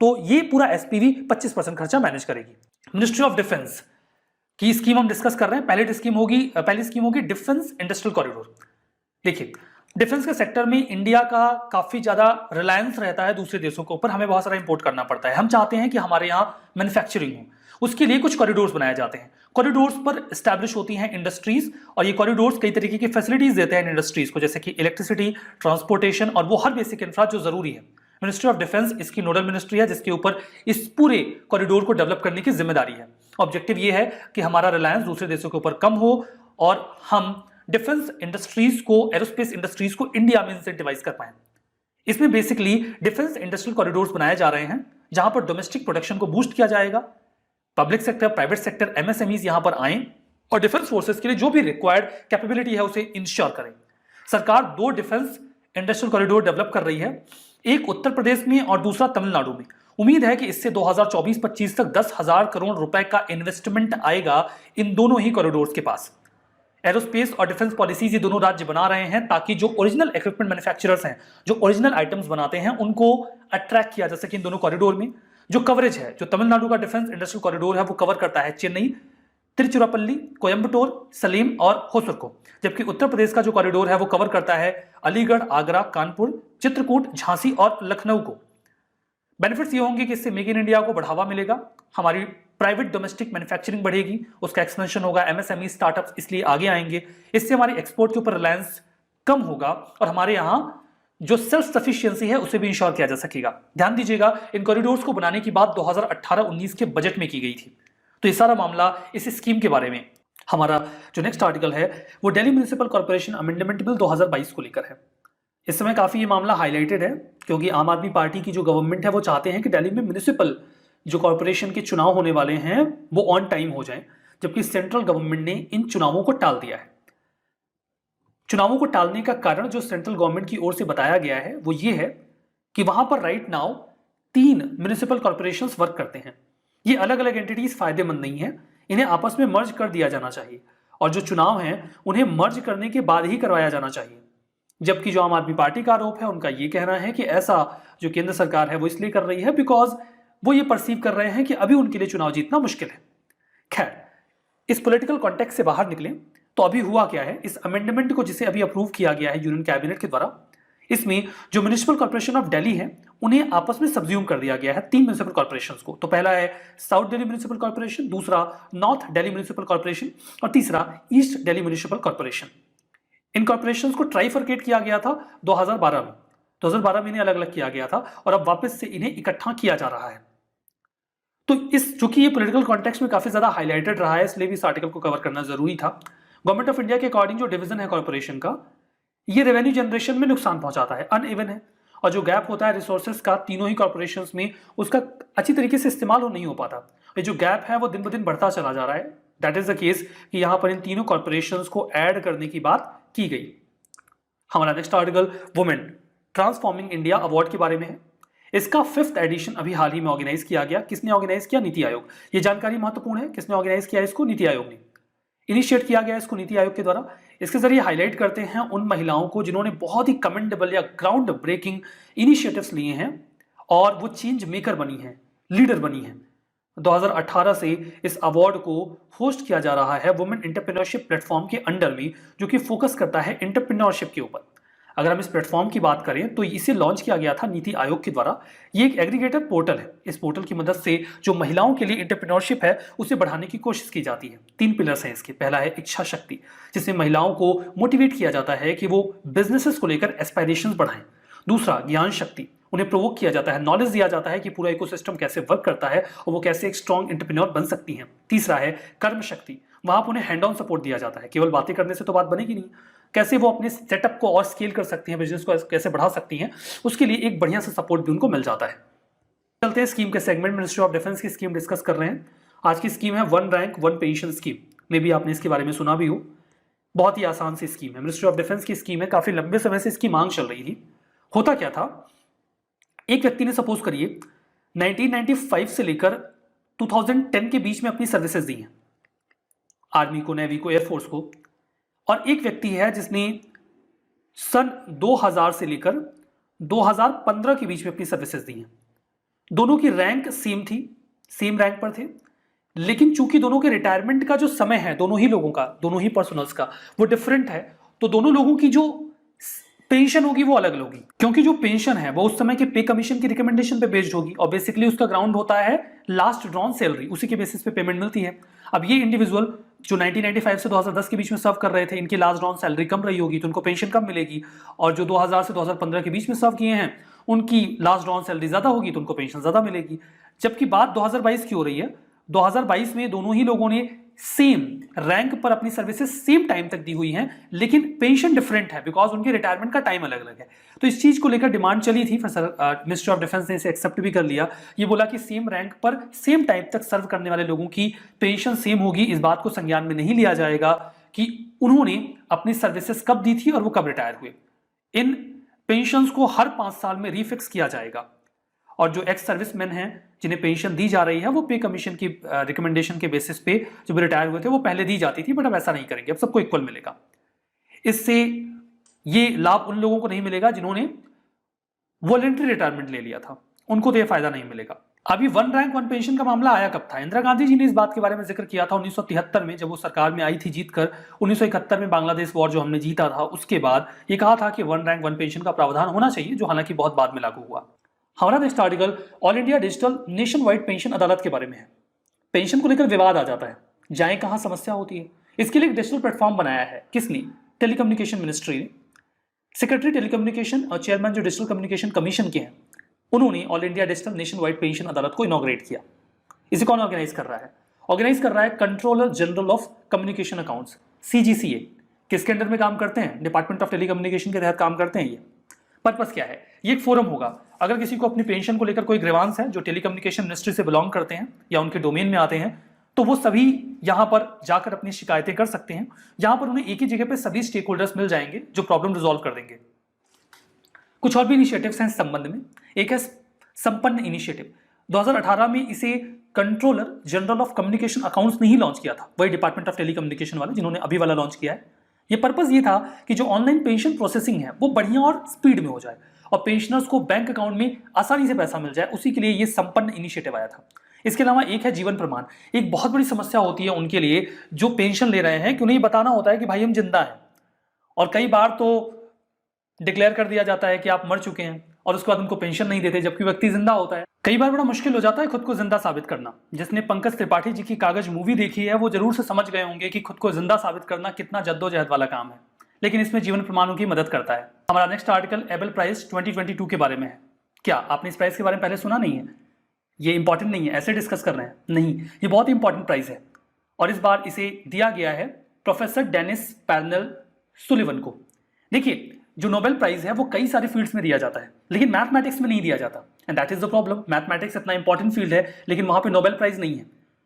तो ये पूरा SPV 25% खर्चा मैनेज करेगी। मिनिस्ट्री ऑफ डिफेंस की स्कीम हम डिस्कस कर रहे हैं। पहली स्कीम होगी डिफेंस इंडस्ट्रियल कॉरिडोर। देखिए, डिफेंस के सेक्टर में इंडिया का काफी ज्यादा रिलायंस रहता है दूसरे देशों के ऊपर, हमें बहुत सारा इंपोर्ट करना पड़ता है। हम चाहते हैं कि हमारे यहाँ मैन्युफैक्चरिंग हो, उसके लिए कुछ कॉरिडोर्स बनाए जाते हैं। कॉरिडोर्स पर स्टैब्लिश होती हैं इंडस्ट्रीज और ये कॉरिडोर्स कई तरीके की फैसिलिटीज देते हैं इंडस्ट्रीज को, जैसे कि इलेक्ट्रिसिटी, ट्रांसपोर्टेशन और वो हर बेसिक इंफ्रा जो जरूरी है। मिनिस्ट्री ऑफ डिफेंस इसकी नोडल मिनिस्ट्री है जिसके ऊपर इस पूरे कॉरिडोर को डेवलप करने की जिम्मेदारी है। ऑब्जेक्टिव ये है कि हमारा रिलायंस दूसरे देशों के ऊपर कम हो और हम डिफेंस इंडस्ट्रीज को, एरोस्पेस इंडस्ट्रीज को इंडिया में इंसेंटिवाइज कर पाए। इसमें बेसिकली डिफेंस इंडस्ट्रियल कॉरिडोर्स बनाए जा रहे हैं जहां पर डोमेस्टिक प्रोडक्शन को बूस्ट किया जाएगा, public sector, private sector, MSMEs यहां पर आए और डिफेंस फोर्सेस के लिए जो भी रिक्वायर्ड कैपेबिलिटी है उसे इंश्योर करें। सरकार 2 डिफेंस इंडस्ट्रियल कॉरिडोर डेवलप कर रही है, एक उत्तर प्रदेश में और दूसरा तमिलनाडु में। उम्मीद है कि इससे 2024-25 तक 10,000 करोड़ रुपए का इन्वेस्टमेंट आएगा इन दोनों ही कॉरिडोर्स के पास। एरोस्पेस और डिफेंस पॉलिसीज ये दोनों राज्य बना रहे हैं ताकि जो ओरिजिनल इक्विपमेंट मैन्युफैक्चरर्स हैं, जो ओरिजिनल आइटम्स बनाते हैं, उनको अट्रैक्ट किया जा सके इन दोनों कॉरिडोर में। जो कवरेज है, जो तमिलनाडु का डिफेंस इंडस्ट्रियल कॉरिडोर है वो कवर करता है चेन्नई, तिरुचिरापल्ली, कोयंबटूर, सलेम और होसुर को, जबकि उत्तर प्रदेश का जो कॉरिडोर है वो कवर करता है अलीगढ़, आगरा, कानपुर, चित्रकूट, झांसी और लखनऊ को। बेनिफिट्स ये होंगे कि इससे मेक इन इंडिया को बढ़ावा मिलेगा, हमारी प्राइवेट डोमेस्टिक मैन्युफैक्चरिंग बढ़ेगी, उसका एक्सपेंशन होगा, MSME स्टार्टअप्स इसलिए आगे आएंगे, इससे हमारी एक्सपोर्ट के ऊपर रिलायंस कम होगा और हमारे यहाँ जो सेल्फ सफिशिएंसी है उसे भी इंश्योर किया जा सकेगा। ध्यान दीजिएगा, इन कॉरिडोर्स को बनाने की बात 2018-19 के बजट में की गई थी। तो ये सारा मामला इस स्कीम के बारे में। हमारा जो नेक्स्ट आर्टिकल है वो Delhi municipal corporation amendment bill 2022 को लेकर है। इस समय काफी ये मामला हाईलाइटेड है क्योंकि आम आदमी पार्टी की जो गवर्नमेंट है वो चाहते हैं कि दिल्ली में म्युनिसिपल जो कॉर्पोरेशन के चुनाव होने वाले हैं वो ऑन टाइम हो जाएं, जबकि सेंट्रल गवर्नमेंट ने इन चुनावों को टाल दिया है। चुनावों को टालने का कारण जो सेंट्रल गवर्नमेंट की ओर से बताया गया है वो ये है कि वहां पर right now 3 municipal corporations work करते हैं। ये अलग अलग एंटिटीज फायदेमंद नहीं है, इन्हें आपस में मर्ज कर दिया जाना चाहिए और जो चुनाव हैं उन्हें मर्ज करने के बाद ही करवाया जाना चाहिए। जबकि जो आम आदमी पार्टी का आरोप है उनका ये कहना है कि ऐसा जो केंद्र सरकार है वो इसलिए कर रही है बिकॉज वो ये परसीव कर रहे हैं कि अभी उनके लिए चुनाव जीतना मुश्किल है। खैर, इस पॉलिटिकल कॉन्टेक्स्ट से बाहर निकले तो अभी हुआ क्या है, इस अमेंडमेंट को जिसे अभी अप्रूव किया गया है यूनियन कैबिनेट के द्वारा, इसमें जो म्युनिसिपल कॉर्पोरेशन ऑफ दिल्ली है उन्हें आपस में सब्ज्यूम कर दिया गया है 3 म्युनिसिपल कॉर्पोरेशंस को। तो पहला है साउथ दिल्ली म्युनिसिपल कॉर्पोरेशन, दूसरा नॉर्थ दिल्ली म्युनिसिपल कॉर्पोरेशन और तीसरा ईस्ट दिल्ली म्युनिसिपल कॉर्पोरेशन। इन कॉर्पोरेशंस को ट्राइफर्केट किया गया था 2012 में। 2012 में इन्हें अलग अलग किया गया था और अब वापस से इन्हें इकट्ठा किया जा रहा है। तो इस चूंकि ये पॉलिटिकल कॉन्टेक्स्ट में काफी ज्यादा हाईलाइटेड रहा है इसलिए भी इस आर्टिकल को कवर करना जरूरी था। गवर्नमेंट ऑफ इंडिया के अकॉर्डिंग जो डिवीजन है कॉर्पोरेशन का, ये रेवेन्यू जनरेशन में नुकसान पहुंचाता है, अनइवन है, और जो गैप होता है रिसोर्सेज का तीनों ही कॉर्पोरेशंस में उसका अच्छी तरीके से इस्तेमाल नहीं हो पाता। ये जो गैप है वो दिन ब दिन बढ़ता चला जा रहा है। दैट इज द केस कि यहां पर इन तीनों कॉर्पोरेशंस को ऐड करने की बात की गई। हमारा next article women transforming India award के बारे में है। इसका 5th एडिशन अभी हाल ही में ऑर्गेनाइज किया गया। किसने ऑर्गेनाइज किया? नीति आयोग। ये जानकारी महत्वपूर्ण है, किसने ऑर्गेनाइज किया इसको? नीति आयोग ने। इनिशिएट किया गया इसको नीति आयोग के द्वारा। इसके जरिए हाईलाइट करते हैं उन महिलाओं को जिन्होंने बहुत ही कमेंडेबल या ग्राउंड ब्रेकिंग इनिशिएटिव्स लिए हैं और वो चेंज मेकर बनी हैं, लीडर बनी हैं। 2018 से इस अवार्ड को होस्ट किया जा रहा है वुमेन एंटरप्रेन्योरशिप प्लेटफॉर्म के अंडर में, जो कि फोकस करता है एंटरप्रेन्योरशिप के ऊपर। अगर हम इस प्लेटफॉर्म की बात करें तो इसे लॉन्च किया गया था नीति आयोग के द्वारा। ये एक एग्रीगेटर पोर्टल है। इस पोर्टल की मदद से जो महिलाओं के लिए एंटरप्रेन्योरशिप है उसे बढ़ाने की कोशिश की जाती है। 3 पिलर्स हैं इसके। पहला है इच्छा शक्ति, जिसमें महिलाओं को मोटिवेट किया जाता है कि वो बिजनेसेस को लेकर एस्पायरेशंस बढ़ाएं। दूसरा ज्ञान शक्ति, उन्हें प्रोवोक किया जाता है, नॉलेज दिया जाता है कि पूरा इकोसिस्टम कैसे वर्क करता है और वो कैसे एक स्ट्रॉन्ग एंटरप्रेन्योर बन सकती हैं। तीसरा है कर्म शक्ति, वहां पर उन्हें हैंड ऑन सपोर्ट दिया जाता है। केवल बातें करने से तो बात बनेगी नहीं, कैसे वो अपने सेटअप को और स्केल कर सकती हैं, बिजनेस को कैसे बढ़ा सकती हैं, उसके लिए एक बढ़िया सा सपोर्ट भी उनको मिल जाता है। चलते हैं स्कीम के सेगमेंट। मिनिस्ट्री ऑफ डिफेंस की स्कीम डिस्कस कर रहे हैं। आज की स्कीम है 1 रैंक 1 पेंशन स्कीम। मे भी आपने इसके बारे में सुना भी हो। बहुत ही आसान सी स्कीम है, मिनिस्ट्री ऑफ डिफेंस की स्कीम है। काफी लंबे समय से इसकी मांग चल रही थी। होता क्या था, एक व्यक्ति ने सपोज करिए 1995 से लेकर 2010 के बीच में अपनी सर्विसेज दी हैं, आर्मी को, नेवी को, एयरफोर्स को। और एक व्यक्ति है जिसने सन 2000 से लेकर 2015 के बीच में अपनी सर्विसेज दी हैं। दोनों की रैंक सेम थी, सेम रैंक पर थे, लेकिन चूंकि दोनों के रिटायरमेंट का जो समय है, दोनों ही लोगों का, दोनों ही पर्सनल्स का, वो डिफरेंट है, तो दोनों लोगों की जो पेंशन होगी वो अलग होगी। क्योंकि जो पेंशन है वो उस समय के पे कमीशन की रिकमेंडेशन पे बेस्ड होगी और बेसिकली उसका ग्राउंड होता है लास्ट ड्रॉन सैलरी, उसी के बेसिस पे पेमेंट मिलती है। अब ये इंडिविजुअल जो 1995 से 2010 के बीच में सर्व कर रहे थे, इनकी लास्ट ड्रॉन सैलरी कम रही होगी तो उनको पेंशन कम मिलेगी, और जो 2000 से 2015 के बीच में सर्व किए हैं उनकी लास्ट ड्रॉन सैलरी ज्यादा होगी तो उनको पेंशन ज्यादा मिलेगी। जबकि बात 2022 की हो रही है, 2022 में दोनों ही लोगों ने सेम रैंक पर अपनी सर्विसेज सेम टाइम तक दी हुई हैं, लेकिन पेंशन डिफरेंट है बिकॉज उनके रिटायरमेंट का टाइम अलग अलग है। तो इस चीज को लेकर डिमांड चली थी, मिनिस्ट्री ऑफ डिफेंस ने इसे एक्सेप्ट भी कर लिया। ये बोला कि सेम रैंक पर सेम टाइम तक सर्व करने वाले लोगों की पेंशन सेम होगी। इस बात को संज्ञान में नहीं लिया जाएगा कि उन्होंने अपनी सर्विसेज कब दी थी और वो कब रिटायर हुए। इन पेंशंस को हर 5 साल में रीफिक्स किया जाएगा, और जो एक्स सर्विसमैन हैं जिन्हें पेंशन दी जा रही है वो पे कमीशन की रिकमेंडेशन के बेसिस पे जब रिटायर हुए थे वो पहले दी जाती थी, बट अब ऐसा नहीं करेंगे, अब सबको इक्वल मिलेगा। इससे ये लाभ उन लोगों को नहीं मिलेगा जिन्होंने वॉलंटरी रिटायरमेंट ले लिया था, उनको तो ये फायदा नहीं मिलेगा। अभी 1 रैंक 1 पेंशन का मामला आया कब था? इंदिरा गांधी जी ने इस बात के बारे में जिक्र किया था 1973 में, जब वो सरकार में आई थी जीतकर। 1971 में बांग्लादेश वॉर जो हमने जीता था उसके बाद ये कहा था कि 1 रैंक 1 पेंशन का प्रावधान होना चाहिए, जो हालांकि बहुत बाद में लागू हुआ। हमारा next article all India digital nation wide pension अदालत के बारे में है। पेंशन को लेकर विवाद आ जाता है, जाए कहां समस्या होती है। इसके लिए एक डिजिटल प्लेटफॉर्म बनाया है। किसने? टेलीकम्युनिकेशन मिनिस्ट्री ने। सेक्रेटरी टेलीकम्युनिकेशन और चेयरमैन जो डिजिटल कम्युनिकेशन कमीशन के हैं, उन्होंने all India digital nation wide pension अदालत को इनॉग्रेट किया। इसे कौन ऑर्गेनाइज कर रहा है? ऑर्गेनाइज कर रहा है controller general of communication accounts, CGCA। किसके अंडर में काम करते हैं? डिपार्टमेंट ऑफ टेलीकम्युनिकेशन के तहत काम करते हैं ये। पर्पस क्या है? ये एक फोरम होगा। अगर किसी को अपनी पेंशन को लेकर कोई ग्रीवांस है, जो टेलीकम्युनिकेशन मिनिस्ट्री से बिलोंग करते हैं या उनके डोमेन में आते हैं, तो वो सभी यहां पर जाकर अपनी शिकायतें कर सकते हैं। यहां पर उन्हें एक ही जगह पे सभी स्टेक होल्डर्स मिल जाएंगे जो प्रॉब्लम रिजॉल्व कर देंगे। कुछ और भी इनिशिएटिव्स हैं इस संबंध में। एक है संपन्न इनिशिएटिव। 2018 में इसे controller general of communication accounts ने ही लॉन्च किया था, वही डिपार्टमेंट ऑफ टेलीकम्युनिकेशन वाले जिन्होंने अभी वाला लॉन्च किया है। ये पर्पस ये था कि जो ऑनलाइन पेंशन प्रोसेसिंग है वो बढ़िया और स्पीड में हो जाए और पेंशनर्स को बैंक अकाउंट में आसानी से पैसा मिल जाए, उसी के लिए ये संपन्न इनिशिएटिव आया था। इसके अलावा एक है जीवन प्रमाण। एक बहुत बड़ी समस्या होती है उनके लिए जो पेंशन ले रहे हैं कि उन्हें बताना होता है कि भाई हम जिंदा हैं, और कई बार तो डिक्लेयर कर दिया जाता है कि आप मर चुके हैं और उसके बाद उनको पेंशन नहीं देते जबकि व्यक्ति जिंदा होता है। कई बार बड़ा मुश्किल हो जाता है खुद को जिंदा साबित करना। जिसने पंकज त्रिपाठी जी की कागज मूवी देखी है वो जरूर से समझ गए होंगे कि खुद को जिंदा साबित करना कितना जद्दोजहद वाला काम है, लेकिन इसमें जीवन प्रमाणों की मदद करता है। हमारा नेक्स्ट आर्टिकल एबल प्राइज 2022 के बारे में है। क्या आपने इस प्राइस के बारे में पहले सुना नहीं है? ये इंपॉर्टेंट नहीं है, ऐसे डिस्कस कर रहे हैं नहीं, ये बहुत इंपॉर्टेंट प्राइज है और इस बार इसे दिया गया है प्रोफेसर डेनिस पैर्नेल सुलिवन को। देखिए, जो नोबेल प्राइज है वो कई सारे फील्ड्स में दिया जाता है, लेकिन मैथमेटिक्स में नहीं दिया जाता, and that is the problem. Mathematics इतना इंपॉर्टेंट फील्ड है लेकिन वहां पे नोबेल प्राइज नहीं है,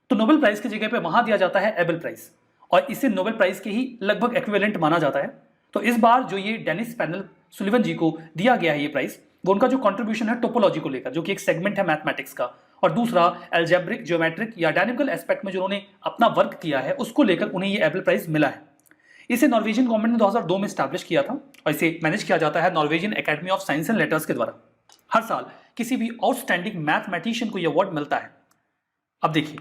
तो नोबेल प्राइज की जगह पे वहां दिया जाता है एबल प्राइज, और इसे नोबेल प्राइज के ही लगभग एक्विवेलेंट माना जाता है। तो इस बार जो ये डेनिस पैर्नेल सुलिवन जी को दिया गया है ये प्राइज, वो उनका जो कंट्रीब्यूशन है टोपोलॉजी को लेकर, जो कि एक सेगमेंट है मैथमेटिक्स का, और दूसरा एल्जेब्रिक, ज्योमेट्रिक या डायनेमिकल एस्पेक्ट में जो उन्होंने अपना वर्क किया है उसको लेकर उन्हें ये एबल प्राइज मिला है। इसे नॉर्वेजियन गवर्नमेंट ने 2002 में स्टैब्लिश किया था और इसे मैनेज किया जाता है Norwegian academy of science and letters के द्वारा। हर साल किसी भी आउटस्टैंडिंग मैथमेटिशियन को यह अवार्ड मिलता है। अब देखिए,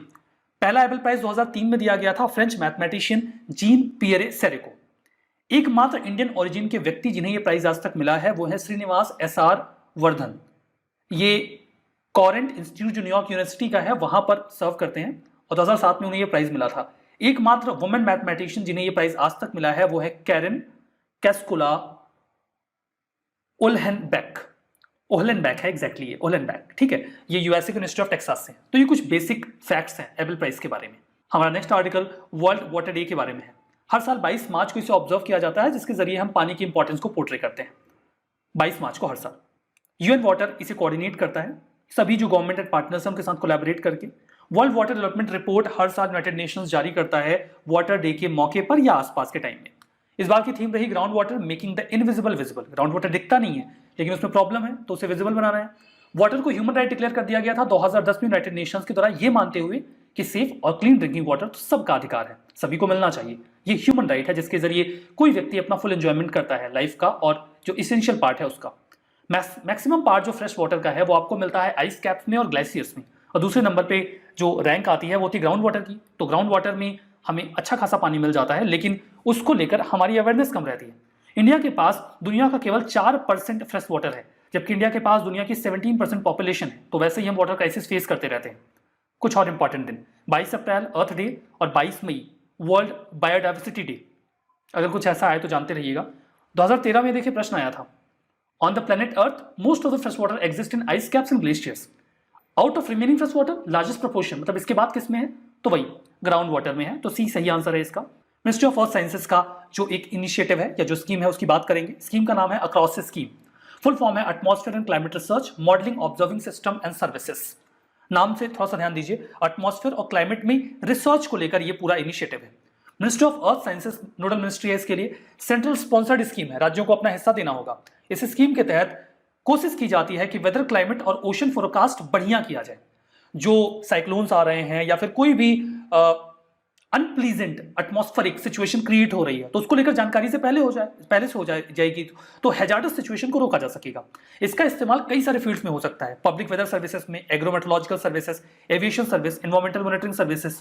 पहला एबल प्राइज 2003 में दिया गया था फ्रेंच मैथमेटिशियन जीन पियरे सेरे को। एकमात्र इंडियन ओरिजिन के व्यक्ति जिन्हें यह प्राइज आज तक मिला है वो है श्रीनिवास एसआर वर्धन। ये कॉरेंट इंस्टीट्यूट जो न्यूयॉर्क यूनिवर्सिटी का है वहां पर सर्व करते हैं और 2007 में उन्हें यह प्राइज मिला था। एकमात्र वुमेन मैथमेटिशियन जिन्हें यह प्राइज आज तक मिला है वो है कैरन कैस्कुला ओहलेनबैक है, एग्जैक्टली ये ओहलेनबैक, ठीक है। ये यूएसए के यूनिवर्सिटी ऑफ टेक्सास से। तो ये कुछ बेसिक फैक्ट्स हैं एबल प्राइज के बारे में। हमारा next article world water day के बारे में है। हर साल 22 मार्च को इसे ऑब्जर्व किया जाता है जिसके जरिए हम पानी की इंपॉर्टेंस को पोर्ट्रे करते हैं। 22 मार्च को हर साल यूएन वाटर इसे कोऑर्डिनेट करता है, सभी जो गवर्नमेंट एंड पार्टनर्स हैं उनके साथ कोलैबोरेट करके। वर्ल्ड वाटर डेवलपमेंट रिपोर्ट हर साल यूनाइटेड नेशंस जारी करता है वाटर डे के मौके पर या आसपास के टाइम में। इस बार की थीम रही ground water making the invisible visible. Ground water दिखता नहीं है लेकिन उसमें प्रॉब्लम है तो उसे विजिबल बनाना है। वाटर को ह्यूमन राइट डिक्लेयर कर दिया गया था 2010 में यूनाइटेड नेशंस के द्वारा, ये मानते हुए कि सेफ और क्लीन ड्रिंकिंग वाटर तो सबका अधिकार है, सभी को मिलना चाहिए। ये ह्यूमन राइट है जिसके जरिए कोई व्यक्ति अपना फुल एंजॉयमेंट करता है लाइफ का और जो इसेंशियल पार्ट है उसका। मैक्सिमम पार्ट जो फ्रेश वाटर का है वो आपको मिलता है आइस कैप्स में और ग्लेशियर्स में, और दूसरे नंबर पे जो रैंक आती है वो थी ग्राउंड वाटर की। तो ग्राउंड वाटर में हमें अच्छा खासा पानी मिल जाता है लेकिन उसको लेकर हमारी अवेयरनेस कम रहती है। इंडिया के पास दुनिया का केवल 4% फ्रेश वाटर है जबकि इंडिया के पास दुनिया की 17% पॉपुलेशन है। तो वैसे ही हम वाटर क्राइसिस फेस करते रहते हैं। कुछ और इंपॉर्टेंट दिन, 22 अप्रैल अर्थ डे और 22 मई वर्ल्ड बायोडाइवर्सिटी डे। अगर कुछ ऐसा आए तो जानते रहिएगा। 2013 में देखिए प्रश्न आया था, on the planet earth most of the fresh water exist in ice caps and glaciers, out of remaining fresh water largest proportion, मतलब इसके बाद किस में है तो वही ग्राउंड वाटर में है। तो सी सही आंसर है इसका। मिनिस्ट्री ऑफ अर्थ साइंसेस का जो एक इनिशिएटिव है या जो स्कीम है उसकी बात करेंगे। स्कीम का नाम है अक्रॉस स्कीम, फुल फॉर्म है atmosphere and climate research modelling observing system and services. नाम से थोड़ा सा ध्यान दीजिए, एटमॉस्फेयर और क्लाइमेट में रिसर्च को लेकर ये पूरा इनिशिएटिव है। Ministry of earth sciences nodal ministry है इसके लिए। सेंट्रल स्पॉन्सर्ड स्कीम है, राज्यों को अपना हिस्सा देना होगा। इस स्कीम के तहत कोशिश की जाती है कि वेदर, क्लाइमेट और ओशन फोरकास्ट बढ़िया किया जाए। जो साइक्लोन्स आ रहे हैं या फिर कोई भी अनप्लीजेंट एटमॉस्फेरिक सिचुएशन क्रिएट हो रही है तो उसको लेकर जानकारी से पहले से हो जाएगी तो हैजार्डस सिचुएशन को रोका जा सकेगा। इसका इस्तेमाल कई सारे फील्ड्स में हो सकता है, पब्लिक वेदर सर्विसेज में, agrometeorological services, aviation service, environmental monitoring services,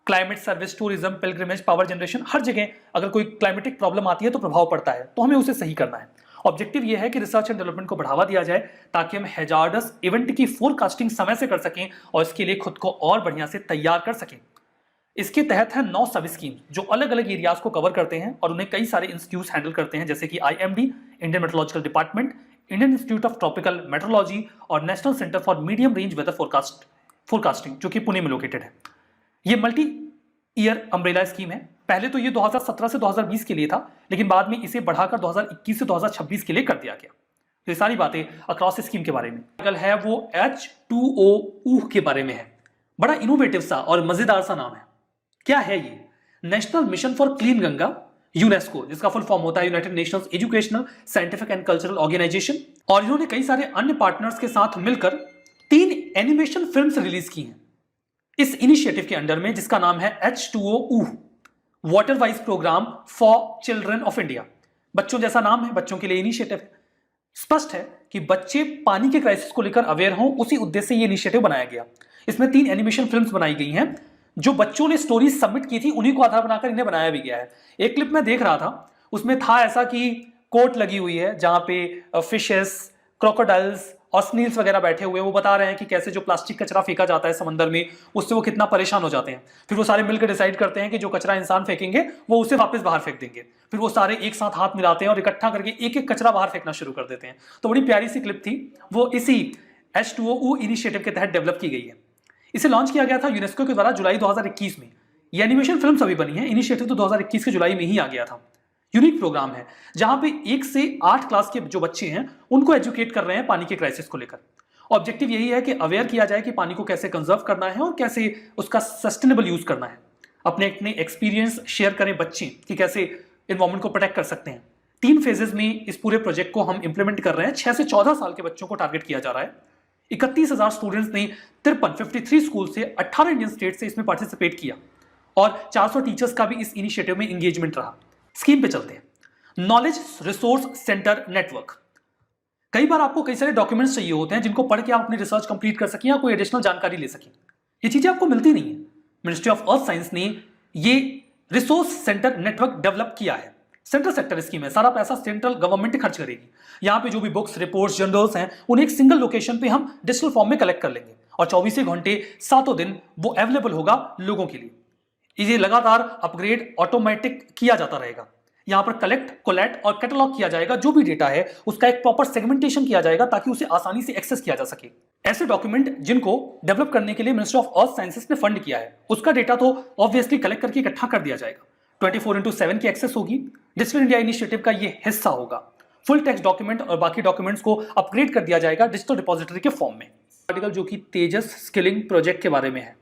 climate service, tourism, pilgrimage, power generation. हर जगह अगर कोई क्लाइमेटिक प्रॉब्लम आती है तो प्रभाव पड़ता है तो हमें उसे सही करना है। ऑब्जेक्टिव यह है कि रिसर्च एंड डेवलपमेंट को बढ़ावा दिया जाए ताकि हम हैजार्डस इवेंट की फोरकास्टिंग समय से कर सकें और इसके लिए खुद को और बढ़िया से तैयार कर सकें। इसके तहत है 9 सब स्कीम जो अलग अलग एरियाज को कवर करते हैं और उन्हें कई सारे इंस्टीट्यूट्स हैंडल करते हैं जैसे कि IMD, Indian meteorological department, Indian institute of tropical meteorology और national centre for medium range weather forecasting जो कि पुणे में लोकेटेड है। ये मल्टी ईयर अम्ब्रेला स्कीम है। पहले तो ये 2017 से 2020 के लिए था लेकिन बाद में इसे बढ़ाकर 2021 से 2026 के लिए कर दिया गया। तो ये सारी बातें अक्रॉस स्कीम के बारे में। अगल है वो H2O के बारे में है। बड़ा इनोवेटिव सा और मजेदार सा नाम है। क्या है ये? National Mission for Clean Ganga, UNESCO, जिसका फुल फॉर्म होता है United Nations Educational, Scientific and Cultural Organisation. और इन्होंने कई सारे अन्य पार्टनर्स के साथ मिलकर 3 एनिमेशन फिल्म्स रिलीज की हैं इस इनिशिएटिव के अंडर में, जिसका नाम है H2O water wise programme for children of India. बच्चों जैसा नाम है, बच्चों के लिए इनिशिएटिव। स्पष्ट है कि बच्चे पानी के क्राइसिस को लेकर अवेयर हों, उसी उद्देश्य से ये इनिशिएटिव बनाया गया। इसमें 3 एनिमेशन फिल्म्स बनाई गई हैं। जो बच्चों ने स्टोरी सबमिट की थी उन्हीं को आधार बनाकर इन्हें बनाया भी गया है। एक क्लिप में देख रहा था, उसमें था ऐसा कि कोर्ट लगी हुई है जहां पे फिशेस, क्रोकोडाइल्स और स्नील्स वगैरह बैठे हुए, वो बता रहे हैं कि कैसे जो प्लास्टिक कचरा फेंका जाता है समंदर में उससे वो कितना परेशान हो जाते हैं। फिर वो सारे मिलकर डिसाइड करते हैं कि जो कचरा इंसान फेंकेंगे वो उसे वापस बाहर फेंक देंगे। फिर वो सारे एक साथ हाथ मिलाते हैं और इकट्ठा करके एक एक कचरा बाहर फेंकना शुरू कर देते हैं। तो बड़ी प्यारी सी क्लिप थी, वो इसी H2O इनिशिएटिव के तहत डेवलप की गई है। इसे लॉन्च किया गया था यूनेस्को के द्वारा जुलाई 2021 में। ये एनिमेशन फिल्म अभी बनी है, इनिशिएटिव तो 2021 के जुलाई में ही आ गया था। यूनिक प्रोग्राम है जहां पे 1 से 8 क्लास के जो बच्चे हैं उनको एजुकेट कर रहे हैं पानी के क्राइसिस को लेकर। ऑब्जेक्टिव यही है कि अवेयर किया जाए कि पानी को कैसे कंजर्व करना है और कैसे उसका सस्टेनेबल यूज करना है। अपने अपने एक्सपीरियंस शेयर करें बच्चे कि कैसे एनवायरमेंट को प्रोटेक्ट कर सकते हैं। 3 फेजेस में इस पूरे प्रोजेक्ट को हम इंप्लीमेंट कर रहे हैं। 6 से 14 साल के बच्चों को टारगेट किया जा रहा है। 31,000 स्टूडेंट्स ने 53 स्कूल से 18 इंडियन स्टेट से इसमें पार्टिसिपेट किया और 400 टीचर्स का भी इस इनिशिएटिव में एंगेजमेंट रहा। स्कीम पे चलते हैं। Knowledge resource centre network. कई बार आपको कई सारे डॉक्यूमेंट्स चाहिए होते हैं जिनको पढ़ के आप अपनी रिसर्च कंप्लीट कर सकें या कोई एडिशनल जानकारी ले सकें। ये चीजें आपको मिलती नहीं है। मिनिस्ट्री ऑफ अर्थ साइंस ने ये रिसोर्स सेंटर नेटवर्क डेवलप किया है। सेंट्रल सेक्टर स्कीम है, सारा पैसा सेंट्रल गवर्नमेंट खर्च करेगी। यहाँ पे जो भी बुक्स, रिपोर्ट्स, जर्नल्स हैं उन्हें एक सिंगल लोकेशन पे हम डिजिटल फॉर्म में कलेक्ट कर लेंगे और 24 घंटे 7 दिन वो अवेलेबल होगा लोगों के लिए। ये लगातार अपग्रेड ऑटोमेटिक किया जाता रहेगा। यहाँ पर कलेक्ट, कोलैट और कैटलॉग किया जाएगा। जो भी डेटा है उसका एक प्रॉपर सेगमेंटेशन किया जाएगा ताकि उसे आसानी से एक्सेस किया जा सके। ऐसे डॉक्यूमेंट जिनको डेवलप करने के लिए मिनिस्ट्री ऑफ अर्थ साइंसेस ने फंड किया है उसका डेटा तो ऑब्वियसली कलेक्ट करके इकट्ठा कर दिया जाएगा। 24/7 की एक्सेस होगी। डिजिटल इंडिया इनिशिएटिव का ये हिस्सा होगा। फुल टेक्स्ट डॉक्यूमेंट और बाकी डॉक्यूमेंट्स को अपग्रेड कर दिया जाएगा डिजिटल रिपोजिटरी के फॉर्म में। आर्टिकल जो कि तेजस स्किलिंग प्रोजेक्ट के बारे में है।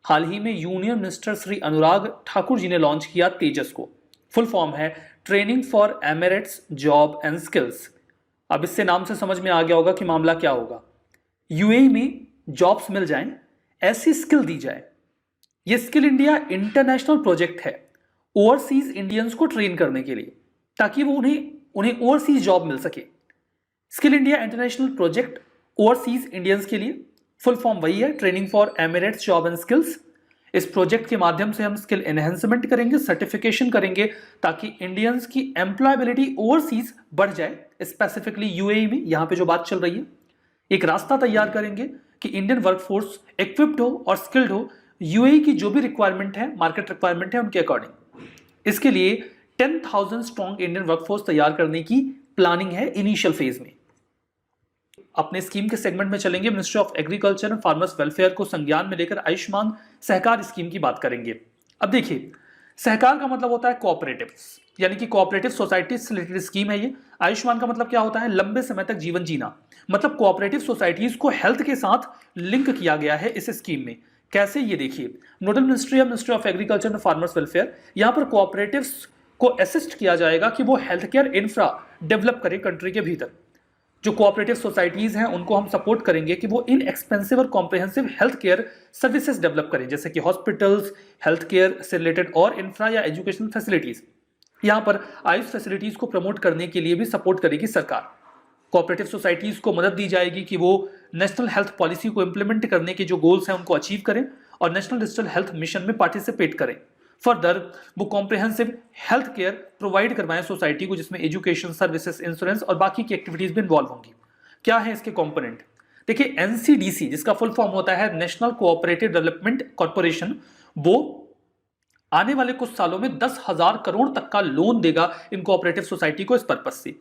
हाल ही में यूनियन मिनिस्टर श्री अनुराग ठाकुर जी ने लॉन्च किया तेजस को। फुल फॉर्म है training for Emirates job and skills. अब इससे नाम से समझ में आ गया होगा कि मामला क्या होगा। यूएई में जॉब्स मिल जाएं, ऐसी स्किल दी जाए। यह स्किल इंडिया इंटरनेशनल प्रोजेक्ट है ओवरसीज इंडियंस को ट्रेन करने के लिए ताकि वो उन्हें ओवरसीज जॉब मिल सके। Skill India international project overseas Indians के लिए फुल फॉर्म वही है, training for Emirates job and skills. इस प्रोजेक्ट के माध्यम से हम स्किल एनहेंसमेंट करेंगे, सर्टिफिकेशन करेंगे ताकि इंडियंस की एम्प्लॉयबिलिटी ओवरसीज बढ़ जाए, स्पेसिफिकली यूएई में। यहां पे जो बात चल रही है, एक रास्ता तैयार करेंगे कि इंडियन वर्कफोर्स इक्विप्ड हो और स्किल्ड हो यूएई की जो भी रिक्वायरमेंट है, मार्केट रिक्वायरमेंट है, उनके अकॉर्डिंग। इसके लिए 10,000 स्ट्रॉन्ग इंडियन वर्कफोर्स तैयार करने की प्लानिंग है इनिशियल फेज में। अपने स्कीम के सेगमेंट में चलेंगे। Ministry of agriculture and farmers welfare को संज्ञान में लेकर आयुष्मान सहकार स्कीम की बात करेंगे। अब देखिए, सहकार का मतलब होता है कोऑपरेटिव्स, यानी कि कोऑपरेटिव सोसाइटी से रिलेटेड स्कीम है ये। आयुष्मान का मतलब क्या होता है? लंबे समय तक जीवन जीना। मतलब कोऑपरेटिव सोसाइटीज को हेल्थ के साथ लिंक किया गया है इस स्कीम में। कैसे, ये देखिए। नोडल मिनिस्ट्री है ministry of agriculture and farmers welfare. यहां पर कोऑपरेटिव्स को असिस्ट किया जाएगा कि वो हेल्थ केयर इंफ्रा डेवलप करे कंट्री के भीतर। जो कोऑपरेटिव सोसाइटीज हैं उनको हम सपोर्ट करेंगे कि वो इनएक्सपेंसिव और comprehensive health care services develop करें, जैसे कि हॉस्पिटल्स, हेल्थ केयर से रिलेटेड और इंफ्रा या एजुकेशनल फैसिलिटीज। यहां पर आयुष फैसिलिटीज को प्रमोट करने के लिए भी सपोर्ट करेगी सरकार। कोऑपरेटिव सोसाइटीज को मदद दी जाएगी कि वो नेशनल हेल्थ पॉलिसी को इंप्लीमेंट करने के जो गोल्स हैं उनको अचीव करें और नेशनल डिजिटल हेल्थ मिशन में पार्टिसिपेट करें। फर्दर वो कॉम्प्रिहेंसिव हेल्थ केयर प्रोवाइड करवाएं सोसाइटी को, जिसमें एजुकेशन, सर्विसेज, इंश्योरेंस और बाकी की एक्टिविटीज भी इन्वॉल्व होंगी। क्या है इसके कंपोनेंट? देखिए, एनसीडीसी, जिसका फुल फॉर्म होता है नेशनल कोऑपरेटिव डेवलपमेंट कॉर्पोरेशन, वो आने वाले कुछ सालों में 10,000 करोड़ तक का लोन देगा इन कोऑपरेटिव सोसाइटी को। इस पर्पज से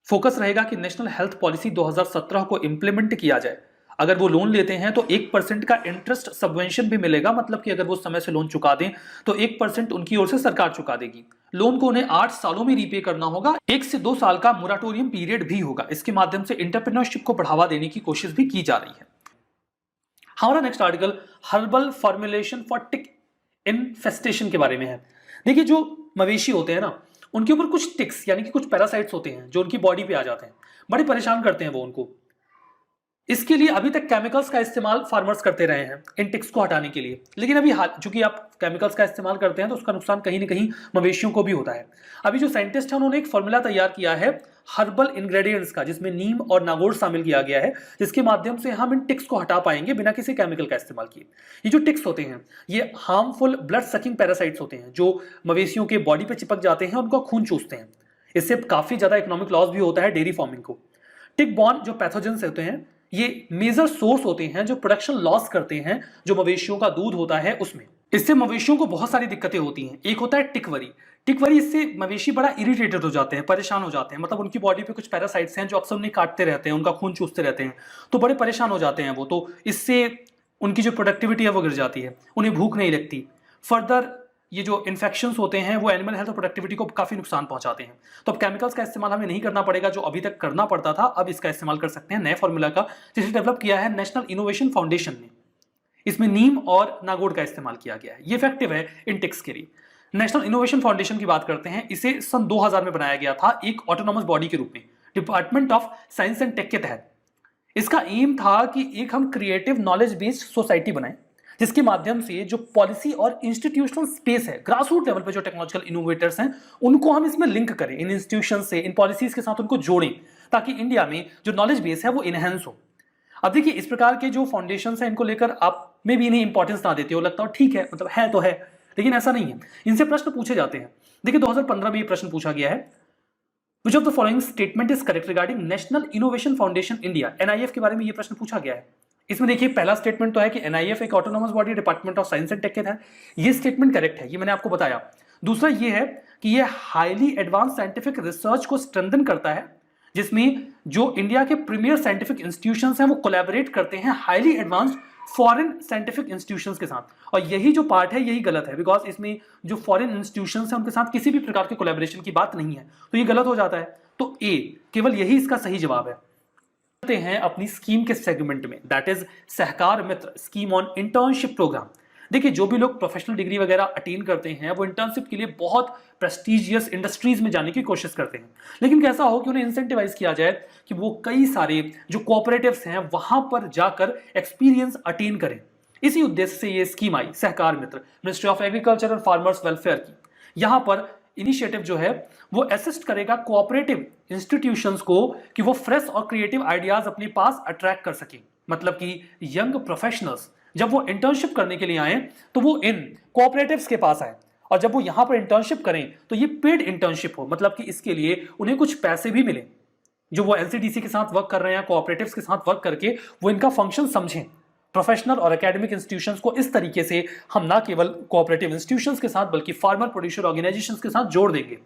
फोकस रहेगा कि नेशनल हेल्थ पॉलिसी 2017 को इंप्लीमेंट किया जाए। अगर वो लोन लेते हैं तो 1% का इंटरेस्ट सबवेंशन भी मिलेगा। मतलब कि अगर वो समय से लोन चुका दें तो 1% उनकी ओर से सरकार चुका देगी। लोन को उन्हें 8 सालों में रीपे करना होगा। 1 से 2 साल का मोराटोरियम पीरियड भी होगा। इसके माध्यम से एंटरप्रेन्योरशिप को बढ़ावा देने की कोशिश भी की जा रही है। हमारा next article herbal formulation for tick infestation के बारे में है। देखिए, जो मवेशी होते हैं ना, उनके ऊपर कुछ टिक्स यानी कि कुछ पैरासाइट्स होते हैं जो उनकी बॉडी पे आ जाते हैं, बड़े परेशान करते हैं वो उनको। इसके लिए अभी तक केमिकल्स का इस्तेमाल फार्मर्स करते रहे हैं इन टिक्स को हटाने के लिए, लेकिन अभी चूंकि आप केमिकल्स का इस्तेमाल करते हैं तो उसका नुकसान कहीं ना कहीं मवेशियों को भी होता है। अभी जो साइंटिस्ट हैं उन्होंने एक फॉर्मूला तैयार किया है हर्बल इंग्रेडिएंट्स का, जिसमें नीम और नागौर शामिल किया गया है, जिसके माध्यम से हम इन टिक्स को हटा पाएंगे बिना किसी केमिकल का इस्तेमाल किए। ये जो टिक्स होते हैं ये हार्मफुल ब्लड सकिंग पैरासाइट्स होते हैं जो मवेशियों के बॉडी पे चिपक जाते हैं, उनका खून चूसते हैं। इससे काफी ज्यादा इकोनॉमिक लॉस भी होता है डेयरी फार्मिंग को। टिक बॉर्न जो पैथोजेंस होते हैं ये मेजर सोर्स होते हैं जो प्रोडक्शन लॉस करते हैं जो मवेशियों का दूध होता है उसमें। इससे मवेशियों को बहुत सारी दिक्कतें होती हैं। एक होता है टिकवरी। टिकवरी, इससे मवेशी बड़ा इरिटेटेड हो जाते हैं, परेशान हो जाते हैं। मतलब उनकी बॉडी पे कुछ पैरासाइट्स हैं जो अक्सर उन्हें काटते रहते हैं, उनका खून चूसते रहते हैं, तो बड़े परेशान हो जाते हैं वो। तो इससे उनकी जो प्रोडक्टिविटी है वो गिर जाती है, उन्हें भूख नहीं लगती। फर्दर ये जो इन्फेक्शंस होते हैं वो एनिमल हेल्थ और प्रोडक्टिविटी को काफी नुकसान पहुंचाते हैं। तो अब केमिकल्स का इस्तेमाल हमें नहीं करना पड़ेगा जो अभी तक करना पड़ता था। अब इसका इस्तेमाल कर सकते हैं नए फॉर्मूला का, जिसे डेवलप किया है नेशनल इनोवेशन फाउंडेशन ने। इसमें नीम और नागौर का इस्तेमाल किया गया है। ये इफेक्टिव है इन टिक्स के लिए। नेशनल इनोवेशन फाउंडेशन की बात करते हैं। इसे सन 2000 में बनाया गया था एक ऑटोनॉमस बॉडी के रूप में, department of science and tech के तहत। इसका एम था कि एक हम क्रिएटिव नॉलेज बेस्ड सोसाइटी बनाएं, जिसके माध्यम से जो पॉलिसी और इंस्टीट्यूशनल स्पेस है, ग्रासरूट लेवल पे जो टेक्नोलॉजिकल इनोवेटर्स हैं, उनको हम इसमें लिंक करें, इन इंस्टीट्यूशन से, इन पॉलिसीज के साथ उनको जोड़ें, ताकि इंडिया में जो नॉलेज बेस है वो इनहेंस हो। अब देखिए, इस प्रकार के जो फाउंडेशन है, इनको लेकर आप में भी इन्हें इंपॉर्टेंस ना देते हो, लगता हो ठीक है, मतलब है तो है, लेकिन ऐसा नहीं है। इनसे प्रश्न पूछे जाते हैं। देखिए 2015 में ये प्रश्न पूछा गया है, which of the following statement is correct regarding national innovation foundation India, NIF के बारे में ये प्रश्न पूछा गया है। इसमें देखिए पहला स्टेटमेंट तो है कि एनआईएफ एक autonomous body, department of science and tech के तहत, ये स्टेटमेंट करेक्ट है, ये मैंने आपको बताया। दूसरा ये है कि ये हाईली एडवांस साइंटिफिक रिसर्च को स्ट्रेंथन करता है, जिसमें जो इंडिया के प्रीमियर साइंटिफिक इंस्टीट्यूशंस हैं वो कोलैबोरेट करते हैं highly advanced foreign scientific institutions के साथ। और यही जो पार्ट है यही गलत है, बिकॉज इसमें जो फॉरेन इंस्टीट्यूशंस हैं उनके साथ किसी भी प्रकार के कोलैबोरेशन की बात नहीं है, तो ये गलत हो जाता है। तो ए, केवल यही इसका सही जवाब है। हैं अपनी स्कीम के सेगमेंट में, that is Sahkar Mitra scheme on internship programme. देखिए जो भी लोग प्रोफेशनल डिग्री वगैरह अटेन करते हैं वो इंटर्नशिप के लिए बहुत प्रेस्टिजियस इंडस्ट्रीज में जाने की कोशिश करते हैं, लेकिन कैसा हो कि उन्हें इंसेंटिवाइज किया जाए कि वो कई सारे जो कोऑपरेटिव्स हैं वहां पर जाकर एक्सपीरियंस अटेन करें। इसी उद्देश्य से ये scheme I Sahakar Mitra, ministry of agriculture and farmers welfare की। यहां पर इनिशिएटिव जो है वो असिस्ट करेगा कोऑपरेटिव इंस्टीट्यूशंस को कि वो फ्रेश और क्रिएटिव आइडियाज अपने पास अट्रैक्ट कर सकें। मतलब कि यंग प्रोफेशनल्स जब वो इंटर्नशिप करने के लिए आए तो वो इन कोऑपरेटिव्स के पास आए, और जब वो यहां पर इंटर्नशिप करें तो ये पेड इंटर्नशिप हो, मतलब कि इसके लिए उन्हें कुछ पैसे भी मिले। जो वो एनसीडीसी के साथ वर्क कर रहे हैं, कोऑपरेटिव्स के साथ वर्क करके वो इनका फंक्शन समझें। प्रोफेशनल और एकेडमिक इंस्टीट्यूशंस को इस तरीके से हम ना केवल कोऑपरेटिव इंस्टीट्यूशंस के साथ बल्कि फार्मर प्रोड्यूसर ऑर्गेनाइजेशंस के साथ जोड़ देंगे।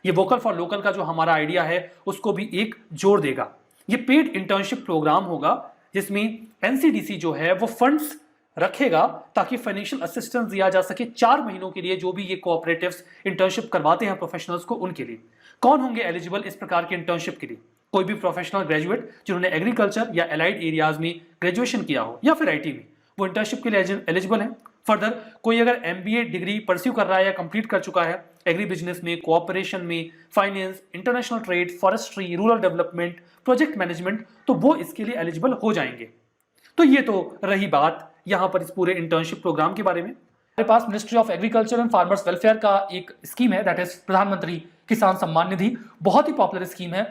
ये वोकल फॉर लोकल का जो हमारा आइडिया है उसको भी एक जोड़ देगा। ये पेड इंटर्नशिप प्रोग्राम होगा जिसमें एनसीडीसी जो है वो फंड्स रखेगा ताकि फाइनेंशियल असिस्टेंस दिया जा सके 4 महीनों के लिए जो भी ये कोऑपरेटिव्स इंटर्नशिप करवाते हैं प्रोफेशनल्स को, उनके लिए। कौन होंगे एलिजिबल इस प्रकार के इंटर्नशिप के लिए? कोई भी प्रोफेशनल ग्रेजुएट जिन्होंने एग्रीकल्चर या एलाइड एरियाज में ग्रेजुएशन किया हो या फिर आईटी में, वो इंटर्नशिप के लिए एलिजिबल है। फर्दर कोई अगर एमबीए डिग्री परस्यू कर रहा है या कंप्लीट कर चुका है एग्री बिजनेस में, कोऑपरेशन में, finance, international trade, forestry, rural development, project management, तो वो इसके लिए एलिजिबल हो जाएंगे। तो ये तो रही बात यहां पर इस पूरे इंटर्नशिप प्रोग्राम के बारे में। हमारे पास ministry of agriculture and farmers welfare का एक स्कीम है, दैट इज प्रधानमंत्री किसान सम्मान निधि। बहुत ही पॉपुलर स्कीम है,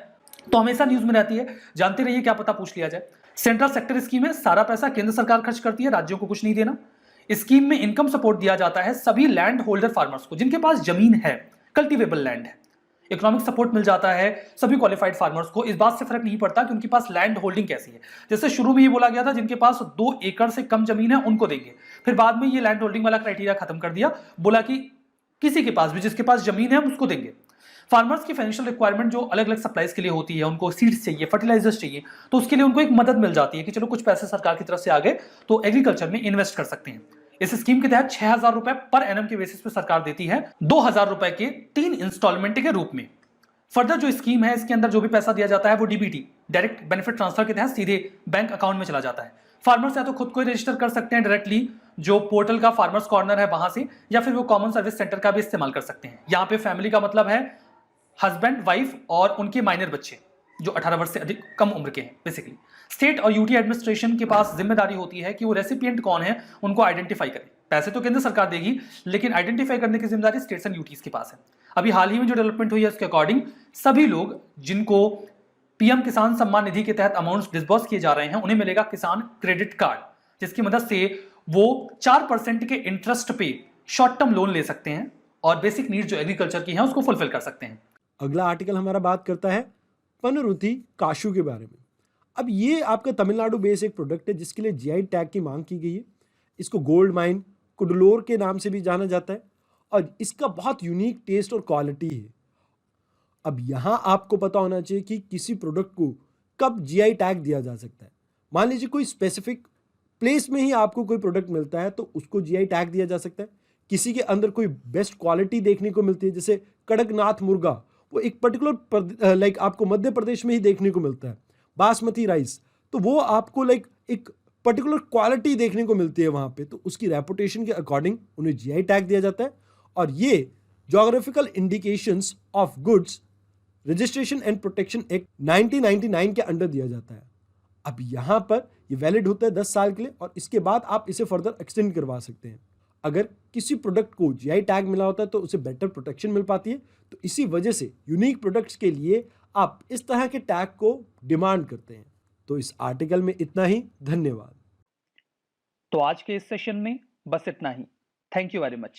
तो हमेशा न्यूज में रहती है, जानते रहिए, क्या पता पूछ लिया जाए। सेंट्रल सेक्टर स्कीम है, सारा पैसा केंद्र सरकार खर्च करती है, राज्यों को कुछ नहीं देना। इस स्कीम में इनकम सपोर्ट दिया जाता है सभी लैंड होल्डर फार्मर्स को जिनके पास जमीन है, कल्टीवेबल लैंड है। इकोनॉमिक सपोर्ट मिल जाता है सभी क्वालिफाइड फार्मर्स को, इस बात से फर्क नहीं पड़ता कि उनके पास लैंड होल्डिंग कैसी है। जैसे शुरू में ये बोला गया था जिनके पास 2 एकड़ से कम जमीन है उनको देंगे, फिर बाद में ये लैंड होल्डिंग वाला क्राइटेरिया खत्म कर दिया, बोला कि किसी के पास भी जिसके पास जमीन है हम उसको देंगे। फार्मर्स की फाइनेंशियल रिक्वायरमेंट जो अलग अलग सप्लाईज के लिए होती है, उनको सीड्स चाहिए, फर्टिलाइजर्स चाहिए, तो उसके लिए उनको एक मदद मिल जाती है कि चलो कुछ पैसे सरकार की तरफ से आ गए तो एग्रीकल्चर में इन्वेस्ट कर सकते हैं। इस स्कीम के तहत 6,000 रुपए पर एनम के बेसिस पे सरकार देती है, 2,000 रुपए के 3 इंस्टॉलमेंट के रूप में। फर्दर जो स्कीम है इसके अंदर जो भी पैसा दिया जाता है वो डीबीटी, डायरेक्ट बेनिफिट ट्रांसफर के तहत सीधे बैंक अकाउंट में चला जाता है। फार्मर्स या तो खुद को रजिस्टर कर सकते हैं डायरेक्टली जो पोर्टल का फार्मर्स कॉर्नर है वहां से, या फिर वो कॉमन सर्विस सेंटर का भी इस्तेमाल कर सकते हैं। यहाँ पे फैमिली का मतलब है हस्बैंड, वाइफ और उनके माइनर बच्चे जो 18 वर्ष से अधिक कम उम्र के हैं। बेसिकली स्टेट और यूटी एडमिनिस्ट्रेशन के पास जिम्मेदारी होती है कि वो रेसिपिएंट कौन है उनको आइडेंटिफाई करें। पैसे तो केंद्र सरकार देगी लेकिन आइडेंटिफाई करने की जिम्मेदारी स्टेट्स एंड यूटीज के पास है। अभी हाल ही में जो डेवलपमेंट हुई है उसके अकॉर्डिंग सभी लोग जिनको पीएम किसान सम्मान निधि के तहत अमाउंट्स डिस्बर्स किए जा रहे हैं उन्हें मिलेगा किसान क्रेडिट कार्ड, जिसकी मदद से वो 4% के इंटरेस्ट पे शॉर्ट टर्म लोन ले सकते हैं और बेसिक नीड्स जो एग्रीकल्चर की है उसको फुलफिल कर सकते हैं। अगला आर्टिकल हमारा बात करता है पनरुथी काशू के बारे में। अब ये आपका तमिलनाडु बेस्ड एक प्रोडक्ट है जिसके लिए जीआई टैग की मांग की गई है। इसको गोल्ड माइन कुडलोर के नाम से भी जाना जाता है और इसका बहुत यूनिक टेस्ट और क्वालिटी है। अब यहाँ आपको पता होना चाहिए कि किसी प्रोडक्ट को कब जीआई टैग दिया जा सकता है। मान लीजिए कोई स्पेसिफिक प्लेस में ही आपको कोई प्रोडक्ट मिलता है तो उसको जीआई टैग दिया जा सकता है। किसी के अंदर कोई बेस्ट क्वालिटी देखने को मिलती है, जैसे कड़कनाथ मुर्गा, वो एक पर्टिकुलर लाइक आपको मध्य प्रदेश में ही देखने को मिलता है। बासमती राइस, तो वो आपको लाइक एक पर्टिकुलर क्वालिटी देखने को मिलती है वहाँ पे, तो उसकी रेपुटेशन के अकॉर्डिंग उन्हें जीआई टैग दिया जाता है। और ये geographical indications of goods registration and protection act 1999 के अंडर दिया जाता है। अब यहाँ पर ये वैलिड होता है 10 साल के लिए और इसके बाद आप इसे फर्दर एक्सटेंड करवा सकते हैं। अगर किसी प्रोडक्ट को जीआई टैग मिला होता है तो उसे बेटर प्रोटेक्शन मिल पाती है, तो इसी वजह से यूनिक प्रोडक्ट्स के लिए आप इस तरह के टैग को डिमांड करते हैं। तो इस आर्टिकल में इतना ही। धन्यवाद। तो आज के इस सेशन में बस इतना ही। Thank you very much.